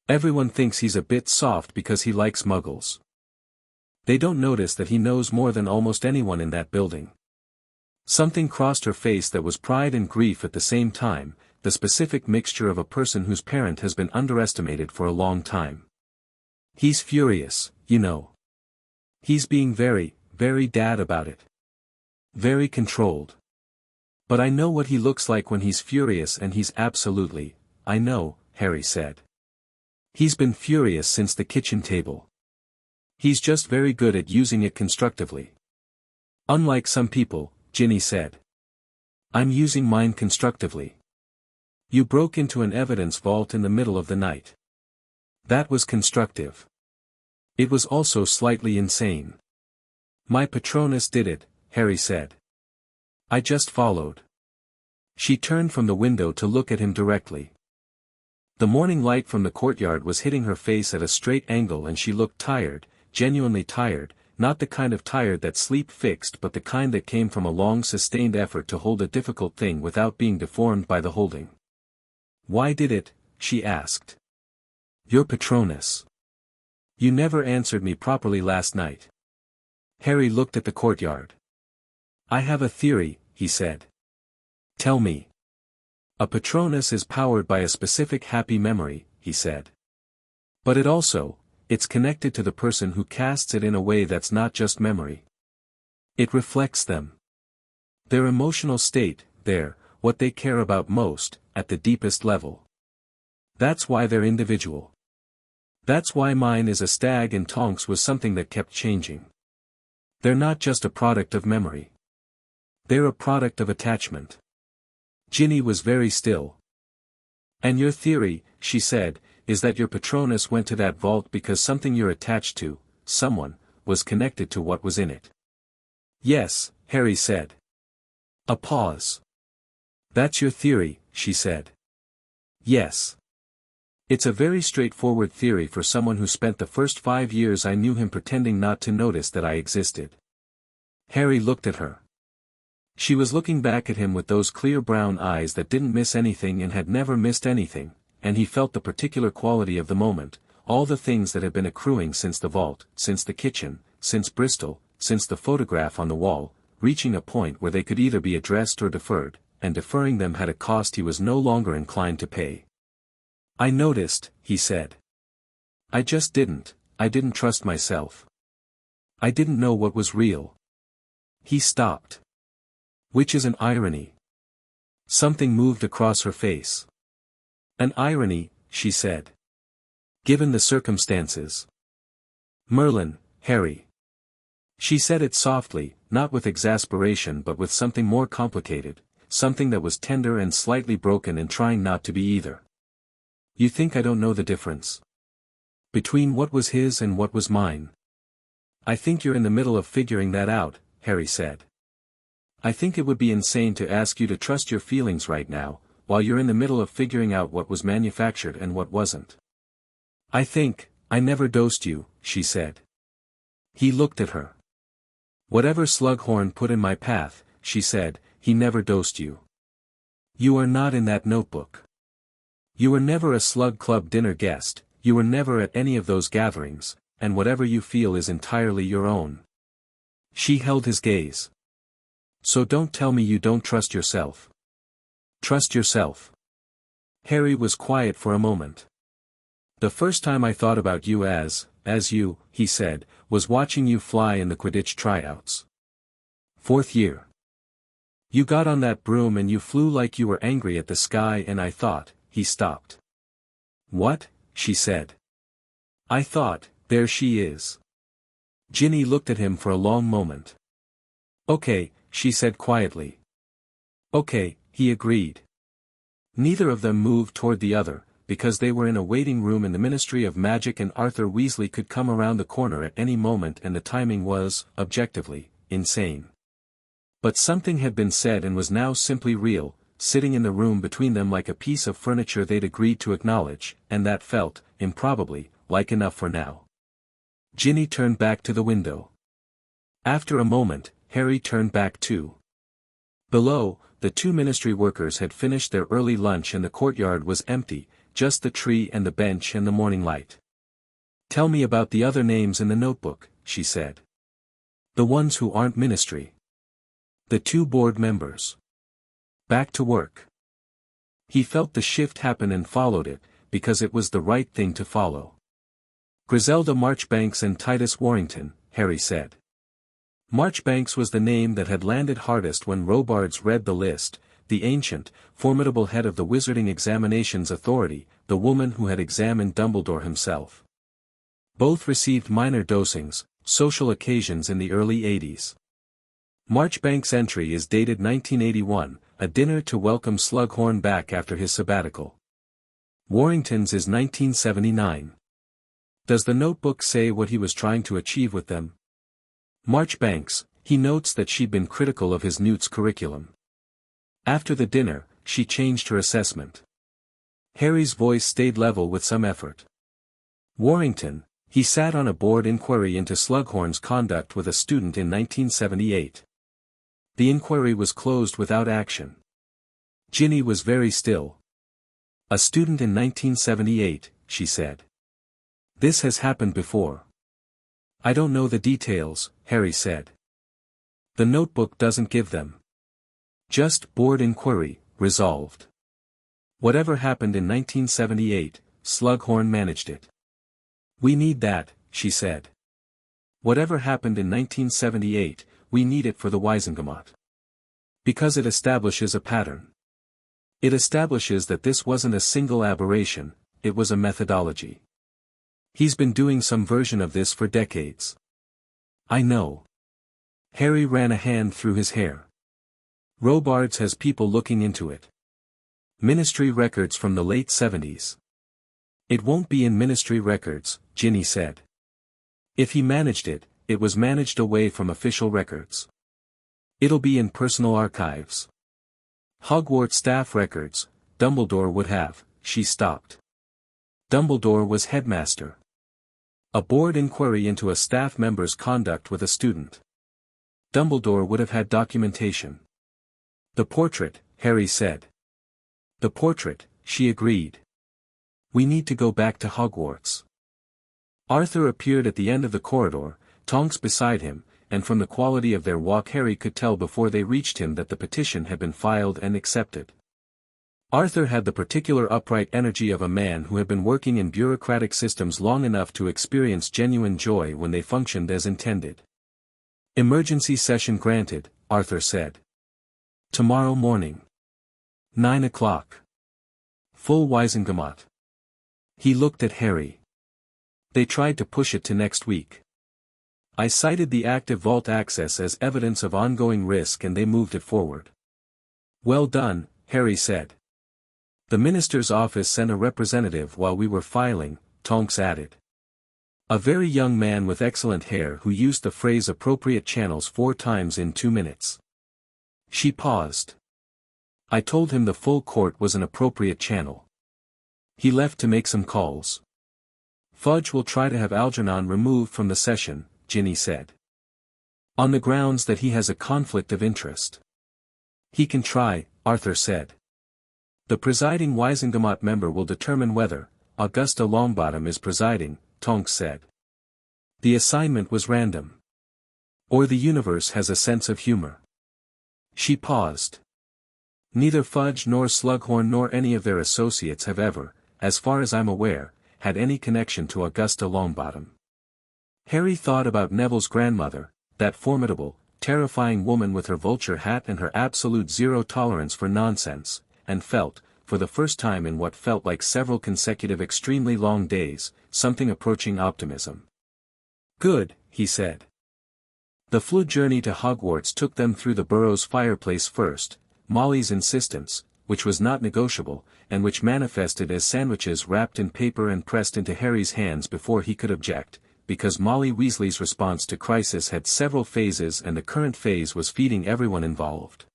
Everyone thinks he's a bit soft because he likes muggles. They don't notice that he knows more than almost anyone in that building. Something crossed her face that was pride and grief at the same time, the specific mixture of a person whose parent has been underestimated for a long time. He's furious, you know. He's being very, very dad about it. Very controlled. But I know what he looks like when he's furious, and he's absolutely, I know, Harry said. He's been furious since the kitchen table. He's just very good at using it constructively. Unlike some people, Ginny said. I'm using mine constructively. You broke into an evidence vault in the middle of the night. That was constructive. It was also slightly insane. My Patronus did it, Harry said. I just followed. She turned from the window to look at him directly. The morning light from the courtyard was hitting her face at a straight angle, and she looked tired, genuinely tired, not the kind of tired that sleep fixed, but the kind that came from a long sustained effort to hold a difficult thing without being deformed by the holding. Why did it? She asked. Your Patronus. You never answered me properly last night. Harry looked at the courtyard. I have a theory, he said. Tell me. A Patronus is powered by a specific happy memory, he said. But it's connected to the person who casts it in a way that's not just memory. It reflects them. Their emotional state, what they care about most, at the deepest level. That's why they're individual. That's why mine is a stag and Tonks was something that kept changing. They're not just a product of memory. They're a product of attachment. Ginny was very still. And your theory, she said, is that your Patronus went to that vault because something you're attached to, someone, was connected to what was in it. Yes, Harry said. A pause. That's your theory, she said. Yes. It's a very straightforward theory for someone who spent the first 5 years I knew him pretending not to notice that I existed. Harry looked at her. She was looking back at him with those clear brown eyes that didn't miss anything and had never missed anything, and he felt the particular quality of the moment, all the things that had been accruing since the vault, since the kitchen, since Bristol, since the photograph on the wall, reaching a point where they could either be addressed or deferred, and deferring them had a cost he was no longer inclined to pay. I noticed, he said. I didn't trust myself. I didn't know what was real. He stopped. Which is an irony. Something moved across her face. An irony, she said. Given the circumstances. Merlin, Harry. She said it softly, not with exasperation but with something more complicated, something that was tender and slightly broken and trying not to be either. You think I don't know the difference? Between what was his and what was mine? I think you're in the middle of figuring that out, Harry said. I think it would be insane to ask you to trust your feelings right now, while you're in the middle of figuring out what was manufactured and what wasn't. I never dosed you, she said. He looked at her. Whatever Slughorn put in my path, she said, he never dosed you. You are not in that notebook. You were never a Slug Club dinner guest, you were never at any of those gatherings, and whatever you feel is entirely your own. She held his gaze. So don't tell me you don't trust yourself. Trust yourself. Harry was quiet for a moment. The first time I thought about you as you, he said, was watching you fly in the Quidditch tryouts. 4th year. You got on that broom and you flew like you were angry at the sky, and I thought, he stopped. What? She said. I thought, there she is. Ginny looked at him for a long moment. Okay, she said quietly. Okay, he agreed. Neither of them moved toward the other, because they were in a waiting room in the Ministry of Magic and Arthur Weasley could come around the corner at any moment and the timing was, objectively, insane. But something had been said and was now simply real, sitting in the room between them like a piece of furniture they'd agreed to acknowledge, and that felt, improbably, like enough for now. Ginny turned back to the window. After a moment, Harry turned back too. Below, the 2 ministry workers had finished their early lunch and the courtyard was empty, just the tree and the bench and the morning light. Tell me about the other names in the notebook, she said. The ones who aren't ministry. The 2 board members. Back to work. He felt the shift happen and followed it, because it was the right thing to follow. Griselda Marchbanks and Titus Warrington, Harry said. Marchbanks was the name that had landed hardest when Robards read the list, the ancient, formidable head of the Wizarding Examinations Authority, the woman who had examined Dumbledore himself. Both received minor dosings, social occasions in the early 80s. Marchbanks' entry is dated 1981, a dinner to welcome Slughorn back after his sabbatical. Warrington's is 1979. Does the notebook say what he was trying to achieve with them? Marchbanks, he notes that she'd been critical of his Newt's curriculum. After the dinner, she changed her assessment. Harry's voice stayed level with some effort. Warrington, he sat on a board inquiry into Slughorn's conduct with a student in 1978. The inquiry was closed without action. Ginny was very still. A student in 1978, she said. This has happened before. I don't know the details, Harry said. The notebook doesn't give them. Just board inquiry, resolved. Whatever happened in 1978, Slughorn managed it. We need that, she said. Whatever happened in 1978, we need it for the Wizengamot. Because it establishes a pattern. It establishes that this wasn't a single aberration, it was a methodology. He's been doing some version of this for decades. I know. Harry ran a hand through his hair. Robards has people looking into it. Ministry records from the late 70s. It won't be in ministry records, Ginny said. If he managed it, it was managed away from official records. It'll be in personal archives. Hogwarts staff records, Dumbledore would have, she stopped. Dumbledore was headmaster. A board inquiry into a staff member's conduct with a student. Dumbledore would have had documentation. The portrait, Harry said. The portrait, she agreed. We need to go back to Hogwarts. Arthur appeared at the end of the corridor, Tonks beside him, and from the quality of their walk Harry could tell before they reached him that the petition had been filed and accepted. Arthur had the particular upright energy of a man who had been working in bureaucratic systems long enough to experience genuine joy when they functioned as intended. Emergency session granted, Arthur said. Tomorrow morning. 9 o'clock. Full Wizengamot. He looked at Harry. They tried to push it to next week. I cited the active vault access as evidence of ongoing risk and they moved it forward. Well done, Harry said. The minister's office sent a representative while we were filing, Tonks added. A very young man with excellent hair who used the phrase appropriate channels 4 times in 2 minutes. She paused. I told him the full court was an appropriate channel. He left to make some calls. Fudge will try to have Algernon removed from the session, Ginny said. On the grounds that he has a conflict of interest. He can try, Arthur said. The presiding Wizengamot member will determine whether Augusta Longbottom is presiding, Tonks said. The assignment was random. Or the universe has a sense of humor. She paused. Neither Fudge nor Slughorn nor any of their associates have ever, as far as I'm aware, had any connection to Augusta Longbottom. Harry thought about Neville's grandmother, that formidable, terrifying woman with her vulture hat and her absolute zero tolerance for nonsense, and felt, for the first time in what felt like several consecutive extremely long days, something approaching optimism. Good, he said. The flu journey to Hogwarts took them through the Burrow's fireplace first, Molly's insistence, which was not negotiable, and which manifested as sandwiches wrapped in paper and pressed into Harry's hands before he could object, because Molly Weasley's response to crisis had several phases and the current phase was feeding everyone involved.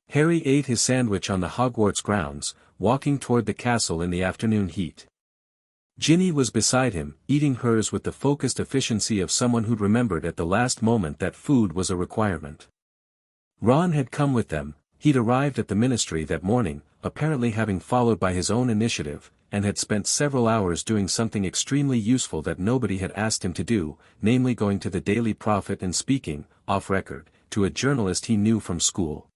Harry ate his sandwich on the Hogwarts grounds, walking toward the castle in the afternoon heat. Ginny was beside him, eating hers with the focused efficiency of someone who'd remembered at the last moment that food was a requirement. Ron had come with them. He'd arrived at the ministry that morning, apparently having followed by his own initiative, and had spent several hours doing something extremely useful that nobody had asked him to do, namely going to the Daily Prophet and speaking, off record, to a journalist he knew from school.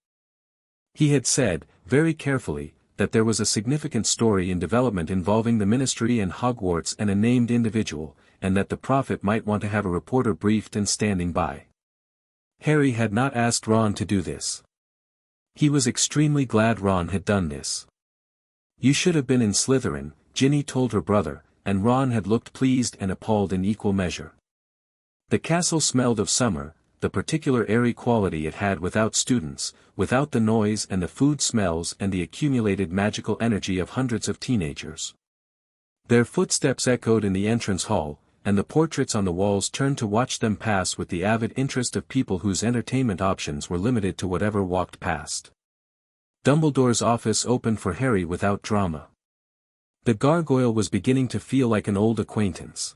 He had said, very carefully, that there was a significant story in development involving the ministry and Hogwarts and a named individual, and that the Prophet might want to have a reporter briefed and standing by. Harry had not asked Ron to do this. He was extremely glad Ron had done this. You should have been in Slytherin, Ginny told her brother, and Ron had looked pleased and appalled in equal measure. The castle smelled of summer, the particular airy quality it had without students, without the noise and the food smells and the accumulated magical energy of hundreds of teenagers. Their footsteps echoed in the entrance hall, and the portraits on the walls turned to watch them pass with the avid interest of people whose entertainment options were limited to whatever walked past. Dumbledore's office opened for Harry without drama. The gargoyle was beginning to feel like an old acquaintance.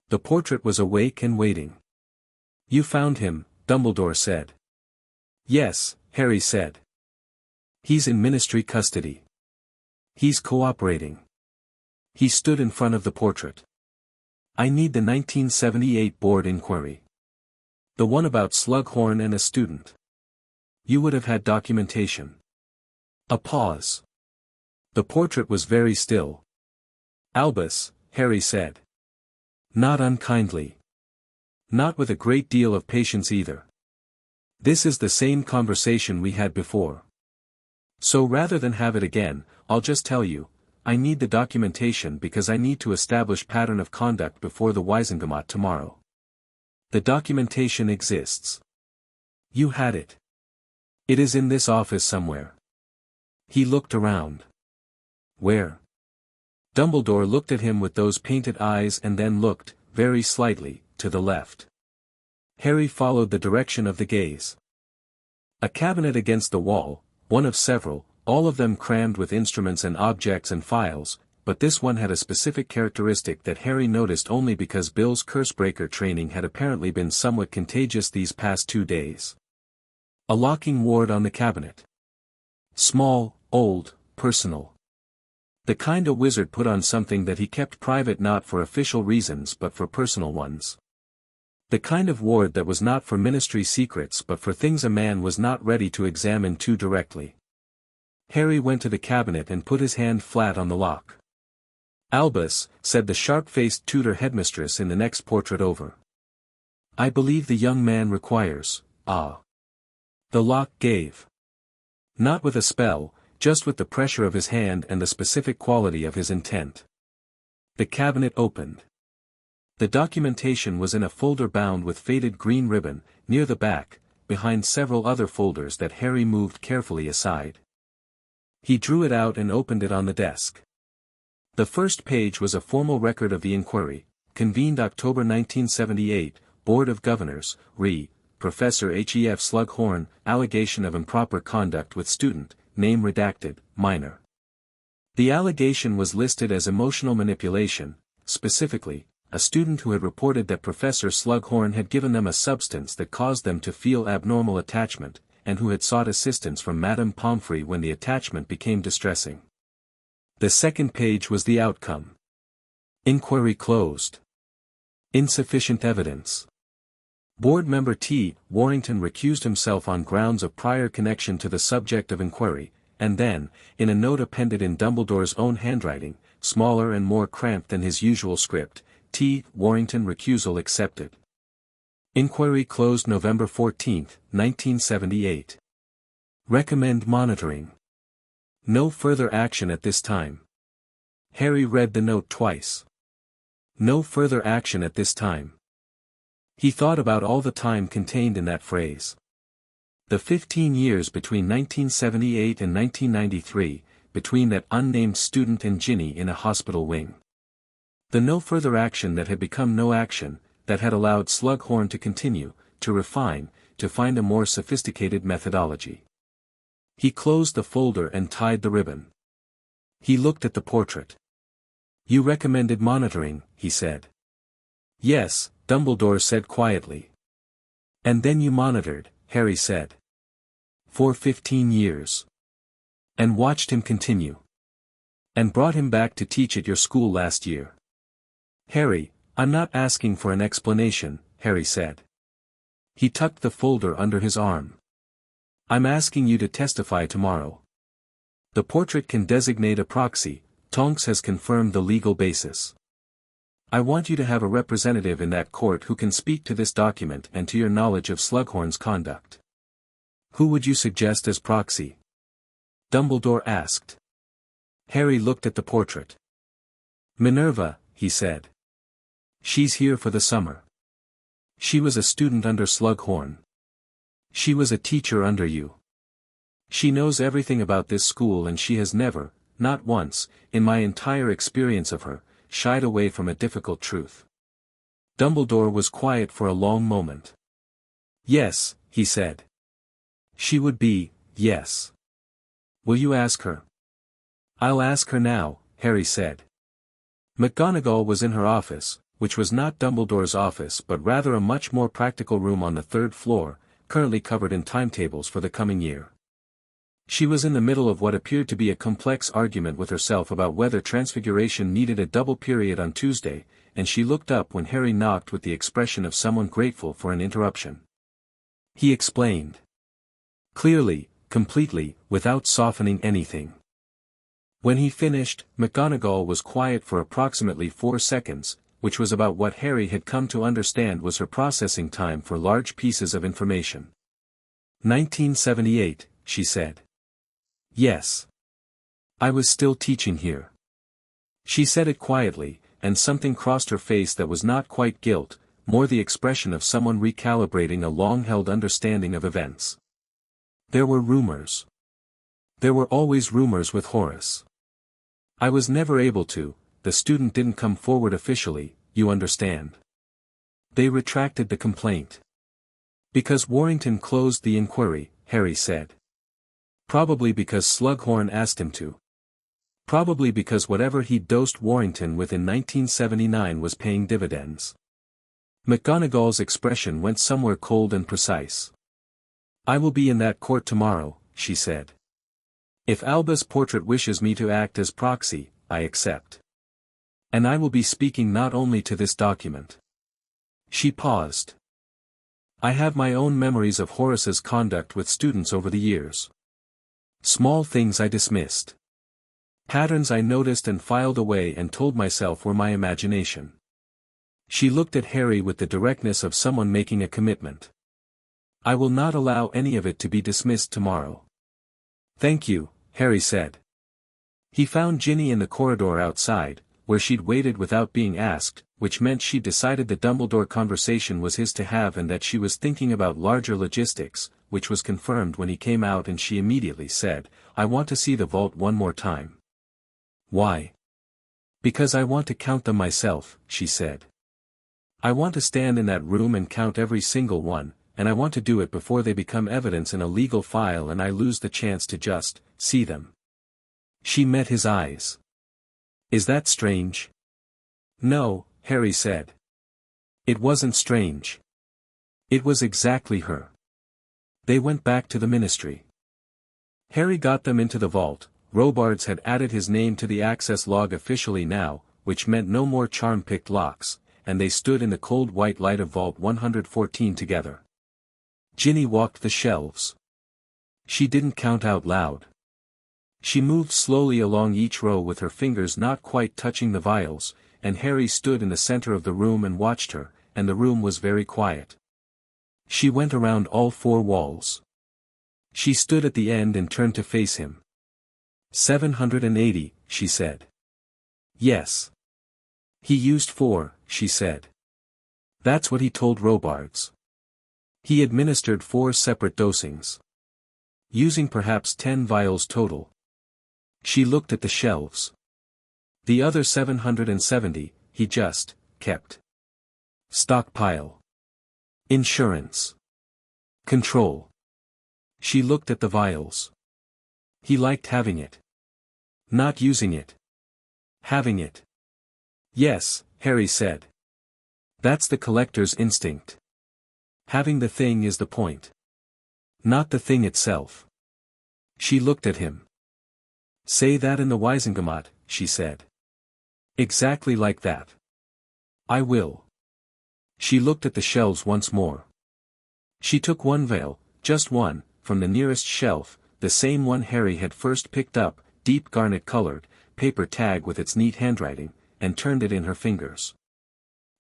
The portrait was awake and waiting. You found him, Dumbledore said. Yes, Harry said. He's in Ministry custody. He's cooperating. He stood in front of the portrait. I need the 1978 board inquiry. The one about Slughorn and a student. You would have had documentation. A pause. The portrait was very still. Albus, Harry said. Not unkindly. Not with a great deal of patience either. This is the same conversation we had before. So rather than have it again, I'll just tell you, I need the documentation because I need to establish pattern of conduct before the Wisengamot tomorrow. The documentation exists. You had it. It is in this office somewhere. He looked around. Where? Dumbledore looked at him with those painted eyes and then looked, very slightly, to the left. Harry followed the direction of the gaze. A cabinet against the wall, one of several, all of them crammed with instruments and objects and files, but this one had a specific characteristic that Harry noticed only because Bill's cursebreaker training had apparently been somewhat contagious these past 2 days. A locking ward on the cabinet. Small, old, personal. The kind a wizard put on something that he kept private not for official reasons but for personal ones. The kind of ward that was not for ministry secrets but for things a man was not ready to examine too directly. Harry went to the cabinet and put his hand flat on the lock. Albus, said the sharp-faced tutor headmistress in the next portrait over. I believe the young man requires, The lock gave. Not with a spell, just with the pressure of his hand and the specific quality of his intent. The cabinet opened. The documentation was in a folder bound with faded green ribbon, near the back, behind several other folders that Harry moved carefully aside. He drew it out and opened it on the desk. The first page was a formal record of the inquiry, convened October 1978, Board of Governors, Re. Professor H.E.F. Slughorn, allegation of improper conduct with student, name redacted, minor. The allegation was listed as emotional manipulation, specifically, a student who had reported that Professor Slughorn had given them a substance that caused them to feel abnormal attachment, and who had sought assistance from Madame Pomfrey when the attachment became distressing. The second page was the outcome. Inquiry closed. Insufficient evidence. Board member T. Warrington recused himself on grounds of prior connection to the subject of inquiry, and then, in a note appended in Dumbledore's own handwriting, smaller and more cramped than his usual script, T. Warrington recusal accepted. Inquiry closed November 14, 1978. Recommend monitoring. No further action at this time. Harry read the note twice. No further action at this time. He thought about all the time contained in that phrase. The 15 years between 1978 and 1993, between that unnamed student and Ginny in a hospital wing. The no further action that had become no action, that had allowed Slughorn to continue, to refine, to find a more sophisticated methodology. He closed the folder and tied the ribbon. He looked at the portrait. You recommended monitoring, he said. Yes, Dumbledore said quietly. And then you monitored, Harry said. For 15 years. And watched him continue. And brought him back to teach at your school last year. Harry, I'm not asking for an explanation, Harry said. He tucked the folder under his arm. I'm asking you to testify tomorrow. The portrait can designate a proxy, Tonks has confirmed the legal basis. I want you to have a representative in that court who can speak to this document and to your knowledge of Slughorn's conduct. Who would you suggest as proxy? Dumbledore asked. Harry looked at the portrait. Minerva, he said. She's here for the summer. She was a student under Slughorn. She was a teacher under you. She knows everything about this school and she has never, not once, in my entire experience of her, shied away from a difficult truth. Dumbledore was quiet for a long moment. Yes, he said. She would be, yes. Will you ask her? I'll ask her now, Harry said. McGonagall was in her office, which was not Dumbledore's office but rather a much more practical room on the third floor, currently covered in timetables for the coming year. She was in the middle of what appeared to be a complex argument with herself about whether Transfiguration needed a double period on Tuesday, and she looked up when Harry knocked with the expression of someone grateful for an interruption. He explained. Clearly, completely, without softening anything. When he finished, McGonagall was quiet for approximately 4 seconds, which was about what Harry had come to understand was her processing time for large pieces of information. 1978, she said. Yes. I was still teaching here. She said it quietly, and something crossed her face that was not quite guilt, more the expression of someone recalibrating a long-held understanding of events. There were rumors. There were always rumors with Horace. I was never able to, the student didn't come forward officially, you understand. They retracted the complaint. Because Warrington closed the inquiry, Harry said. Probably because Slughorn asked him to. Probably because whatever he'd dosed Warrington with in 1979 was paying dividends. McGonagall's expression went somewhere cold and precise. I will be in that court tomorrow, she said. If Alba's portrait wishes me to act as proxy, I accept. And I will be speaking not only to this document. She paused. I have my own memories of Horace's conduct with students over the years. Small things I dismissed. Patterns I noticed and filed away and told myself were my imagination. She looked at Harry with the directness of someone making a commitment. I will not allow any of it to be dismissed tomorrow. Thank you, Harry said. He found Ginny in the corridor outside, where she'd waited without being asked, which meant she'd decided the Dumbledore conversation was his to have and that she was thinking about larger logistics, which was confirmed when he came out and she immediately said, I want to see the vault one more time. Why? Because I want to count them myself, she said. I want to stand in that room and count every single one, and I want to do it before they become evidence in a legal file and I lose the chance to just see them. She met his eyes. Is that strange? No, Harry said. It wasn't strange. It was exactly her. They went back to the ministry. Harry got them into the vault. Robards had added his name to the access log officially now, which meant no more charm-picked locks, and they stood in the cold white light of Vault 114 together. Ginny walked the shelves. She didn't count out loud. She moved slowly along each row with her fingers not quite touching the vials, and Harry stood in the center of the room and watched her, and the room was very quiet. She went around all 4 walls. She stood at the end and turned to face him. 780, she said. Yes. He used 4, she said. That's what he told Robards. He administered 4 separate dosings. Using perhaps 10 vials total. She looked at the shelves. The other 770, he just kept. Stockpile. Insurance. Control. She looked at the vials. He liked having it. Not using it. Having it. Yes, Harry said. That's the collector's instinct. Having the thing is the point. Not the thing itself. She looked at him. Say that in the Wisengamot, she said. Exactly like that. I will. She looked at the shelves once more. She took one vial, just one, from the nearest shelf, the same one Harry had first picked up, deep garnet-colored, paper tag with its neat handwriting, and turned it in her fingers.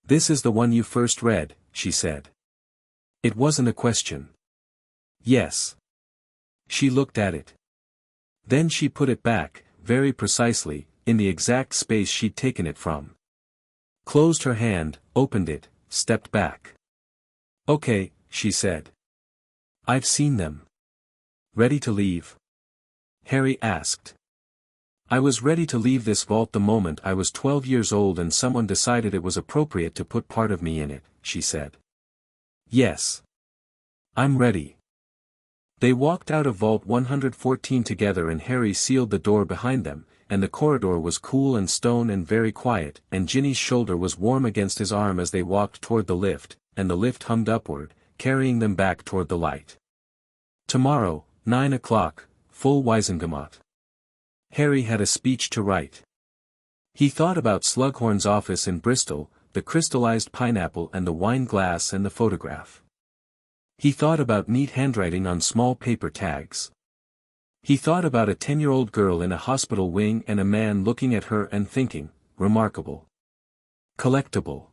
"This is the one you first read," she said. It wasn't a question. "Yes." She looked at it. Then she put it back, very precisely, in the exact space she'd taken it from. Closed her hand, opened it, stepped back. "Okay," she said. "I've seen them." "Ready to leave?" Harry asked. "I was ready to leave this vault the moment I was 12 years old and someone decided it was appropriate to put part of me in it," she said. "Yes. I'm ready." They walked out of Vault 114 together and Harry sealed the door behind them, and the corridor was cool and stone and very quiet, and Ginny's shoulder was warm against his arm as they walked toward the lift, and the lift hummed upward, carrying them back toward the light. Tomorrow, 9 o'clock, full Weisengamot. Harry had a speech to write. He thought about Slughorn's office in Bristol, the crystallized pineapple and the wine glass and the photograph. He thought about neat handwriting on small paper tags. He thought about a 10-year-old girl in a hospital wing and a man looking at her and thinking, remarkable. Collectible.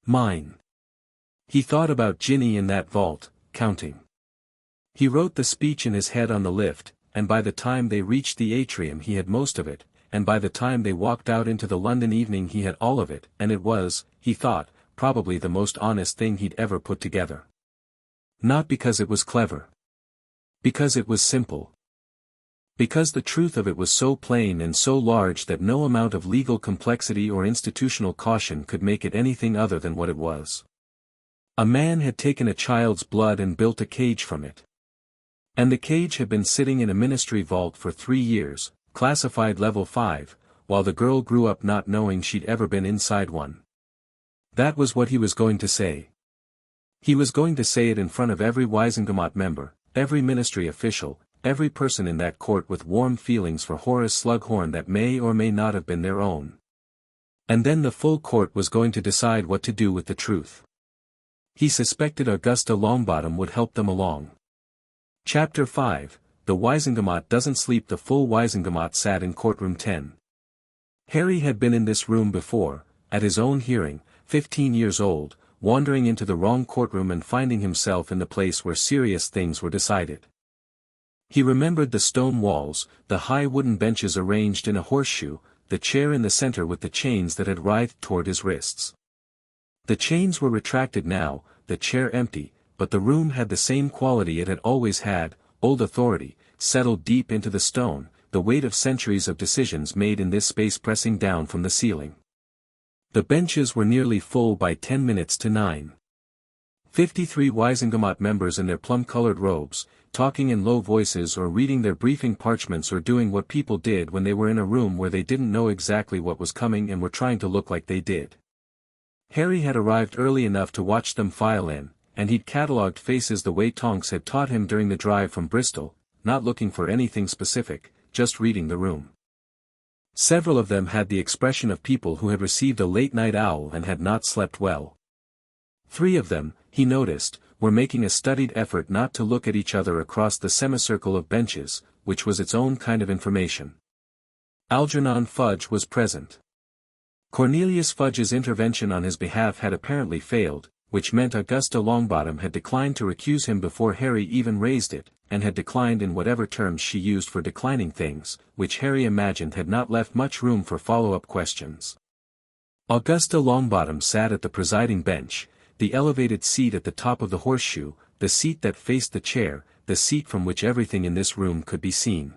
Mine. He thought about Ginny in that vault, counting. He wrote the speech in his head on the lift, and by the time they reached the atrium he had most of it, and by the time they walked out into the London evening he had all of it, and it was, he thought, probably the most honest thing he'd ever put together. Not because it was clever. Because it was simple. Because the truth of it was so plain and so large that no amount of legal complexity or institutional caution could make it anything other than what it was. A man had taken a child's blood and built a cage from it. And the cage had been sitting in a ministry vault for 3 years, classified level 5, while the girl grew up not knowing she'd ever been inside one. That was what he was going to say. He was going to say it in front of every Weisengamot member, every ministry official, every person in that court with warm feelings for Horace Slughorn that may or may not have been their own. And then the full court was going to decide what to do with the truth. He suspected Augusta Longbottom would help them along. Chapter 5, The Weisengamot Doesn't Sleep. The full Weisengamot sat in courtroom 10. Harry had been in this room before, at his own hearing, 15 years old, wandering into the wrong courtroom and finding himself in the place where serious things were decided. He remembered the stone walls, the high wooden benches arranged in a horseshoe, the chair in the center with the chains that had writhed toward his wrists. The chains were retracted now, the chair empty, but the room had the same quality it had always had, old authority, settled deep into the stone, the weight of centuries of decisions made in this space pressing down from the ceiling. The benches were nearly full by 10 minutes to 9. 53 Weisengamot members in their plum-colored robes, talking in low voices or reading their briefing parchments or doing what people did when they were in a room where they didn't know exactly what was coming and were trying to look like they did. Harry had arrived early enough to watch them file in, and he'd catalogued faces the way Tonks had taught him during the drive from Bristol, not looking for anything specific, just reading the room. Several of them had the expression of people who had received a late-night owl and had not slept well. 3 of them, he noticed, were making a studied effort not to look at each other across the semicircle of benches, which was its own kind of information. Algernon Fudge was present. Cornelius Fudge's intervention on his behalf had apparently failed, which meant Augusta Longbottom had declined to recuse him before Harry even raised it, and had declined in whatever terms she used for declining things, which Harry imagined had not left much room for follow-up questions. Augusta Longbottom sat at the presiding bench, the elevated seat at the top of the horseshoe, the seat that faced the chair, the seat from which everything in this room could be seen.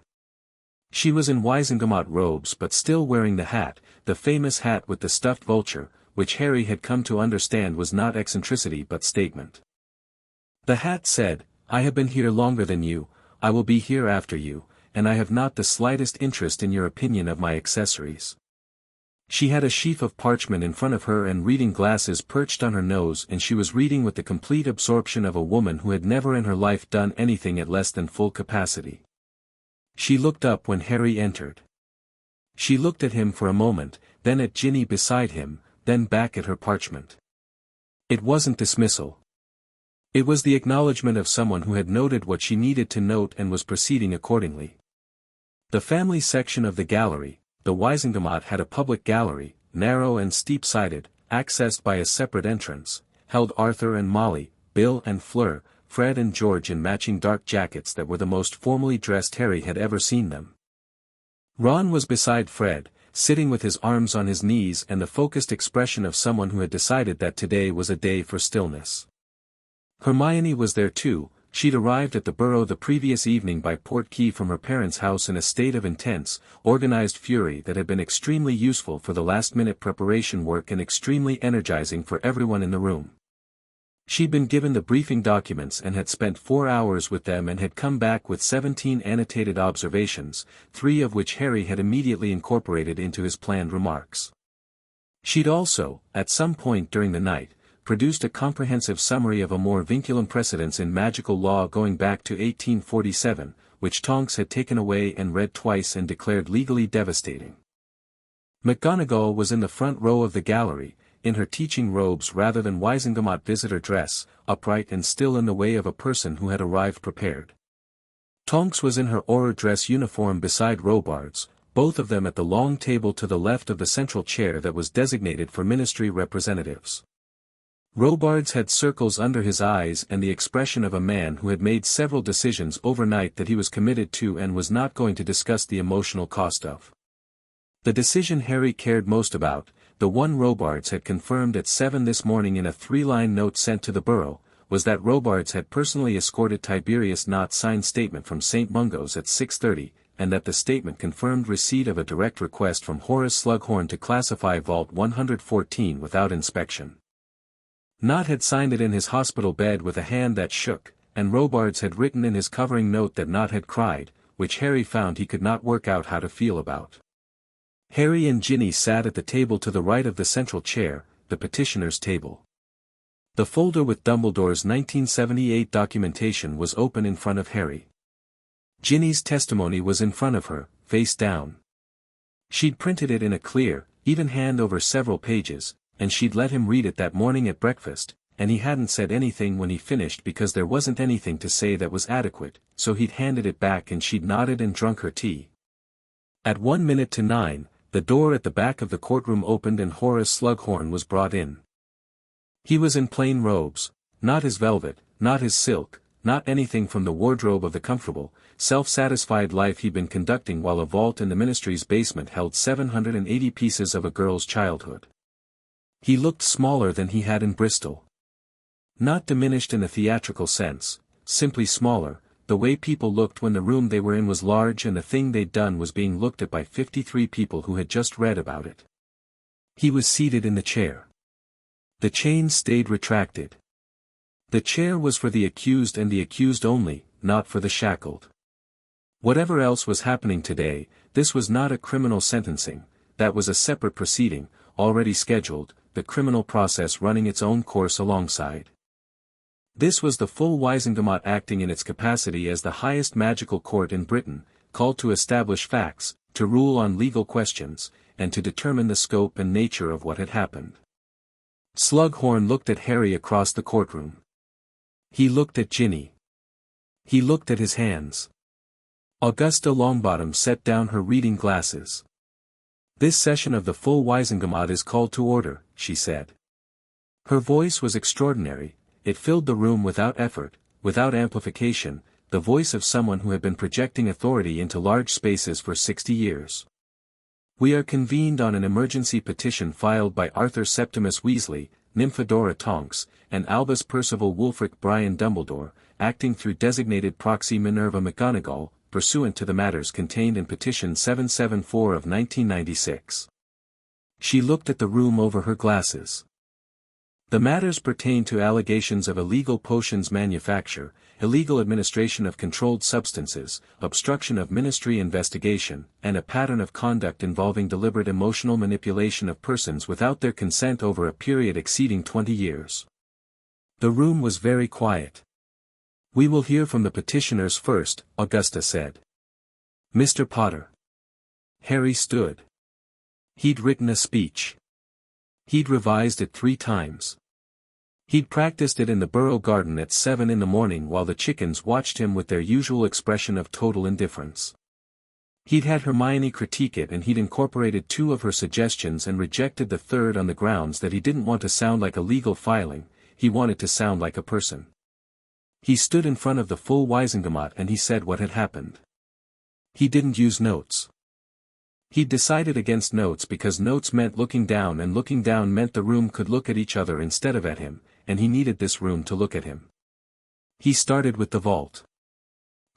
She was in Weisengamot robes but still wearing the hat, the famous hat with the stuffed vulture, which Harry had come to understand was not eccentricity but statement. The hat said, "I have been here longer than you, I will be here after you, and I have not the slightest interest in your opinion of my accessories." She had a sheaf of parchment in front of her and reading glasses perched on her nose, and she was reading with the complete absorption of a woman who had never in her life done anything at less than full capacity. She looked up when Harry entered. She looked at him for a moment, then at Ginny beside him, then back at her parchment. It wasn't dismissal. It was the acknowledgement of someone who had noted what she needed to note and was proceeding accordingly. The family section of the gallery, the Weisengamot had a public gallery, narrow and steep-sided, accessed by a separate entrance, held Arthur and Molly, Bill and Fleur, Fred and George in matching dark jackets that were the most formally dressed Harry had ever seen them. Ron was beside Fred, sitting with his arms on his knees and the focused expression of someone who had decided that today was a day for stillness. Hermione was there too. She'd arrived at the Burrow the previous evening by port key from her parents' house in a state of intense, organized fury that had been extremely useful for the last-minute preparation work and extremely energizing for everyone in the room. She'd been given the briefing documents and had spent 4 hours with them and had come back with 17 annotated observations, 3 of which Harry had immediately incorporated into his planned remarks. She'd also, at some point during the night, produced a comprehensive summary of a more vinculum precedents in magical law going back to 1847, which Tonks had taken away and read twice and declared legally devastating. McGonagall was in the front row of the gallery, in her teaching robes rather than Wizengamot visitor dress, upright and still in the way of a person who had arrived prepared. Tonks was in her Auror dress uniform beside Robards, both of them at the long table to the left of the central chair that was designated for ministry representatives. Robards had circles under his eyes and the expression of a man who had made several decisions overnight that he was committed to and was not going to discuss the emotional cost of. The decision Harry cared most about, the one Robards had confirmed at 7 this morning in a 3-line note sent to the Burrow, was that Robards had personally escorted Tiberius Nott's signed statement from St. Mungo's at 6:30, and that the statement confirmed receipt of a direct request from Horace Slughorn to classify Vault 114 without inspection. Nott had signed it in his hospital bed with a hand that shook, and Robards had written in his covering note that Nott had cried, which Harry found he could not work out how to feel about. Harry and Ginny sat at the table to the right of the central chair, the petitioner's table. The folder with Dumbledore's 1978 documentation was open in front of Harry. Ginny's testimony was in front of her, face down. She'd printed it in a clear, even hand over several pages, and she'd let him read it that morning at breakfast, and he hadn't said anything when he finished because there wasn't anything to say that was adequate, so he'd handed it back and she'd nodded and drunk her tea. At 9:01, the door at the back of the courtroom opened and Horace Slughorn was brought in. He was in plain robes, not his velvet, not his silk, not anything from the wardrobe of the comfortable, self-satisfied life he'd been conducting while a vault in the ministry's basement held 780 pieces of a girl's childhood. He looked smaller than he had in Bristol. Not diminished in a theatrical sense, simply smaller, the way people looked when the room they were in was large and the thing they'd done was being looked at by 53 people who had just read about it. He was seated in the chair. The chains stayed retracted. The chair was for the accused and the accused only, not for the shackled. Whatever else was happening today, this was not a criminal sentencing, that was a separate proceeding, already scheduled, the criminal process running its own course alongside. This was the full Wizengamot acting in its capacity as the highest magical court in Britain, called to establish facts, to rule on legal questions, and to determine the scope and nature of what had happened. Slughorn looked at Harry across the courtroom. He looked at Ginny. He looked at his hands. Augusta Longbottom set down her reading glasses. "This session of the full Wizengamot is called to order," she said. Her voice was extraordinary, it filled the room without effort, without amplification, the voice of someone who had been projecting authority into large spaces for 60 years. "We are convened on an emergency petition filed by Arthur Septimus Weasley, Nymphadora Tonks, and Albus Percival Wulfric Brian Dumbledore, acting through designated proxy Minerva McGonagall, pursuant to the matters contained in Petition 774 of 1996. She looked at the room over her glasses. The matters pertain to allegations of illegal potions manufacture, illegal administration of controlled substances, obstruction of ministry investigation, and a pattern of conduct involving deliberate emotional manipulation of persons without their consent over a period exceeding 20 years. The room was very quiet. "We will hear from the petitioners first," Augusta said. "Mr. Potter." Harry stood. He'd written a speech. He'd revised it 3 times. He'd practiced it in the Burrow garden at 7 in the morning while the chickens watched him with their usual expression of total indifference. He'd had Hermione critique it and he'd incorporated 2 of her suggestions and rejected the third on the grounds that he didn't want to sound like a legal filing, he wanted to sound like a person. He stood in front of the full Wisengamot and he said what had happened. He didn't use notes. He'd decided against notes because notes meant looking down and looking down meant the room could look at each other instead of at him, and he needed this room to look at him. He started with the vault.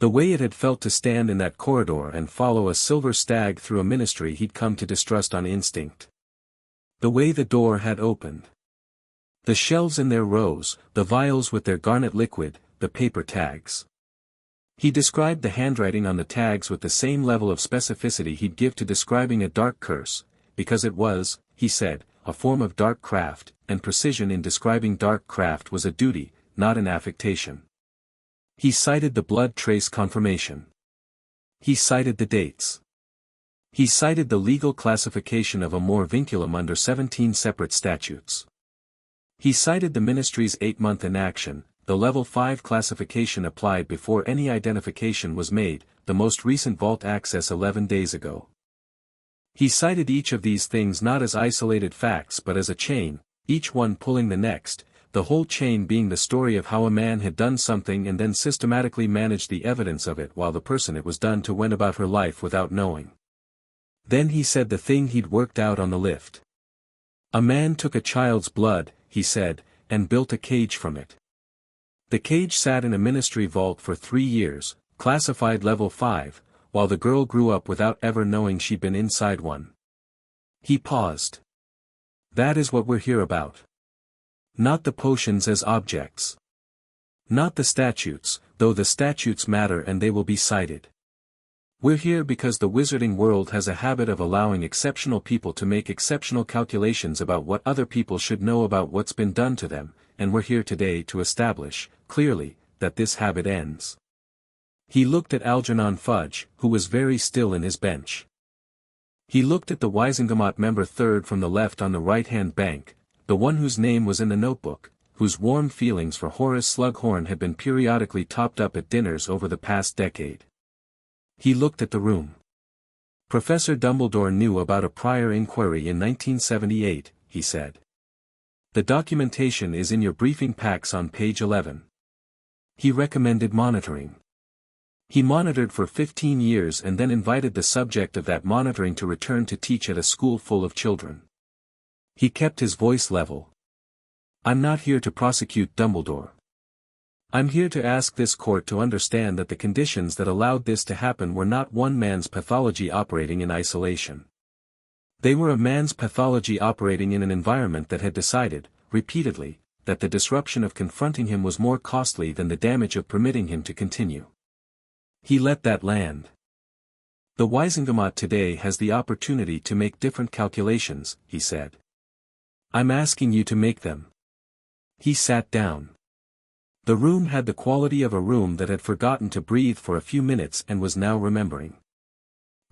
The way it had felt to stand in that corridor and follow a silver stag through a ministry he'd come to distrust on instinct. The way the door had opened. The shelves in their rows, the vials with their garnet liquid, the paper tags. He described the handwriting on the tags with the same level of specificity he'd give to describing a dark curse, because it was, he said, a form of dark craft, and precision in describing dark craft was a duty, not an affectation. He cited the blood trace confirmation. He cited the dates. He cited the legal classification of amor vinculum under 17 separate statutes. He cited the ministry's 8-month inaction, the level 5 classification applied before any identification was made, the most recent vault access 11 days ago. He cited each of these things not as isolated facts but as a chain, each one pulling the next, the whole chain being the story of how a man had done something and then systematically managed the evidence of it while the person it was done to went about her life without knowing. Then he said the thing he'd worked out on the lift. A man took a child's blood, he said, and built a cage from it. The cage sat in a ministry vault for 3 years, classified level 5, while the girl grew up without ever knowing she'd been inside one. He paused. That is what we're here about. Not the potions as objects. Not the statutes, though the statutes matter and they will be cited. We're here because the wizarding world has a habit of allowing exceptional people to make exceptional calculations about what other people should know about what's been done to them, and we're here today to establish, clearly, that this habit ends. He looked at Algernon Fudge, who was very still in his bench. He looked at the Wisengamot member third from the left on the right-hand bank, the one whose name was in the notebook, whose warm feelings for Horace Slughorn had been periodically topped up at dinners over the past decade. He looked at the room. Professor Dumbledore knew about a prior inquiry in 1978, he said. The documentation is in your briefing packs on page 11. He recommended monitoring. He monitored for 15 years and then invited the subject of that monitoring to return to teach at a school full of children. He kept his voice level. I'm not here to prosecute Dumbledore. I'm here to ask this court to understand that the conditions that allowed this to happen were not one man's pathology operating in isolation. They were a man's pathology operating in an environment that had decided, repeatedly, that the disruption of confronting him was more costly than the damage of permitting him to continue. He let that land. The Wisengamot today has the opportunity to make different calculations, he said. I'm asking you to make them. He sat down. The room had the quality of a room that had forgotten to breathe for a few minutes and was now remembering.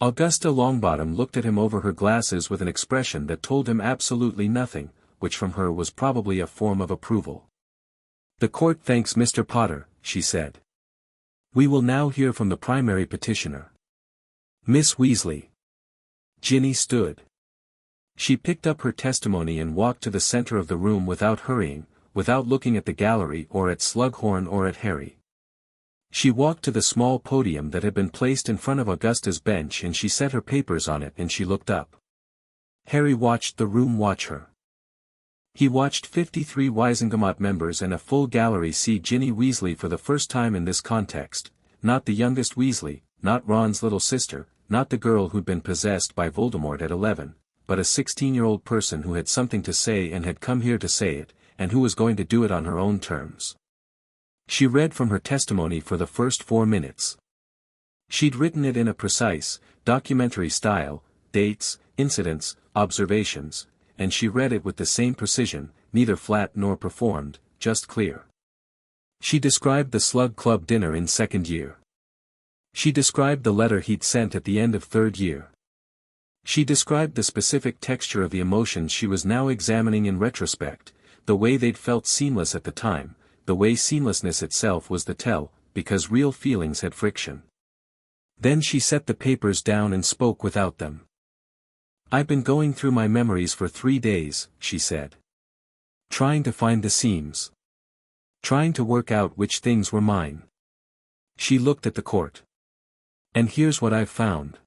Augusta Longbottom looked at him over her glasses with an expression that told him absolutely nothing, which from her was probably a form of approval. The court thanks Mr. Potter, she said. We will now hear from the primary petitioner. Miss Weasley. Ginny stood. She picked up her testimony and walked to the center of the room without hurrying, without looking at the gallery or at Slughorn or at Harry. She walked to the small podium that had been placed in front of Augusta's bench and she set her papers on it and she looked up. Harry watched the room watch her. He watched 53 Wisengamot members and a full gallery see Ginny Weasley for the first time in this context, not the youngest Weasley, not Ron's little sister, not the girl who'd been possessed by Voldemort at 11, but a 16-year-old person who had something to say and had come here to say it, and who was going to do it on her own terms. She read from her testimony for the first 4 minutes. She'd written it in a precise, documentary style, dates, incidents, observations, and she read it with the same precision, neither flat nor performed, just clear. She described the Slug Club dinner in 2nd year. She described the letter he'd sent at the end of 3rd year. She described the specific texture of the emotions she was now examining in retrospect, the way they'd felt seamless at the time, the way seamlessness itself was the tell, because real feelings had friction. Then she set the papers down and spoke without them. "I've been going through my memories for 3 days," she said. "Trying to find the seams. Trying to work out which things were mine." She looked at the court. "And here's what I've found.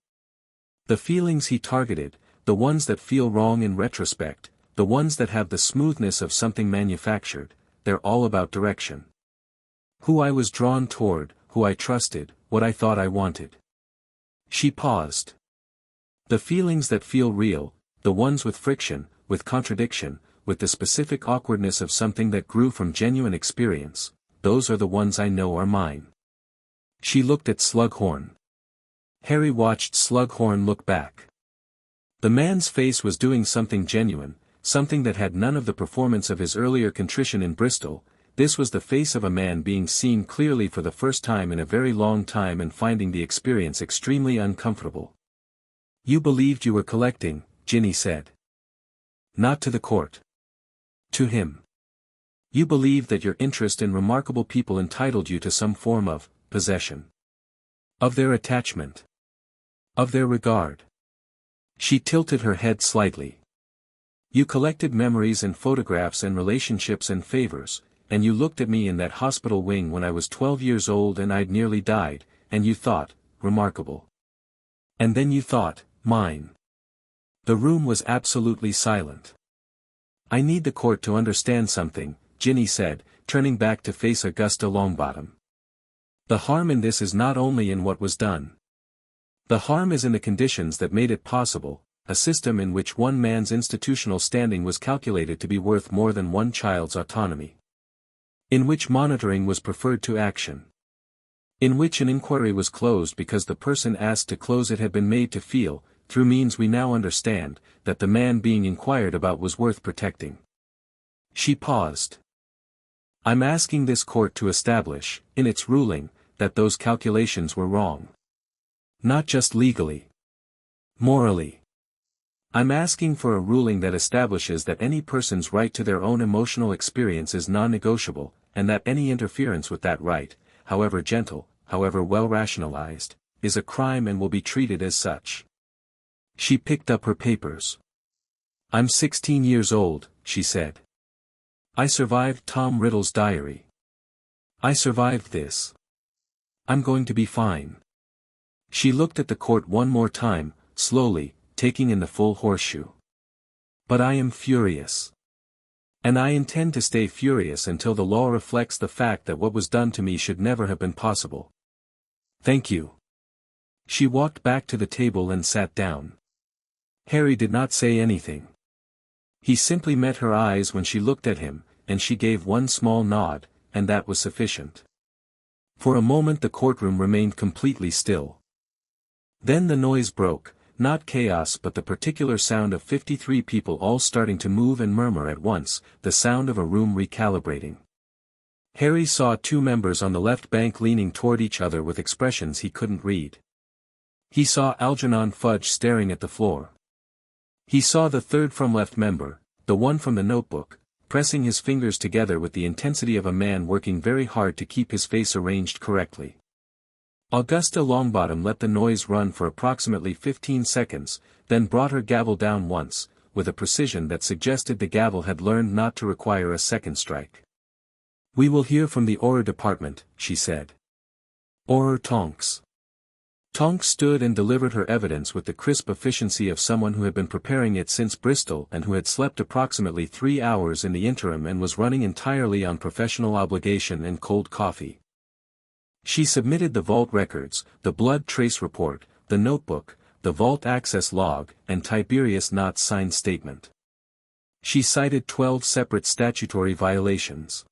The feelings he targeted, the ones that feel wrong in retrospect, the ones that have the smoothness of something manufactured, they're all about direction. Who I was drawn toward, who I trusted, what I thought I wanted." She paused. "The feelings that feel real, the ones with friction, with contradiction, with the specific awkwardness of something that grew from genuine experience, those are the ones I know are mine." She looked at Slughorn. Harry watched Slughorn look back. The man's face was doing something genuine, something that had none of the performance of his earlier contrition in Bristol. This was the face of a man being seen clearly for the first time in a very long time and finding the experience extremely uncomfortable. "You believed you were collecting," Ginny said. Not to the court. To him. "You believed that your interest in remarkable people entitled you to some form of possession. Of their attachment. Of their regard." She tilted her head slightly. "You collected memories and photographs and relationships and favors, and you looked at me in that hospital wing when I was 12 years old and I'd nearly died, and you thought, remarkable. And then you thought, mine." The room was absolutely silent. "I need the court to understand something," Ginny said, turning back to face Augusta Longbottom. "The harm in this is not only in what was done. The harm is in the conditions that made it possible, a system in which one man's institutional standing was calculated to be worth more than one child's autonomy. In which monitoring was preferred to action. In which an inquiry was closed because the person asked to close it had been made to feel, through means we now understand, that the man being inquired about was worth protecting." She paused. "I'm asking this court to establish, in its ruling, that those calculations were wrong. Not just legally. Morally. I'm asking for a ruling that establishes that any person's right to their own emotional experience is non-negotiable, and that any interference with that right, however gentle, however well rationalized, is a crime and will be treated as such." She picked up her papers. "I'm 16 years old," she said. "I survived Tom Riddle's diary. I survived this. I'm going to be fine." She looked at the court one more time, slowly, taking in the full horseshoe. "But I am furious. And I intend to stay furious until the law reflects the fact that what was done to me should never have been possible. Thank you." She walked back to the table and sat down. Harry did not say anything. He simply met her eyes when she looked at him, and she gave one small nod, and that was sufficient. For a moment the courtroom remained completely still. Then the noise broke. Not chaos but the particular sound of 53 people all starting to move and murmur at once, the sound of a room recalibrating. Harry saw 2 members on the left bank leaning toward each other with expressions he couldn't read. He saw Algernon Fudge staring at the floor. He saw the third from left member, the one from the notebook, pressing his fingers together with the intensity of a man working very hard to keep his face arranged correctly. Augusta Longbottom let the noise run for approximately 15 seconds, then brought her gavel down once, with a precision that suggested the gavel had learned not to require a second strike. "We will hear from the Orr department," she said. "Orr Tonks." Tonks stood and delivered her evidence with the crisp efficiency of someone who had been preparing it since Bristol and who had slept approximately 3 hours in the interim and was running entirely on professional obligation and cold coffee. She submitted the vault records, the blood trace report, the notebook, the vault access log, and Tiberius Knott's signed statement. She cited 12 separate statutory violations.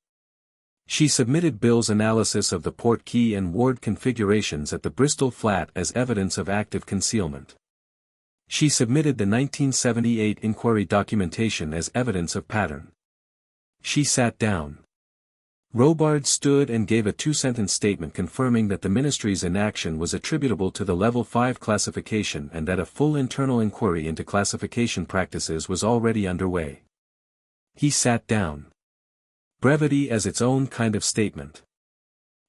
She submitted Bill's analysis of the port key and ward configurations at the Bristol flat as evidence of active concealment. She submitted the 1978 inquiry documentation as evidence of pattern. She sat down. Robard stood and gave a 2-sentence statement confirming that the ministry's inaction was attributable to the Level 5 classification and that a full internal inquiry into classification practices was already underway. He sat down. Brevity as its own kind of statement.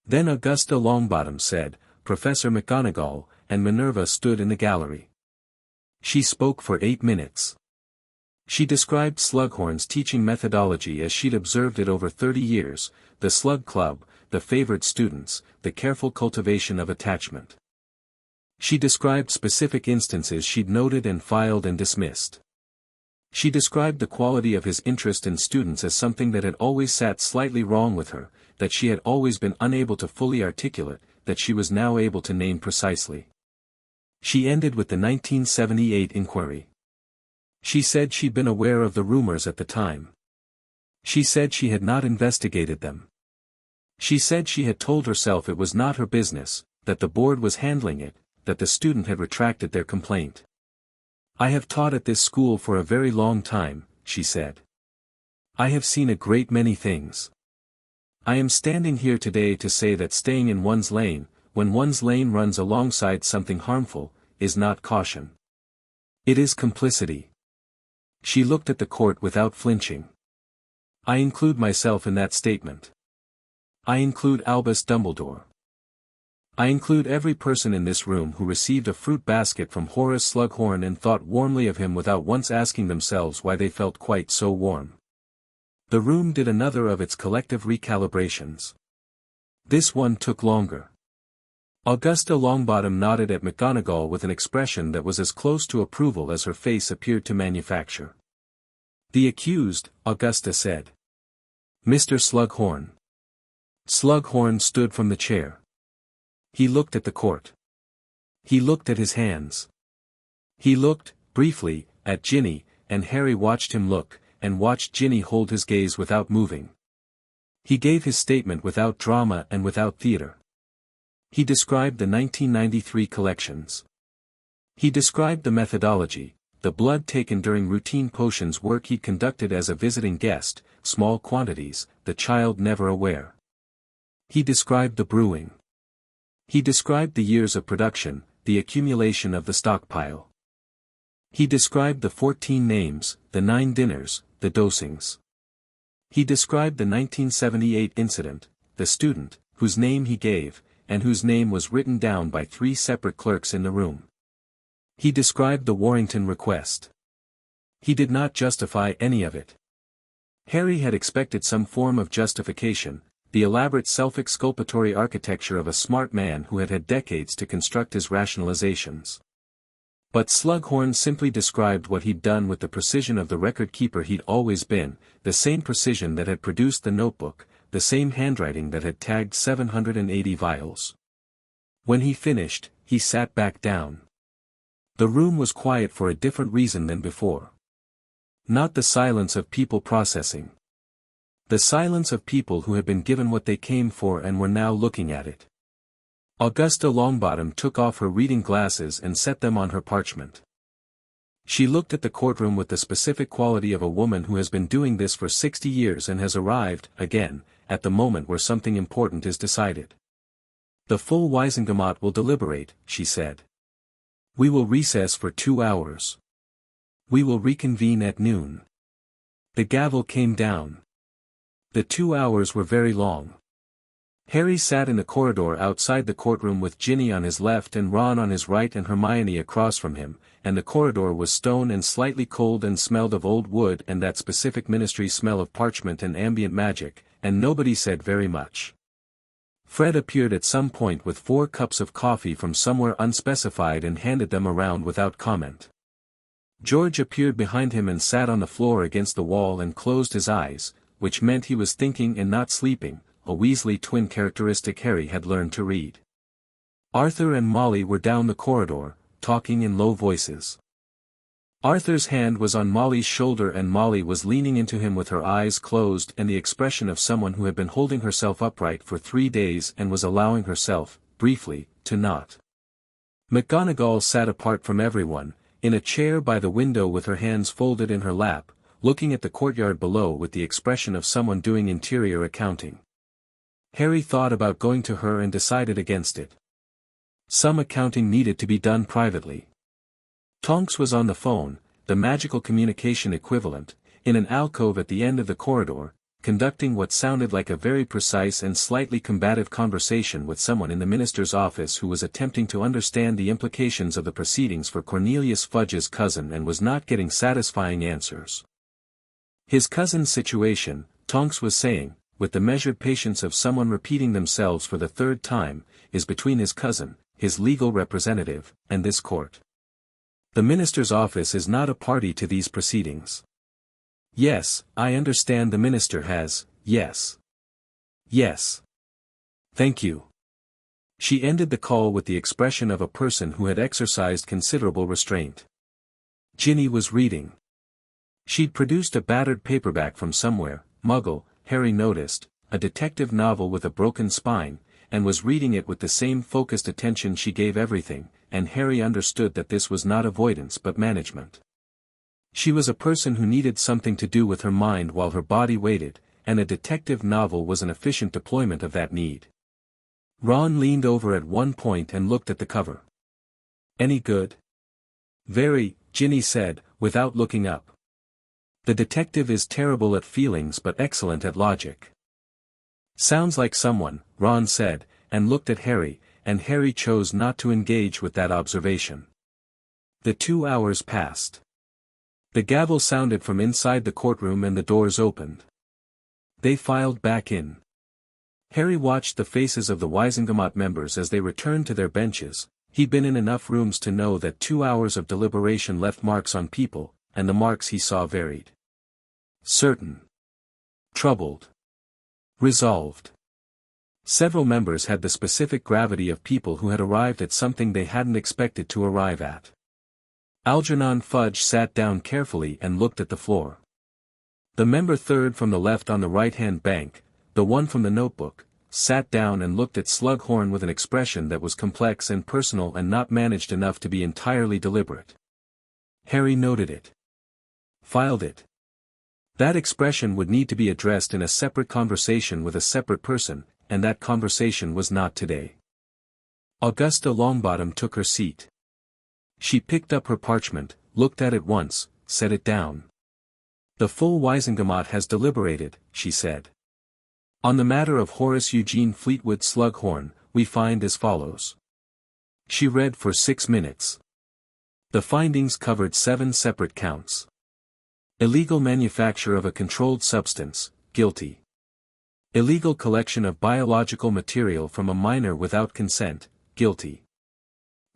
Then Augusta Longbottom said, "Professor McGonagall, and Minerva stood in the gallery. She spoke for 8 minutes. She described Slughorn's teaching methodology as she'd observed it over 30 years, the Slug Club, the favored students, the careful cultivation of attachment. She described specific instances she'd noted and filed and dismissed. She described the quality of his interest in students as something that had always sat slightly wrong with her, that she had always been unable to fully articulate, that she was now able to name precisely. She ended with the 1978 inquiry. She said she'd been aware of the rumors at the time. She said she had not investigated them. She said she had told herself it was not her business, that the board was handling it, that the student had retracted their complaint. "I have taught at this school for a very long time," she said. "I have seen a great many things. I am standing here today to say that staying in one's lane, when one's lane runs alongside something harmful, is not caution. It is complicity." She looked at the court without flinching. "I include myself in that statement. I include Albus Dumbledore. I include every person in this room who received a fruit basket from Horace Slughorn and thought warmly of him without once asking themselves why they felt quite so warm." The room did another of its collective recalibrations. This one took longer. Augusta Longbottom nodded at McGonagall with an expression that was as close to approval as her face appeared to manufacture. "The accused," Augusta said. "Mr. Slughorn." Slughorn stood from the chair. He looked at the court. He looked at his hands. He looked, briefly, at Ginny, and Harry watched him look, and watched Ginny hold his gaze without moving. He gave his statement without drama and without theater. He described the 1993 collections. He described the methodology, the blood taken during routine potions work he'd conducted as a visiting guest, small quantities, the child never aware. He described the brewing. He described the years of production, the accumulation of the stockpile. He described the 14 names, the 9 dinners, the dosings. He described the 1978 incident, the student, whose name he gave, and whose name was written down by 3 separate clerks in the room. He described the Warrington request. He did not justify any of it. Harry had expected some form of justification, the elaborate self-exculpatory architecture of a smart man who had had decades to construct his rationalizations. But Slughorn simply described what he'd done with the precision of the record-keeper he'd always been, the same precision that had produced the notebook, the same handwriting that had tagged 780 vials. When he finished, he sat back down. The room was quiet for a different reason than before. Not the silence of people processing. The silence of people who had been given what they came for and were now looking at it. Augusta Longbottom took off her reading glasses and set them on her parchment. She looked at the courtroom with the specific quality of a woman who has been doing this for 60 years and has arrived, again, at the moment where something important is decided. "The full Wisengamot will deliberate," she said. "We will recess for 2 hours. We will reconvene at noon." The gavel came down. The 2 hours were very long. Harry sat in the corridor outside the courtroom with Ginny on his left and Ron on his right and Hermione across from him, and the corridor was stone and slightly cold and smelled of old wood and that specific ministry smell of parchment and ambient magic, and nobody said very much. Fred appeared at some point with 4 cups of coffee from somewhere unspecified and handed them around without comment. George appeared behind him and sat on the floor against the wall and closed his eyes, which meant he was thinking and not sleeping, a Weasley twin characteristic Harry had learned to read. Arthur and Molly were down the corridor, talking in low voices. Arthur's hand was on Molly's shoulder and Molly was leaning into him with her eyes closed and the expression of someone who had been holding herself upright for 3 days and was allowing herself, briefly, to not. McGonagall sat apart from everyone, in a chair by the window with her hands folded in her lap, looking at the courtyard below with the expression of someone doing interior accounting. Harry thought about going to her and decided against it. Some accounting needed to be done privately. Tonks was on the phone, the magical communication equivalent, in an alcove at the end of the corridor, conducting what sounded like a very precise and slightly combative conversation with someone in the minister's office who was attempting to understand the implications of the proceedings for Cornelius Fudge's cousin and was not getting satisfying answers. His cousin's situation, Tonks was saying, with the measured patience of someone repeating themselves for the third time, is between his cousin, his legal representative, and this court. The minister's office is not a party to these proceedings. Yes, I understand the minister has, yes. Yes. Thank you. She ended the call with the expression of a person who had exercised considerable restraint. Ginny was reading. She'd produced a battered paperback from somewhere, Muggle, Harry noticed, a detective novel with a broken spine, and was reading it with the same focused attention she gave everything, and Harry understood that this was not avoidance but management. She was a person who needed something to do with her mind while her body waited, and a detective novel was an efficient deployment of that need. Ron leaned over at one point and looked at the cover. Any good? Very, Ginny said, without looking up. The detective is terrible at feelings but excellent at logic. Sounds like someone, Ron said, and looked at Harry, and Harry chose not to engage with that observation. The 2 hours passed. The gavel sounded from inside the courtroom and the doors opened. They filed back in. Harry watched the faces of the Wisengamot members as they returned to their benches. He'd been in enough rooms to know that 2 hours of deliberation left marks on people, and the marks he saw varied. Certain. Troubled. Resolved. Several members had the specific gravity of people who had arrived at something they hadn't expected to arrive at. Algernon Fudge sat down carefully and looked at the floor. The member third from the left on the right-hand bank, the one from the notebook, sat down and looked at Slughorn with an expression that was complex and personal and not managed enough to be entirely deliberate. Harry noted it. Filed it. That expression would need to be addressed in a separate conversation with a separate person, and that conversation was not today. Augusta Longbottom took her seat. She picked up her parchment, looked at it once, set it down. The full Wisengamot has deliberated, she said. On the matter of Horace Eugene Fleetwood Slughorn, we find as follows. She read for 6 minutes. The findings covered 7 separate counts. Illegal manufacture of a controlled substance, guilty. Illegal collection of biological material from a minor without consent, guilty.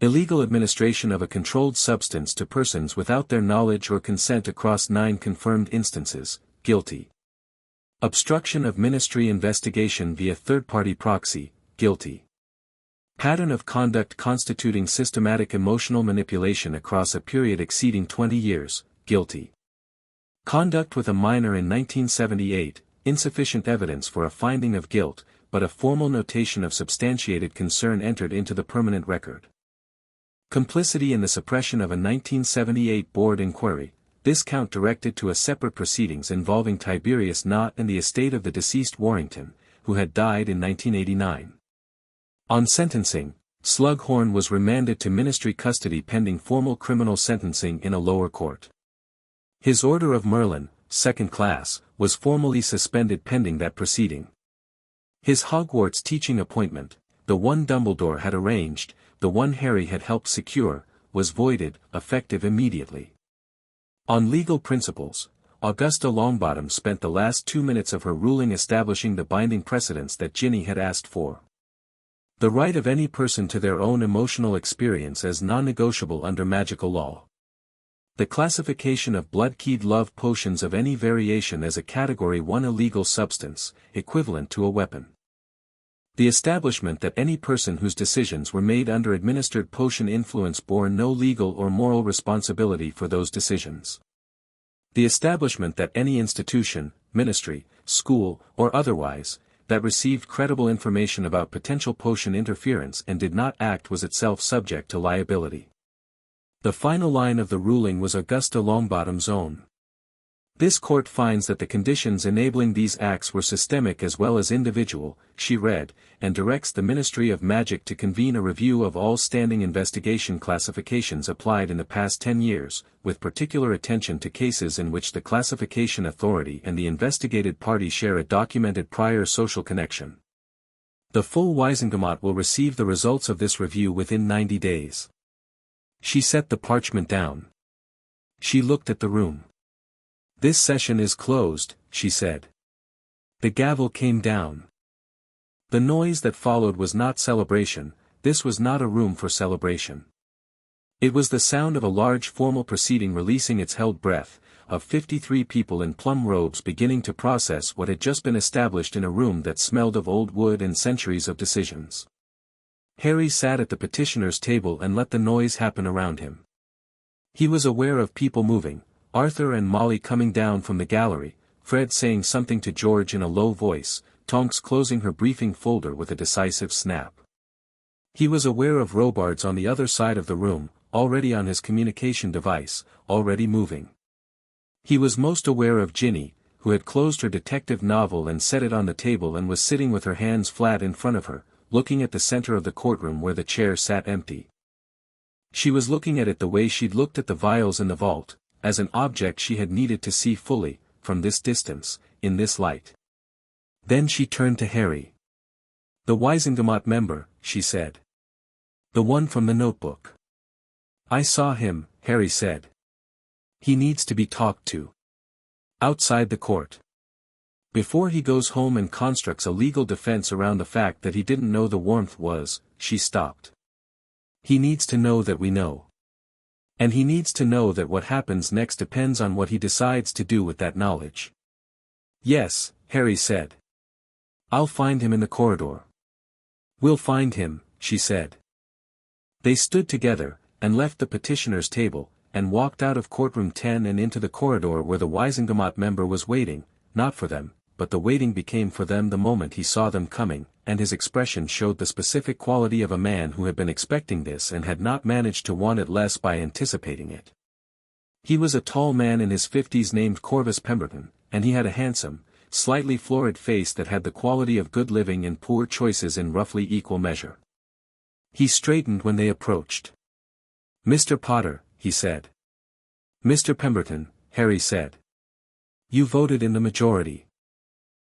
Illegal administration of a controlled substance to persons without their knowledge or consent across 9 confirmed instances, guilty. Obstruction of ministry investigation via third-party proxy, guilty. Pattern of conduct constituting systematic emotional manipulation across a period exceeding 20 years, guilty. Conduct with a minor in 1978, insufficient evidence for a finding of guilt, but a formal notation of substantiated concern entered into the permanent record. Complicity in the suppression of a 1978 board inquiry, this count directed to a separate proceedings involving Tiberius Knott and the estate of the deceased Warrington, who had died in 1989. On sentencing, Slughorn was remanded to ministry custody pending formal criminal sentencing in a lower court. His Order of Merlin, 2nd class, was formally suspended pending that proceeding. His Hogwarts teaching appointment, the one Dumbledore had arranged, the one Harry had helped secure, was voided, effective immediately. On legal principles, Augusta Longbottom spent the last 2 minutes of her ruling establishing the binding precedents that Ginny had asked for. The right of any person to their own emotional experience as non-negotiable under magical law. The classification of blood-keyed love potions of any variation as a Category 1 illegal substance, equivalent to a weapon. The establishment that any person whose decisions were made under administered potion influence bore no legal or moral responsibility for those decisions. The establishment that any institution, ministry, school, or otherwise, that received credible information about potential potion interference and did not act was itself subject to liability. The final line of the ruling was Augusta Longbottom's own. This court finds that the conditions enabling these acts were systemic as well as individual, she read, and directs the Ministry of Magic to convene a review of all standing investigation classifications applied in the past 10 years, with particular attention to cases in which the classification authority and the investigated party share a documented prior social connection. The full Waisengemot will receive the results of this review within 90 days. She set the parchment down. She looked at the room. This session is closed, she said. The gavel came down. The noise that followed was not celebration, this was not a room for celebration. It was the sound of a large formal proceeding releasing its held breath, of 53 people in plum robes beginning to process what had just been established in a room that smelled of old wood and centuries of decisions. Harry sat at the petitioner's table and let the noise happen around him. He was aware of people moving, Arthur and Molly coming down from the gallery, Fred saying something to George in a low voice, Tonks closing her briefing folder with a decisive snap. He was aware of Robards on the other side of the room, already on his communication device, already moving. He was most aware of Ginny, who had closed her detective novel and set it on the table and was sitting with her hands flat in front of her, looking at the center of the courtroom where the chair sat empty. She was looking at it the way she'd looked at the vials in the vault, as an object she had needed to see fully, from this distance, in this light. Then she turned to Harry. "The Waisengemot member," she said. "The one from the notebook." "I saw him," Harry said. "He needs to be talked to. Outside the court. Before he goes home and constructs a legal defense around the fact that he didn't know the warmth was," she stopped. "He needs to know that we know. And he needs to know that what happens next depends on what he decides to do with that knowledge." "Yes," Harry said. "I'll find him in the corridor." "We'll find him," she said. They stood together, and left the petitioner's table, and walked out of courtroom 10 and into the corridor where the Waisengemot member was waiting, not for them, but the waiting became for them the moment he saw them coming, and his expression showed the specific quality of a man who had been expecting this and had not managed to want it less by anticipating it. He was a tall man in his 50s named Corvus Pemberton, and he had a handsome, slightly florid face that had the quality of good living and poor choices in roughly equal measure. He straightened when they approached. "Mr. Potter," he said. "Mr. Pemberton," Harry said. "You voted in the majority."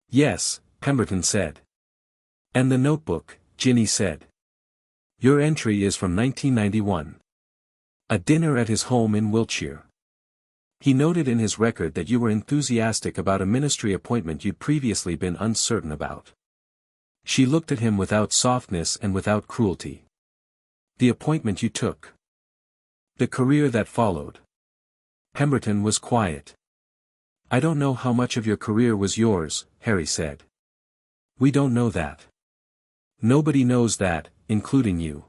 "Yes," Pemberton said. "And the notebook," Ginny said. "Your entry is from 1991. A dinner at his home in Wiltshire. He noted in his record that you were enthusiastic about a ministry appointment you'd previously been uncertain about." She looked at him without softness and without cruelty. "The appointment you took. The career that followed." Pemberton was quiet. "I don't know how much of your career was yours," Harry said. "We don't know that. Nobody knows that, including you.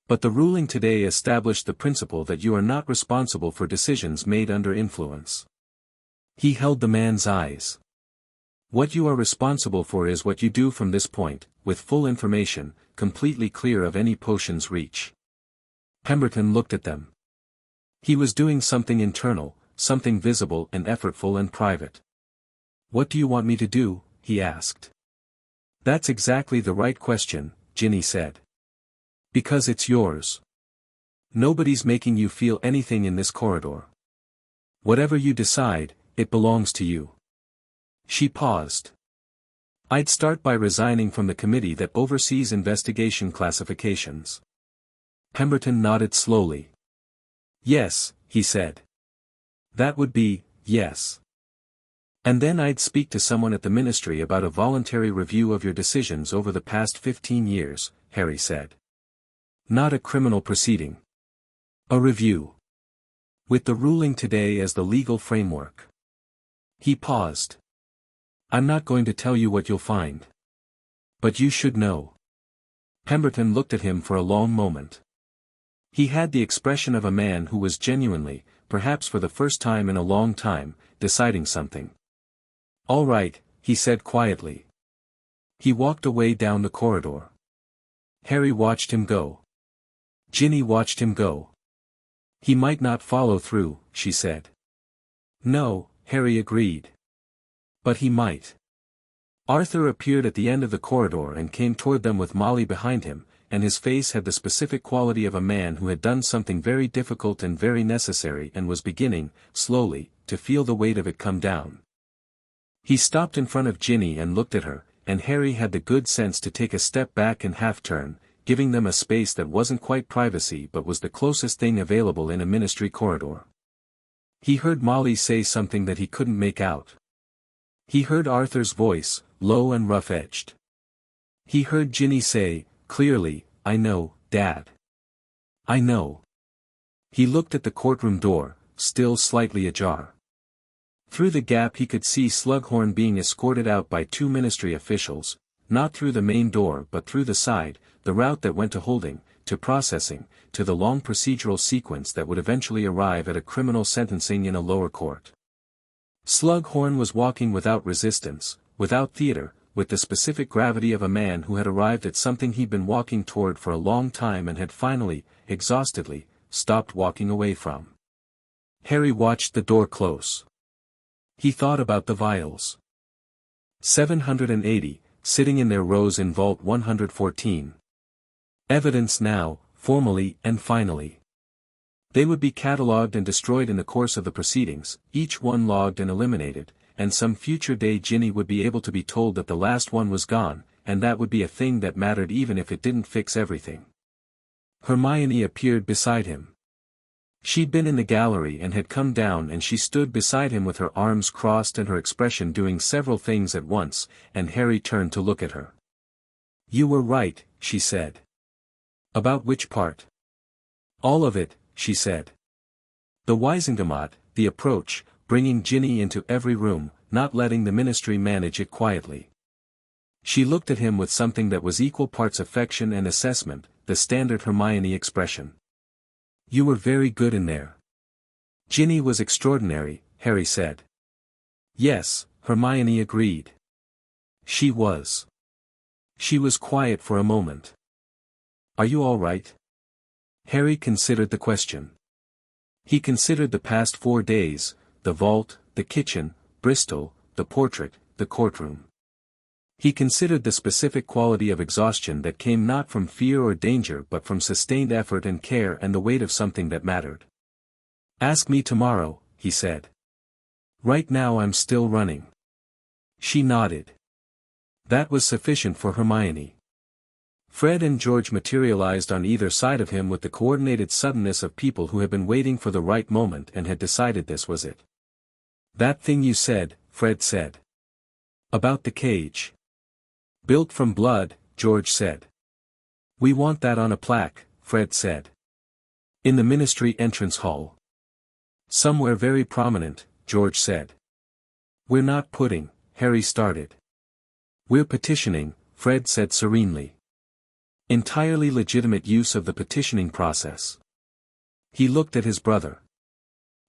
But the ruling today established the principle that you are not responsible for decisions made under influence." He held the man's eyes. "What you are responsible for is what you do from this point, with full information, completely clear of any potion's reach." Pemberton looked at them. He was doing something internal, something visible and effortful and private. "What do you want me to do?" he asked. "That's exactly the right question," Ginny said. "Because it's yours. Nobody's making you feel anything in this corridor. Whatever you decide, it belongs to you." She paused. "I'd start by resigning from the committee that oversees investigation classifications." Pemberton nodded slowly. "Yes," he said. "That would be, yes. And then I'd speak to someone at the ministry about a voluntary review of your decisions over the past 15 years, Harry said. "Not a criminal proceeding. A review. With the ruling today as the legal framework." He paused. "I'm not going to tell you what you'll find. But you should know." Pemberton looked at him for a long moment. He had the expression of a man who was genuinely, perhaps for the first time in a long time, deciding something. "All right," he said quietly. He walked away down the corridor. Harry watched him go. Ginny watched him go. "He might not follow through," she said. "No," Harry agreed. But he might. Arthur appeared at the end of the corridor and came toward them with Molly behind him, and his face had the specific quality of a man who had done something very difficult and very necessary and was beginning, slowly, to feel the weight of it come down. He stopped in front of Ginny and looked at her, and Harry had the good sense to take a step back and half-turn, giving them a space that wasn't quite privacy but was the closest thing available in a ministry corridor. He heard Molly say something that he couldn't make out. He heard Arthur's voice, low and rough-edged. He heard Ginny say, clearly, "I know, Dad. I know." He looked at the courtroom door, still slightly ajar. Through the gap he could see Slughorn being escorted out by 2 ministry officials, not through the main door but through the side, the route that went to holding, to processing, to the long procedural sequence that would eventually arrive at a criminal sentencing in a lower court. Slughorn was walking without resistance, without theater, with the specific gravity of a man who had arrived at something he'd been walking toward for a long time and had finally, exhaustedly, stopped walking away from. Harry watched the door close. He thought about the vials. 780, sitting in their rows in Vault 114. Evidence now, formally and finally. They would be catalogued and destroyed in the course of the proceedings, each one logged and eliminated, and some future day Ginny would be able to be told that the last one was gone, and that would be a thing that mattered even if it didn't fix everything. Hermione appeared beside him. She'd been in the gallery and had come down and she stood beside him with her arms crossed and her expression doing several things at once, and Harry turned to look at her. "You were right," she said. "About which part?" "All of it," she said. "The Wisingamat, the approach, bringing Ginny into every room, not letting the ministry manage it quietly." She looked at him with something that was equal parts affection and assessment, the standard Hermione expression. "You were very good in there." "Ginny was extraordinary," Harry said. "Yes," Hermione agreed. "She was." She was quiet for a moment. "Are you all right?" Harry considered the question. He considered the past 4 days, the vault, the kitchen, Bristol, the portrait, the courtroom. He considered the specific quality of exhaustion that came not from fear or danger but from sustained effort and care and the weight of something that mattered. "Ask me tomorrow," he said. "Right now I'm still running." She nodded. That was sufficient for Hermione. Fred and George materialized on either side of him with the coordinated suddenness of people who had been waiting for the right moment and had decided this was it. "That thing you said," Fred said. "About the cage. Built from blood," George said. "We want that on a plaque," Fred said. "In the ministry entrance hall. Somewhere very prominent," George said. "We're not putting," Harry started. "We're petitioning," Fred said serenely. "Entirely legitimate use of the petitioning process." He looked at his brother.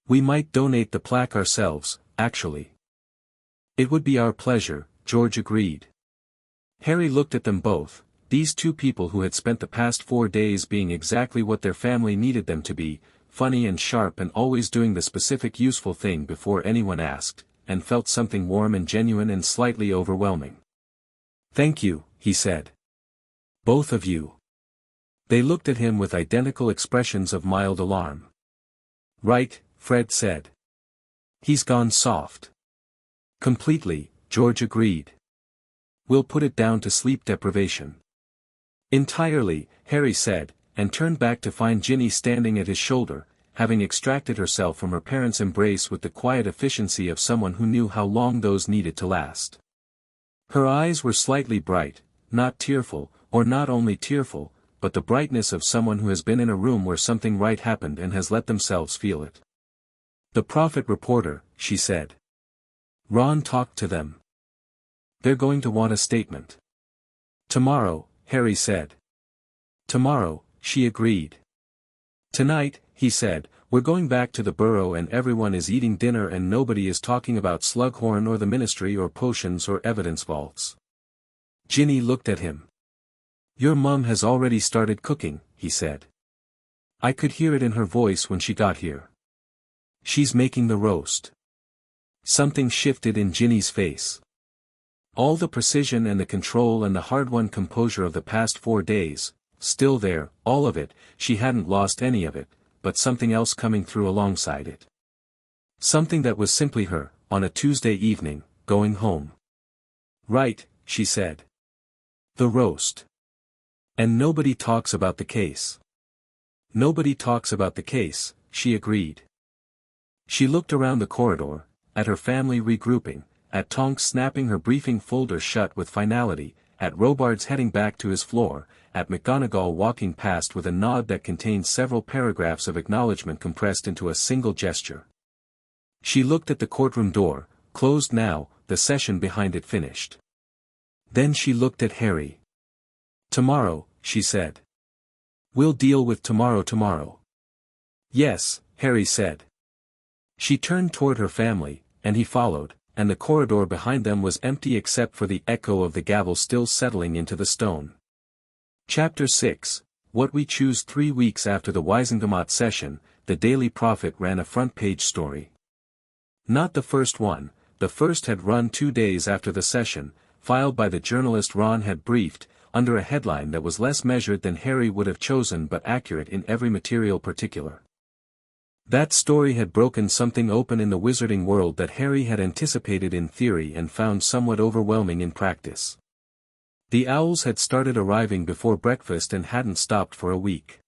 "We might donate the plaque ourselves, actually." "It would be our pleasure," George agreed. Harry looked at them both, these two people who had spent the past 4 days being exactly what their family needed them to be, funny and sharp and always doing the specific useful thing before anyone asked, and felt something warm and genuine and slightly overwhelming. "Thank you," he said. "Both of you." They looked at him with identical expressions of mild alarm. "Right," Fred said. "He's gone soft." "Completely," George agreed. "We'll put it down to sleep deprivation." "Entirely," Harry said, and turned back to find Ginny standing at his shoulder, having extracted herself from her parents' embrace with the quiet efficiency of someone who knew how long those needed to last. Her eyes were slightly bright, not tearful, or not only tearful, but the brightness of someone who has been in a room where something right happened and has let themselves feel it. "The Prophet reporter," she said. "Ron talked to them. They're going to want a statement." "Tomorrow," Harry said. "Tomorrow," she agreed. "Tonight," he said, "we're going back to the burrow and everyone is eating dinner and nobody is talking about Slughorn or the ministry or potions or evidence vaults." Ginny looked at him. "Your mum has already started cooking," he said. "I could hear it in her voice when she got here. She's making the roast." Something shifted in Ginny's face. All the precision and the control and the hard-won composure of the past 4 days, still there, all of it, she hadn't lost any of it, but something else coming through alongside it. Something that was simply her, on a Tuesday evening, going home. Right, she said. The roast. And nobody talks about the case. Nobody talks about the case, she agreed. She looked around the corridor, at her family regrouping, at Tonks snapping her briefing folder shut with finality, at Robards heading back to his floor, at McGonagall walking past with a nod that contained several paragraphs of acknowledgement compressed into a single gesture. She looked at the courtroom door, closed now, the session behind it finished. Then she looked at Harry. Tomorrow, she said. We'll deal with tomorrow. Yes, Harry said. She turned toward her family, and he followed, and the corridor behind them was empty except for the echo of the gavel still settling into the stone. Chapter 6, What We Choose. 3 weeks after the Wisengamot session, the Daily Prophet ran a front-page story. Not the first one, the first had run 2 days after the session, filed by the journalist Ron had briefed, under a headline that was less measured than Harry would have chosen but accurate in every material particular. That story had broken something open in the wizarding world that Harry had anticipated in theory and found somewhat overwhelming in practice. The owls had started arriving before breakfast and hadn't stopped for a week.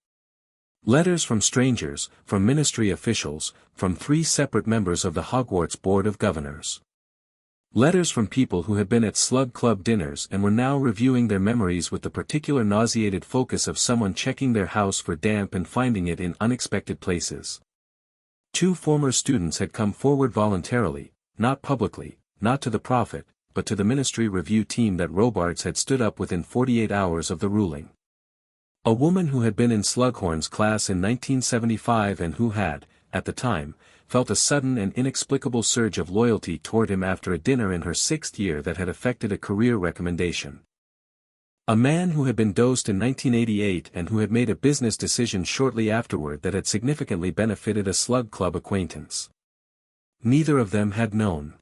Letters from strangers, from ministry officials, from 3 separate members of the Hogwarts Board of Governors. Letters from people who had been at Slug Club dinners and were now reviewing their memories with the particular nauseated focus of someone checking their house for damp and finding it in unexpected places. 2 former students had come forward voluntarily, not publicly, not to the Prophet, but to the ministry review team that Robards had stood up within 48 hours of the ruling. A woman who had been in Slughorn's class in 1975 and who had, at the time, felt a sudden and inexplicable surge of loyalty toward him after a dinner in her 6th year that had affected a career recommendation. A man who had been dosed in 1988 and who had made a business decision shortly afterward that had significantly benefited a Slug Club acquaintance. Neither of them had known.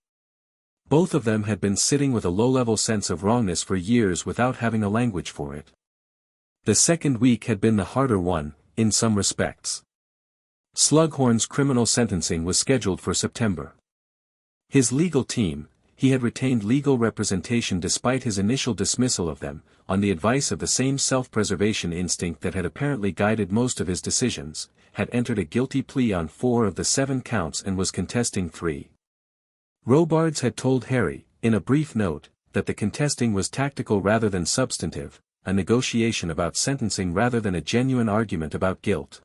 Both of them had been sitting with a low-level sense of wrongness for years without having a language for it. The second week had been the harder one, in some respects. Slughorn's criminal sentencing was scheduled for September. His legal team, he had retained legal representation despite his initial dismissal of them, on the advice of the same self-preservation instinct that had apparently guided most of his decisions, had entered a guilty plea on 4 of the 7 counts and was contesting 3. Robards had told Harry, in a brief note, that the contesting was tactical rather than substantive, a negotiation about sentencing rather than a genuine argument about guilt.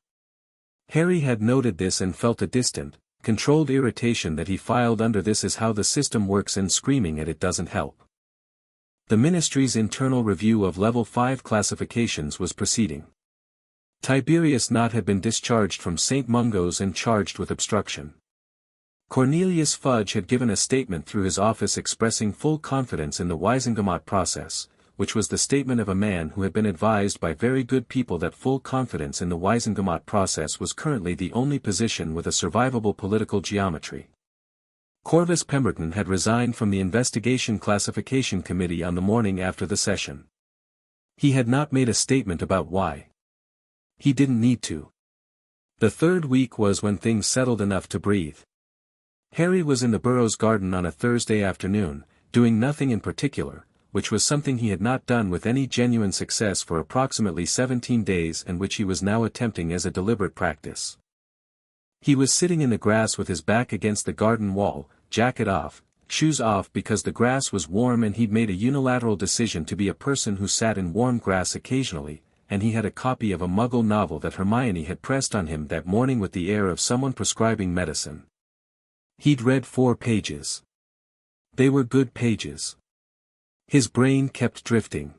Harry had noted this and felt a distant, controlled irritation that he filed under "This is how the system works" and screaming at it doesn't help. The ministry's internal review of Level 5 classifications was proceeding. Tiberius Knott had been discharged from St. Mungo's and charged with obstruction. Cornelius Fudge had given a statement through his office expressing full confidence in the Wisengamot process, which was the statement of a man who had been advised by very good people that full confidence in the Wisengamot process was currently the only position with a survivable political geometry. Corvus Pemberton had resigned from the Investigation Classification Committee on the morning after the session. He had not made a statement about why. He didn't need to. The third week was when things settled enough to breathe. Harry was in the Burrows garden on a Thursday afternoon, doing nothing in particular, which was something he had not done with any genuine success for approximately 17 days and which he was now attempting as a deliberate practice. He was sitting in the grass with his back against the garden wall, jacket off, shoes off because the grass was warm and he'd made a unilateral decision to be a person who sat in warm grass occasionally, and he had a copy of a Muggle novel that Hermione had pressed on him that morning with the air of someone prescribing medicine. He'd read 4 pages. They were good pages. His brain kept drifting.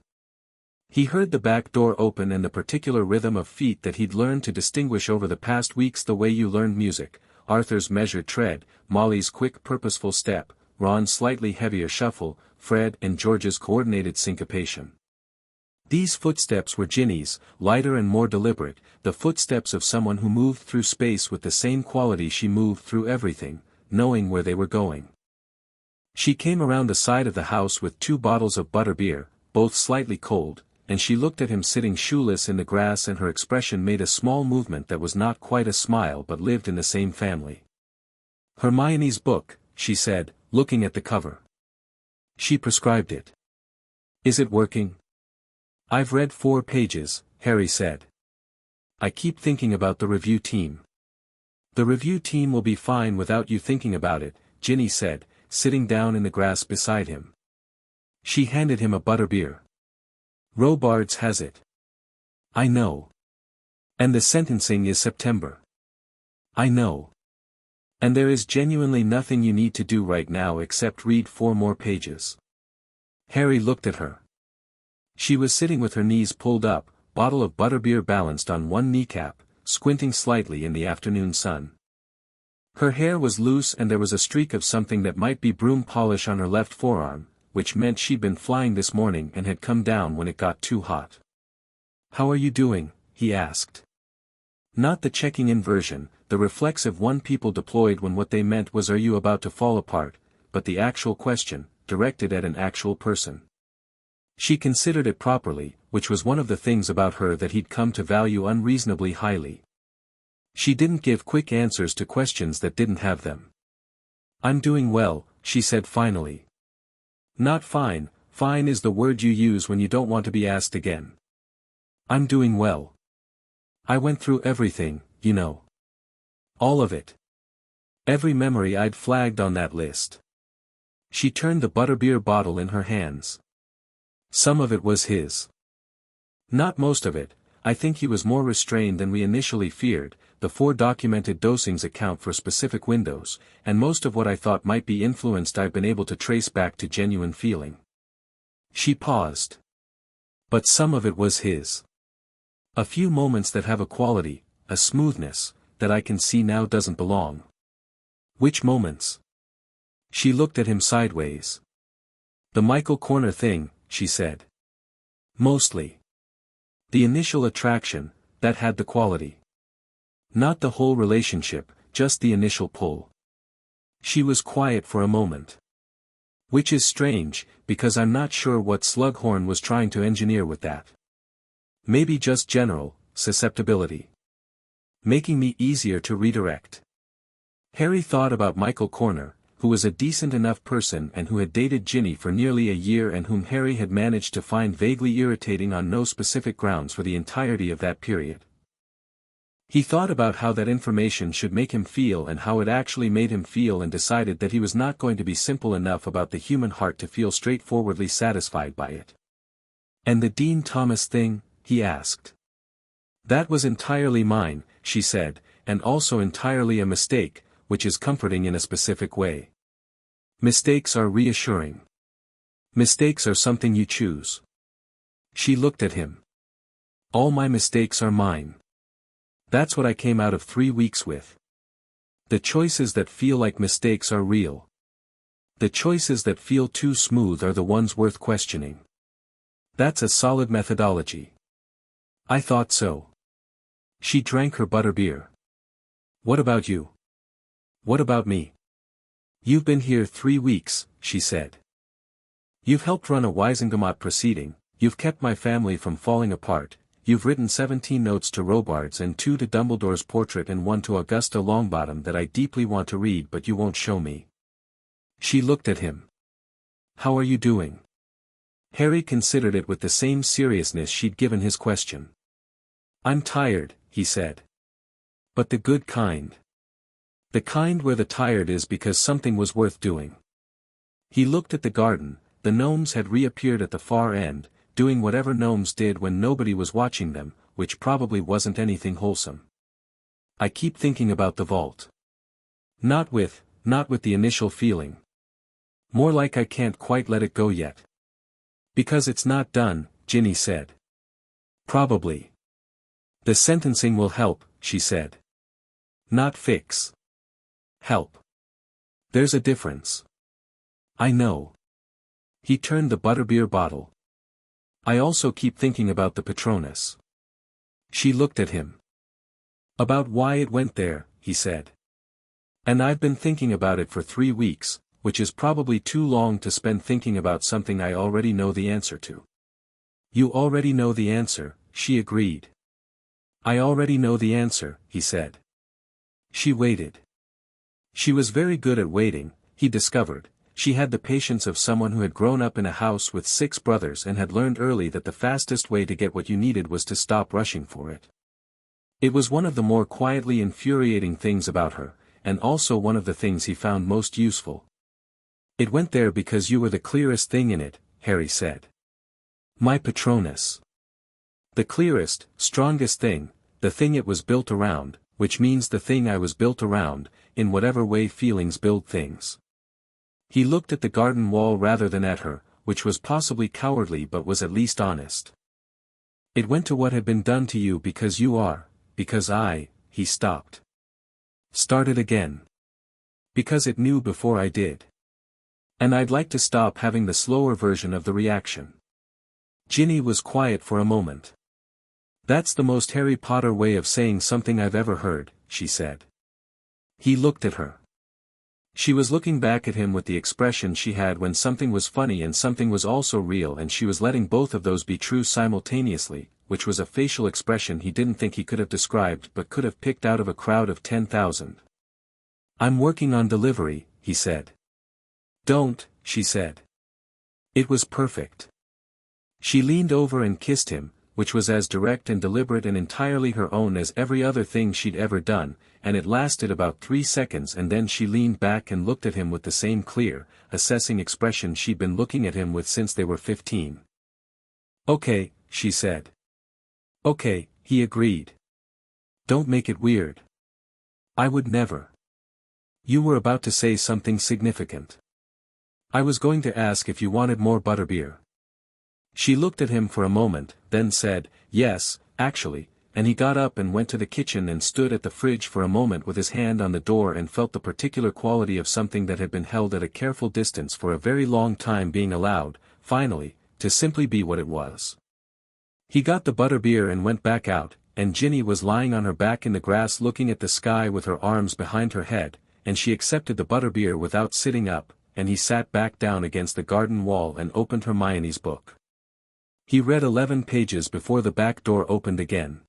He heard the back door open and the particular rhythm of feet that he'd learned to distinguish over the past weeks the way you learned music, Arthur's measured tread, Molly's quick purposeful step, Ron's slightly heavier shuffle, Fred and George's coordinated syncopation. These footsteps were Ginny's, lighter and more deliberate, the footsteps of someone who moved through space with the same quality she moved through everything, knowing where they were going. She came around the side of the house with 2 bottles of butterbeer, both slightly cold, and she looked at him sitting shoeless in the grass, and her expression made a small movement that was not quite a smile but lived in the same family. "Hermione's book," she said, looking at the cover. "She prescribed it. Is it working?" "I've read 4 pages, Harry said. "I keep thinking about the review team." "The review team will be fine without you thinking about it," Ginny said, sitting down in the grass beside him. She handed him a butterbeer. "Robards has it." "I know. And the sentencing is September." "I know. And there is genuinely nothing you need to do right now except read 4 more pages." Harry looked at her. She was sitting with her knees pulled up, bottle of butterbeer balanced on one kneecap, squinting slightly in the afternoon sun. Her hair was loose and there was a streak of something that might be broom polish on her left forearm, which meant she'd been flying this morning and had come down when it got too hot. "How are you doing?" he asked. Not the checking-in version, the reflexive one people deployed when what they meant was "are you about to fall apart," but the actual question, directed at an actual person. She considered it properly, which was one of the things about her that he'd come to value unreasonably highly. She didn't give quick answers to questions that didn't have them. "I'm doing well," she said finally. "Not fine, fine is the word you use when you don't want to be asked again." "I'm doing well. I went through everything, you know. All of it. Every memory I'd flagged on that list." She turned the butterbeer bottle in her hands. "Some of it was his. Not most of it. I think he was more restrained than we initially feared. The 4 documented dosings account for specific windows, and most of what I thought might be influenced I've been able to trace back to genuine feeling." She paused. "But some of it was his. A few moments that have a quality, a smoothness, that I can see now doesn't belong." "Which moments?" She looked at him sideways. "The Michael Corner thing," she said. "Mostly. The initial attraction, that had the quality. Not the whole relationship, just the initial pull." She was quiet for a moment. "Which is strange, because I'm not sure what Slughorn was trying to engineer with that. Maybe just general susceptibility. Making me easier to redirect." Harry thought about Michael Corner, who was a decent enough person and who had dated Ginny for nearly a year and whom Harry had managed to find vaguely irritating on no specific grounds for the entirety of that period. He thought about how that information should make him feel and how it actually made him feel, and decided that he was not going to be simple enough about the human heart to feel straightforwardly satisfied by it. "And the Dean Thomas thing?" he asked. "That was entirely mine," she said, "and also entirely a mistake, which is comforting in a specific way. Mistakes are reassuring. Mistakes are something you choose." She looked at him. "All my mistakes are mine. That's what I came out of 3 weeks with. The choices that feel like mistakes are real. The choices that feel too smooth are the ones worth questioning. That's a solid methodology." "I thought so." She drank her butterbeer. "What about you? What about me?" "You've been here 3 weeks," she said. "You've helped run a Wiesengemot proceeding, you've kept my family from falling apart, you've written 17 notes to Robards and 2 to Dumbledore's portrait and 1 to Augusta Longbottom that I deeply want to read but you won't show me." She looked at him. "How are you doing?" Harry considered it with the same seriousness she'd given his question. "I'm tired," he said. "But the good kind. The kind where the tired is because something was worth doing." He looked at the garden. The gnomes had reappeared at the far end, doing whatever gnomes did when nobody was watching them, which probably wasn't anything wholesome. "I keep thinking about the vault. Not with the initial feeling. More like I can't quite let it go yet." "Because it's not done," Ginny said. "Probably. The sentencing will help," she said. "Not fix. Help. There's a difference." "I know." He turned the butterbeer bottle. "I also keep thinking about the Patronus." She looked at him. "About why it went there," he said. "And I've been thinking about it for 3 weeks, which is probably too long to spend thinking about something I already know the answer to. You already know the answer, she agreed. I already know the answer, he said. She waited. She was very good at waiting, he discovered. She had the patience of someone who had grown up in a house with 6 brothers and had learned early that the fastest way to get what you needed was to stop rushing for it. It was one of the more quietly infuriating things about her, and also one of the things he found most useful. It went there because you were the clearest thing in it, Harry said. My Patronus. The clearest, strongest thing, the thing it was built around, which means the thing I was built around, in whatever way feelings build things. He looked at the garden wall rather than at her, which was possibly cowardly but was at least honest. It went to what had been done to you because you are, because he stopped. Started again. Because it knew before I did. And I'd like to stop having the slower version of the reaction. Ginny was quiet for a moment. That's the most Harry Potter way of saying something I've ever heard, she said. He looked at her. She was looking back at him with the expression she had when something was funny and something was also real, and she was letting both of those be true simultaneously, which was a facial expression he didn't think he could have described but could have picked out of a crowd of 10,000. I'm working on delivery, he said. Don't, she said. It was perfect. She leaned over and kissed him, which was as direct and deliberate and entirely her own as every other thing she'd ever done, and it lasted about 3 seconds, and then she leaned back and looked at him with the same clear, assessing expression she'd been looking at him with since they were 15. Okay, she said. Okay, he agreed. Don't make it weird. I would never. You were about to say something significant. I was going to ask if you wanted more butterbeer. She looked at him for a moment, then said, yes, actually, and he got up and went to the kitchen and stood at the fridge for a moment with his hand on the door and felt the particular quality of something that had been held at a careful distance for a very long time being allowed, finally, to simply be what it was. He got the butterbeer and went back out, and Ginny was lying on her back in the grass looking at the sky with her arms behind her head, and she accepted the butterbeer without sitting up, and he sat back down against the garden wall and opened Hermione's book. He read 11 pages before the back door opened again.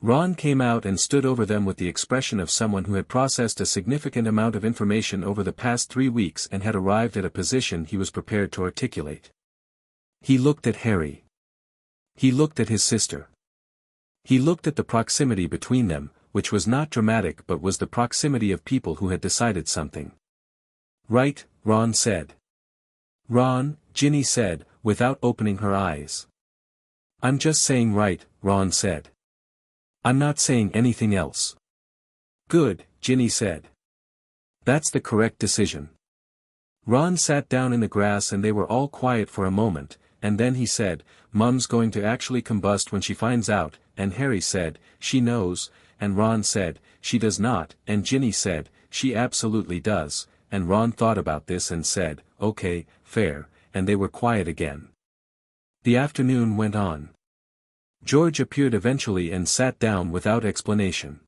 Ron came out and stood over them with the expression of someone who had processed a significant amount of information over the past 3 weeks and had arrived at a position he was prepared to articulate. He looked at Harry. He looked at his sister. He looked at the proximity between them, which was not dramatic but was the proximity of people who had decided something. Right, Ron said. Ron, Ginny said, without opening her eyes. I'm just saying right, Ron said. I'm not saying anything else. Good, Ginny said. That's the correct decision. Ron sat down in the grass and they were all quiet for a moment, and then he said, Mum's going to actually combust when she finds out, and Harry said, she knows, and Ron said, she does not, and Ginny said, she absolutely does, and Ron thought about this and said, okay, fair, and they were quiet again. The afternoon went on. George appeared eventually and sat down without explanation.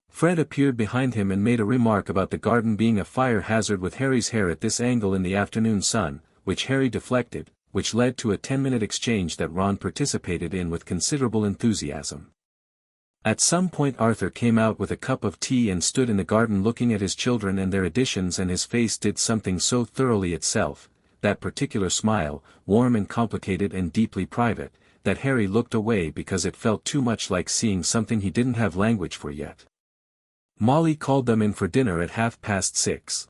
Fred appeared behind him and made a remark about the garden being a fire hazard with Harry's hair at this angle in the afternoon sun, which Harry deflected, which led to a 10-minute exchange that Ron participated in with considerable enthusiasm. At some point Arthur came out with a cup of tea and stood in the garden looking at his children and their additions, and his face did something so thoroughly itself, that particular smile, warm and complicated and deeply private, that Harry looked away because it felt too much like seeing something he didn't have language for yet. Molly called them in for dinner at 6:30.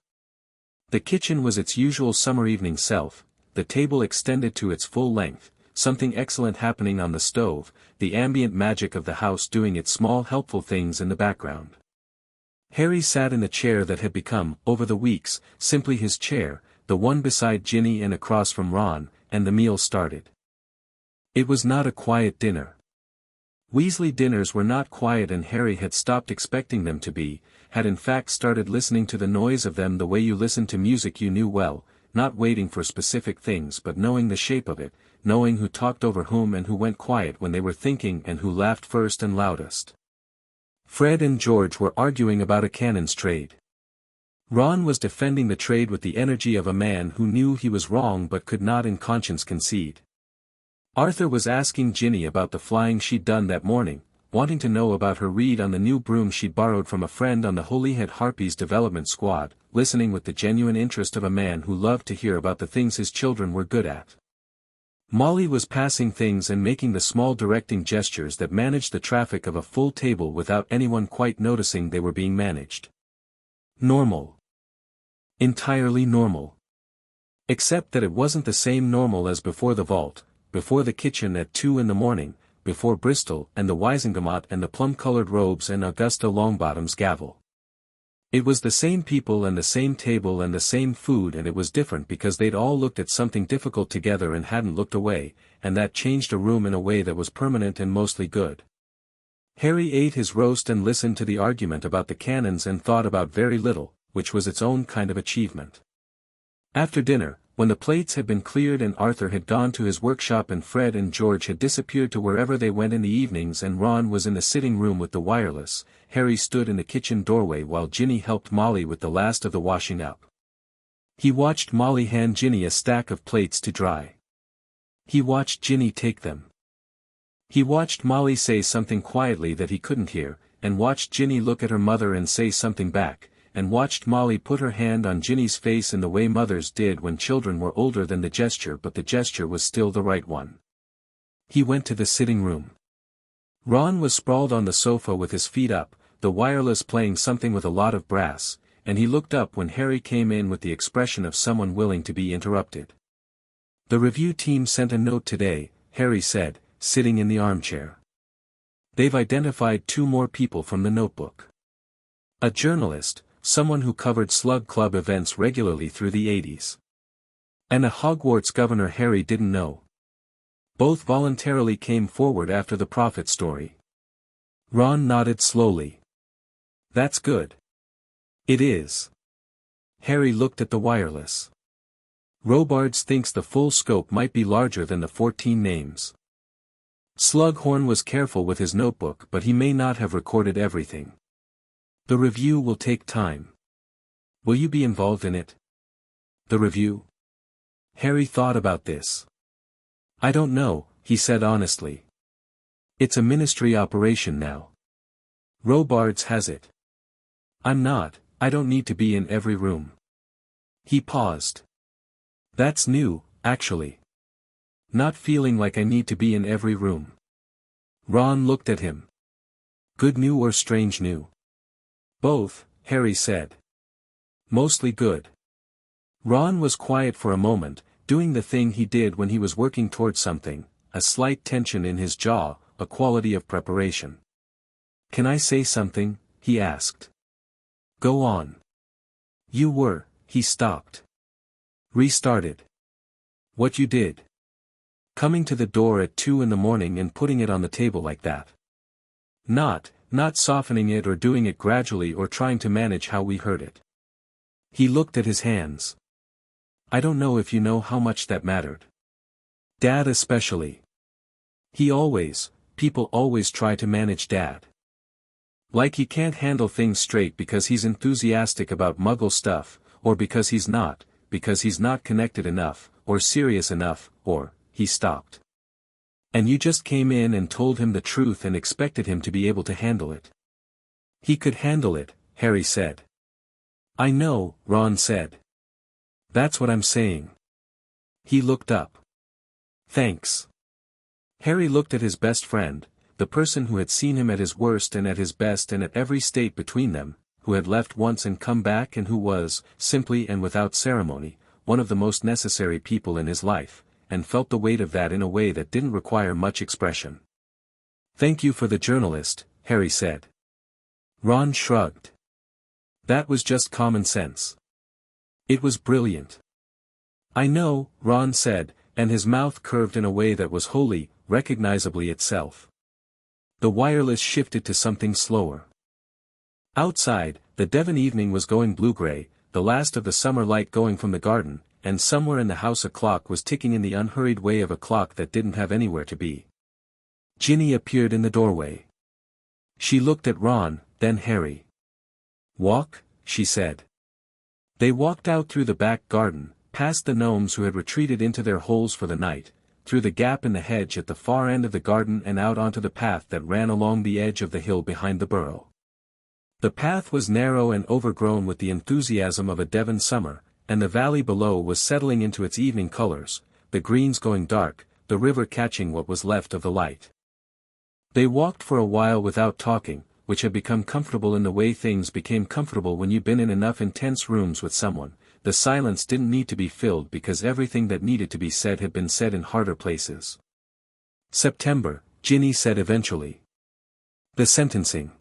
The kitchen was its usual summer evening self, the table extended to its full length, something excellent happening on the stove, the ambient magic of the house doing its small helpful things in the background. Harry sat in the chair that had become, over the weeks, simply his chair, the one beside Ginny and across from Ron, and the meal started. It was not a quiet dinner. Weasley dinners were not quiet, and Harry had stopped expecting them to be, had in fact started listening to the noise of them the way you listen to music you knew well, not waiting for specific things but knowing the shape of it, knowing who talked over whom and who went quiet when they were thinking and who laughed first and loudest. Fred and George were arguing about a cannon's trade. Ron was defending the trade with the energy of a man who knew he was wrong but could not in conscience concede. Arthur was asking Ginny about the flying she'd done that morning, wanting to know about her read on the new broom she'd borrowed from a friend on the Holyhead Harpies development squad, listening with the genuine interest of a man who loved to hear about the things his children were good at. Molly was passing things and making the small directing gestures that managed the traffic of a full table without anyone quite noticing they were being managed. Normal. Entirely normal. Except that it wasn't the same normal as before the vault, before the kitchen at 2 in the morning, before Bristol and the Wisingamot and the plum-colored robes and Augusta Longbottom's gavel. It was the same people and the same table and the same food, and it was different because they'd all looked at something difficult together and hadn't looked away, and that changed a room in a way that was permanent and mostly good. Harry ate his roast and listened to the argument about the cannons and thought about very little, which was its own kind of achievement. After dinner, when the plates had been cleared and Arthur had gone to his workshop and Fred and George had disappeared to wherever they went in the evenings and Ron was in the sitting room with the wireless, Harry stood in the kitchen doorway while Ginny helped Molly with the last of the washing up. He watched Molly hand Ginny a stack of plates to dry. He watched Ginny take them. He watched Molly say something quietly that he couldn't hear, and watched Ginny look at her mother and say something back, and watched Molly put her hand on Ginny's face in the way mothers did when children were older than the gesture, but the gesture was still the right one. He went to the sitting room. Ron was sprawled on the sofa with his feet up, the wireless playing something with a lot of brass, and he looked up when Harry came in with the expression of someone willing to be interrupted. "The review team sent a note today," Harry said, sitting in the armchair. "They've identified 2 more people from the notebook. A journalist, someone who covered Slug Club events regularly through the 80s. And a Hogwarts governor Harry didn't know. Both voluntarily came forward after the Prophet story." Ron nodded slowly. "That's good." "It is." Harry looked at the wireless. "Robards thinks the full scope might be larger than the 14 names. Slughorn was careful with his notebook, but he may not have recorded everything. The review will take time. Will you be involved in it?" "The review?" Harry thought about this. "I don't know," he said honestly. "It's a ministry operation now. Robards has it. I'm not, I don't need to be in every room." He paused. "That's new, actually. Not feeling like I need to be in every room." Ron looked at him. "Good new or strange new?" "Both," Harry said. "Mostly good." Ron was quiet for a moment, doing the thing he did when he was working towards something, a slight tension in his jaw, a quality of preparation. "Can I say something?" he asked. "Go on." "You were," he stopped. Restarted. "What you did. Coming to the door at 2 in the morning and putting it on the table like that. Not softening it or doing it gradually or trying to manage how we heard it." He looked at his hands. "I don't know if you know how much that mattered. Dad especially. People always try to manage Dad. Like he can't handle things straight because he's enthusiastic about Muggle stuff, or because he's not connected enough, or serious enough, or," he stopped. "And you just came in and told him the truth and expected him to be able to handle it." "He could handle it," Harry said. "I know," Ron said. "That's what I'm saying." He looked up. "Thanks." Harry looked at his best friend, the person who had seen him at his worst and at his best and at every state between them, who had left once and come back and who was, simply and without ceremony, one of the most necessary people in his life, and felt the weight of that in a way that didn't require much expression. "Thank you for the journalist," Harry said. Ron shrugged. "That was just common sense. It was brilliant." "I know," Ron said, and his mouth curved in a way that was wholly, recognizably itself. The wireless shifted to something slower. Outside, the Devon evening was going blue-gray, the last of the summer light going from the garden, and somewhere in the house a clock was ticking in the unhurried way of a clock that didn't have anywhere to be. Ginny appeared in the doorway. She looked at Ron, then Harry. "Walk?" she said. They walked out through the back garden, past the gnomes who had retreated into their holes for the night, through the gap in the hedge at the far end of the garden and out onto the path that ran along the edge of the hill behind the burrow. The path was narrow and overgrown with the enthusiasm of a Devon summer, and the valley below was settling into its evening colors, the greens going dark, the river catching what was left of the light. They walked for a while without talking, which had become comfortable in the way things became comfortable when you've been in enough intense rooms with someone. The silence didn't need to be filled because everything that needed to be said had been said in harder places. September, Ginny said eventually. The sentencing.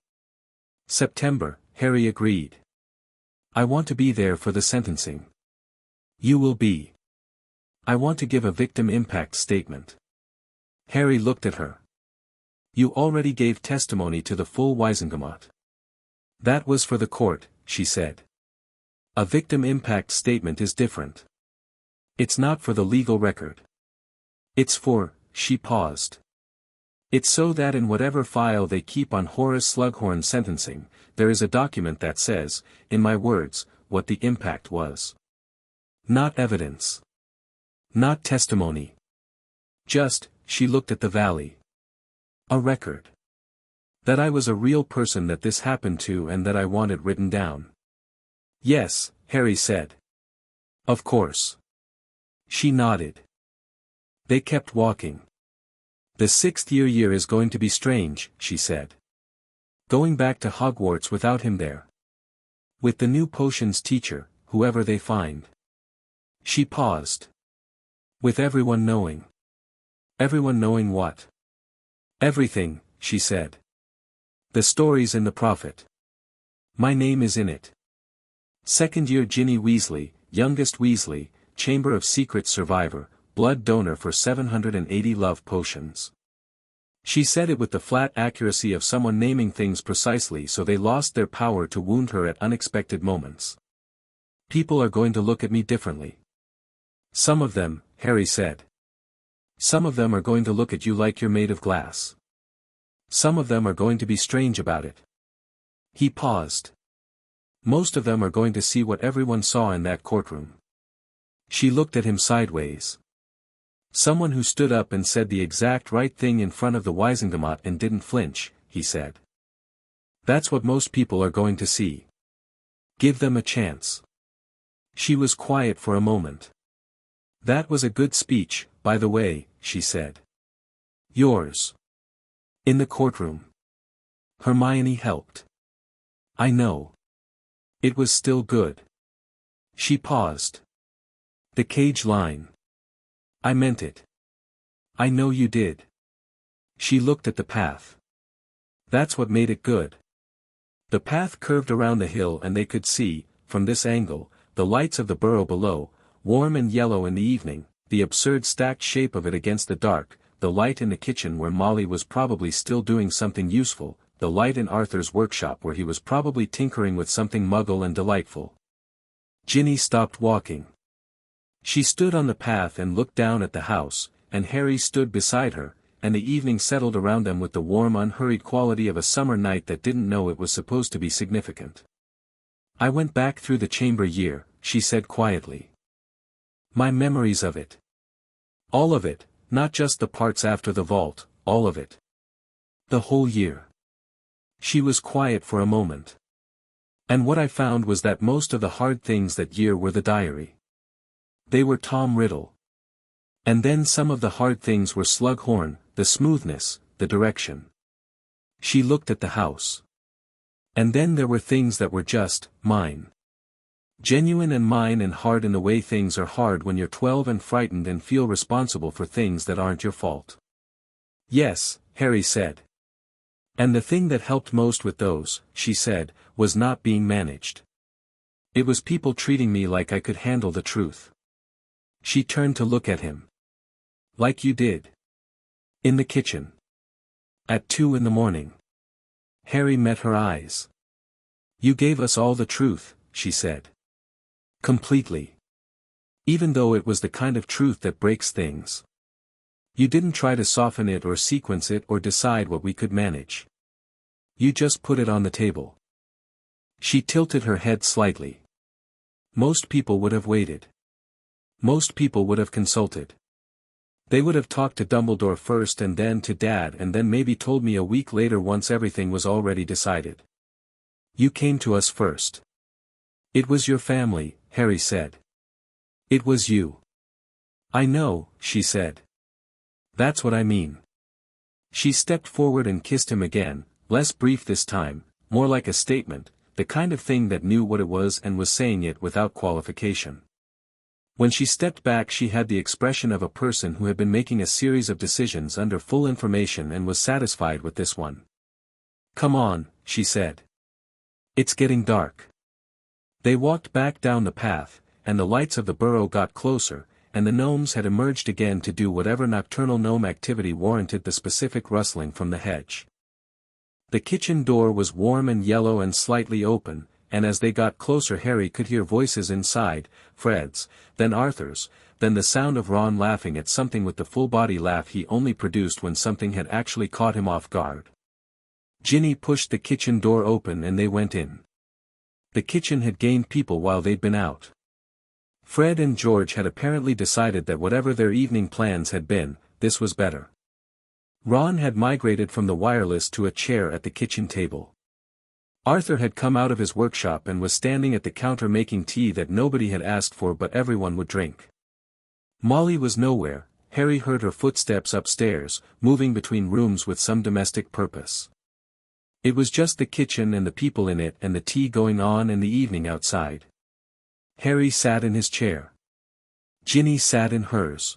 September, Harry agreed. I want to be there for the sentencing. You will be. I want to give a victim impact statement. Harry looked at her. You already gave testimony to the full Wiesengemot. That was for the court, she said. A victim impact statement is different. It's not for the legal record. It's for, she paused. It's so that in whatever file they keep on Horace Slughorn's sentencing, there is a document that says, in my words, what the impact was. Not evidence. Not testimony. Just, she looked at the valley. A record. That I was a real person that this happened to and that I want it written down. Yes, Harry said. Of course. She nodded. They kept walking. The sixth-year is going to be strange, she said. Going back to Hogwarts without him there. With the new potions teacher, whoever they find. She paused. With everyone knowing. Everyone knowing what? Everything, she said. The stories in the Prophet. My name is in it. Second-year Ginny Weasley, youngest Weasley, Chamber of Secrets survivor, blood donor for 780 love potions. She said it with the flat accuracy of someone naming things precisely so they lost their power to wound her at unexpected moments. People are going to look at me differently. Some of them, Harry said. Some of them are going to look at you like you're made of glass. Some of them are going to be strange about it. He paused. Most of them are going to see what everyone saw in that courtroom. She looked at him sideways. Someone who stood up and said the exact right thing in front of the Wiesengemot and didn't flinch, he said. That's what most people are going to see. Give them a chance. She was quiet for a moment. That was a good speech, by the way, she said. Yours. In the courtroom. Hermione helped. I know. It was still good. She paused. The cage line. I meant it. I know you did. She looked at the path. That's what made it good. The path curved around the hill and they could see, from this angle, the lights of the burrow below, warm and yellow in the evening, the absurd stacked shape of it against the dark, the light in the kitchen where Molly was probably still doing something useful, the light in Arthur's workshop where he was probably tinkering with something muggle and delightful. Ginny stopped walking. She stood on the path and looked down at the house, and Harry stood beside her, and the evening settled around them with the warm unhurried quality of a summer night that didn't know it was supposed to be significant. I went back through the chamber year, she said quietly. My memories of it. All of it, not just the parts after the vault, all of it. The whole year. She was quiet for a moment. And what I found was that most of the hard things that year were the diary. They were Tom Riddle. And then some of the hard things were Slughorn, the smoothness, the direction. She looked at the house. And then there were things that were just, mine. Genuine and mine and hard in the way things are hard when you're 12 and frightened and feel responsible for things that aren't your fault. Yes, Harry said. And the thing that helped most with those, she said, was not being managed. It was people treating me like I could handle the truth. She turned to look at him. Like you did. In the kitchen. At 2 a.m. Harry met her eyes. You gave us all the truth, she said. Completely. Even though it was the kind of truth that breaks things. You didn't try to soften it or sequence it or decide what we could manage. You just put it on the table. She tilted her head slightly. Most people would have waited. Most people would have consulted. They would have talked to Dumbledore first and then to Dad and then maybe told me a week later once everything was already decided. You came to us first. It was your family, Harry said. It was you. I know, she said. That's what I mean. She stepped forward and kissed him again, less brief this time, more like a statement, the kind of thing that knew what it was and was saying it without qualification. When she stepped back she had the expression of a person who had been making a series of decisions under full information and was satisfied with this one. Come on, she said. It's getting dark. They walked back down the path, and the lights of the burrow got closer, and the gnomes had emerged again to do whatever nocturnal gnome activity warranted the specific rustling from the hedge. The kitchen door was warm and yellow and slightly open, and as they got closer Harry could hear voices inside, Fred's, then Arthur's, then the sound of Ron laughing at something with the full-body laugh he only produced when something had actually caught him off guard. Ginny pushed the kitchen door open and they went in. The kitchen had gained people while they'd been out. Fred and George had apparently decided that whatever their evening plans had been, this was better. Ron had migrated from the wireless to a chair at the kitchen table. Arthur had come out of his workshop and was standing at the counter making tea that nobody had asked for but everyone would drink. Molly was nowhere. Harry heard her footsteps upstairs, moving between rooms with some domestic purpose. It was just the kitchen and the people in it and the tea going on and the evening outside. Harry sat in his chair. Ginny sat in hers.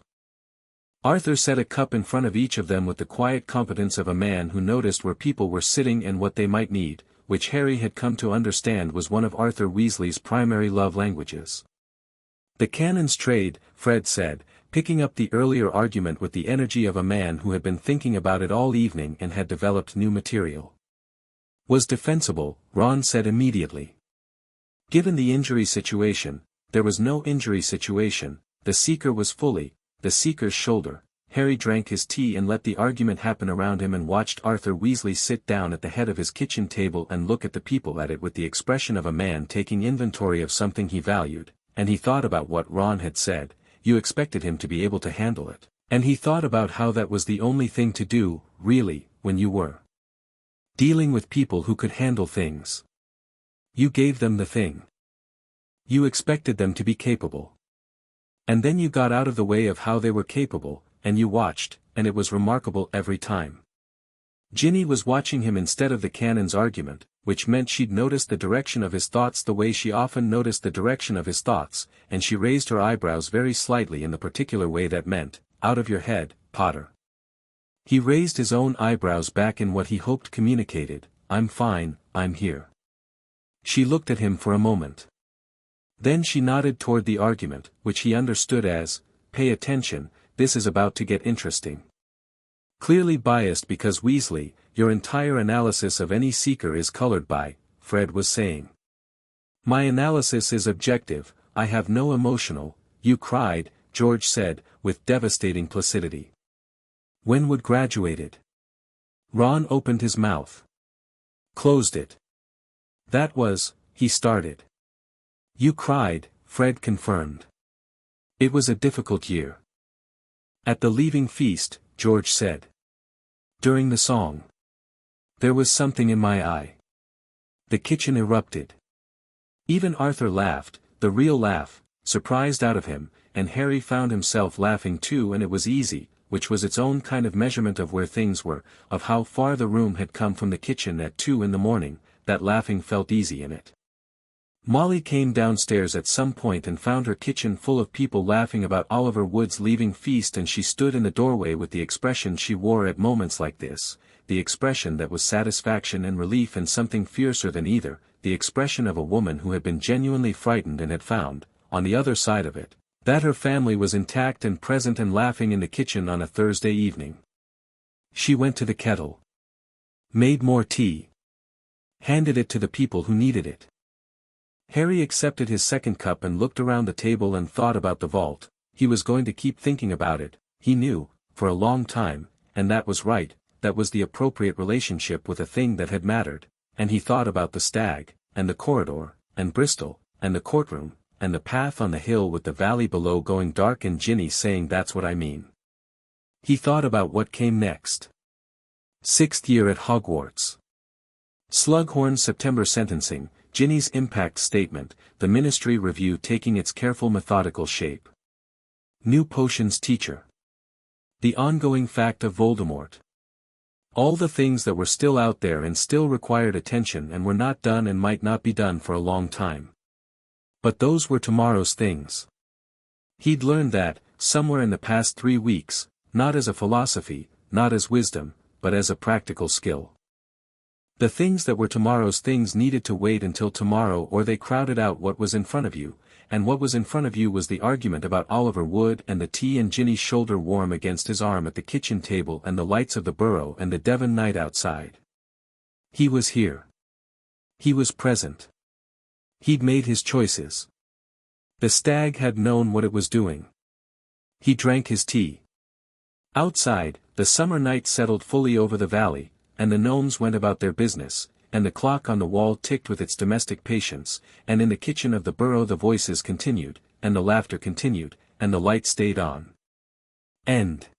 Arthur set a cup in front of each of them with the quiet competence of a man who noticed where people were sitting and what they might need, which Harry had come to understand was one of Arthur Weasley's primary love languages. The cannon's trade, Fred said, picking up the earlier argument with the energy of a man who had been thinking about it all evening and had developed new material. Was defensible, Ron said immediately. Given the injury situation, there was no injury situation, the seeker was fully, the seeker's shoulder. Harry drank his tea and let the argument happen around him and watched Arthur Weasley sit down at the head of his kitchen table and look at the people at it with the expression of a man taking inventory of something he valued, and he thought about what Ron had said, you expected him to be able to handle it, and he thought about how that was the only thing to do, really, when you were dealing with people who could handle things. You gave them the thing. You expected them to be capable. And then you got out of the way of how they were capable, and you watched, and it was remarkable every time. Ginny was watching him instead of the cannon's argument, which meant she'd noticed the direction of his thoughts the way she often noticed the direction of his thoughts, and she raised her eyebrows very slightly in the particular way that meant, out of your head, Potter. He raised his own eyebrows back in what he hoped communicated, I'm fine, I'm here. She looked at him for a moment. Then she nodded toward the argument, which he understood as, pay attention, this is about to get interesting. Clearly biased because Weasley, your entire analysis of any seeker is colored by, Fred was saying. My analysis is objective, I have no emotional, you cried, George said, with devastating placidity. When would graduated? Ron opened his mouth. Closed it. That was, he started. You cried, Fred confirmed. It was a difficult year. At the leaving feast, George said. During the song. There was something in my eye. The kitchen erupted. Even Arthur laughed, the real laugh, surprised out of him, and Harry found himself laughing too, and it was easy, which was its own kind of measurement of where things were, of how far the room had come from the kitchen at 2 a.m, that laughing felt easy in it. Molly came downstairs at some point and found her kitchen full of people laughing about Oliver Wood's leaving feast, and she stood in the doorway with the expression she wore at moments like this, the expression that was satisfaction and relief and something fiercer than either, the expression of a woman who had been genuinely frightened and had found, on the other side of it, that her family was intact and present and laughing in the kitchen on a Thursday evening. She went to the kettle. Made more tea. Handed it to the people who needed it. Harry accepted his second cup and looked around the table and thought about the vault. He was going to keep thinking about it, he knew, for a long time, and that was right, that was the appropriate relationship with a thing that had mattered, and he thought about the stag, and the corridor, and Bristol, and the courtroom, and the path on the hill with the valley below going dark and Ginny saying that's what I mean. He thought about what came next. 6th year at Hogwarts. Slughorn September sentencing, Ginny's impact statement, the Ministry review taking its careful methodical shape. New potions teacher. The ongoing fact of Voldemort. All the things that were still out there and still required attention and were not done and might not be done for a long time. But those were tomorrow's things. He'd learned that, somewhere in the past 3 weeks, not as a philosophy, not as wisdom, but as a practical skill. The things that were tomorrow's things needed to wait until tomorrow or they crowded out what was in front of you, and what was in front of you was the argument about Oliver Wood and the tea and Ginny's shoulder warm against his arm at the kitchen table and the lights of the Burrow and the Devon night outside. He was here. He was present. He'd made his choices. The stag had known what it was doing. He drank his tea. Outside, the summer night settled fully over the valley, and the gnomes went about their business, and the clock on the wall ticked with its domestic patience, and in the kitchen of the Burrow the voices continued, and the laughter continued, and the light stayed on. End.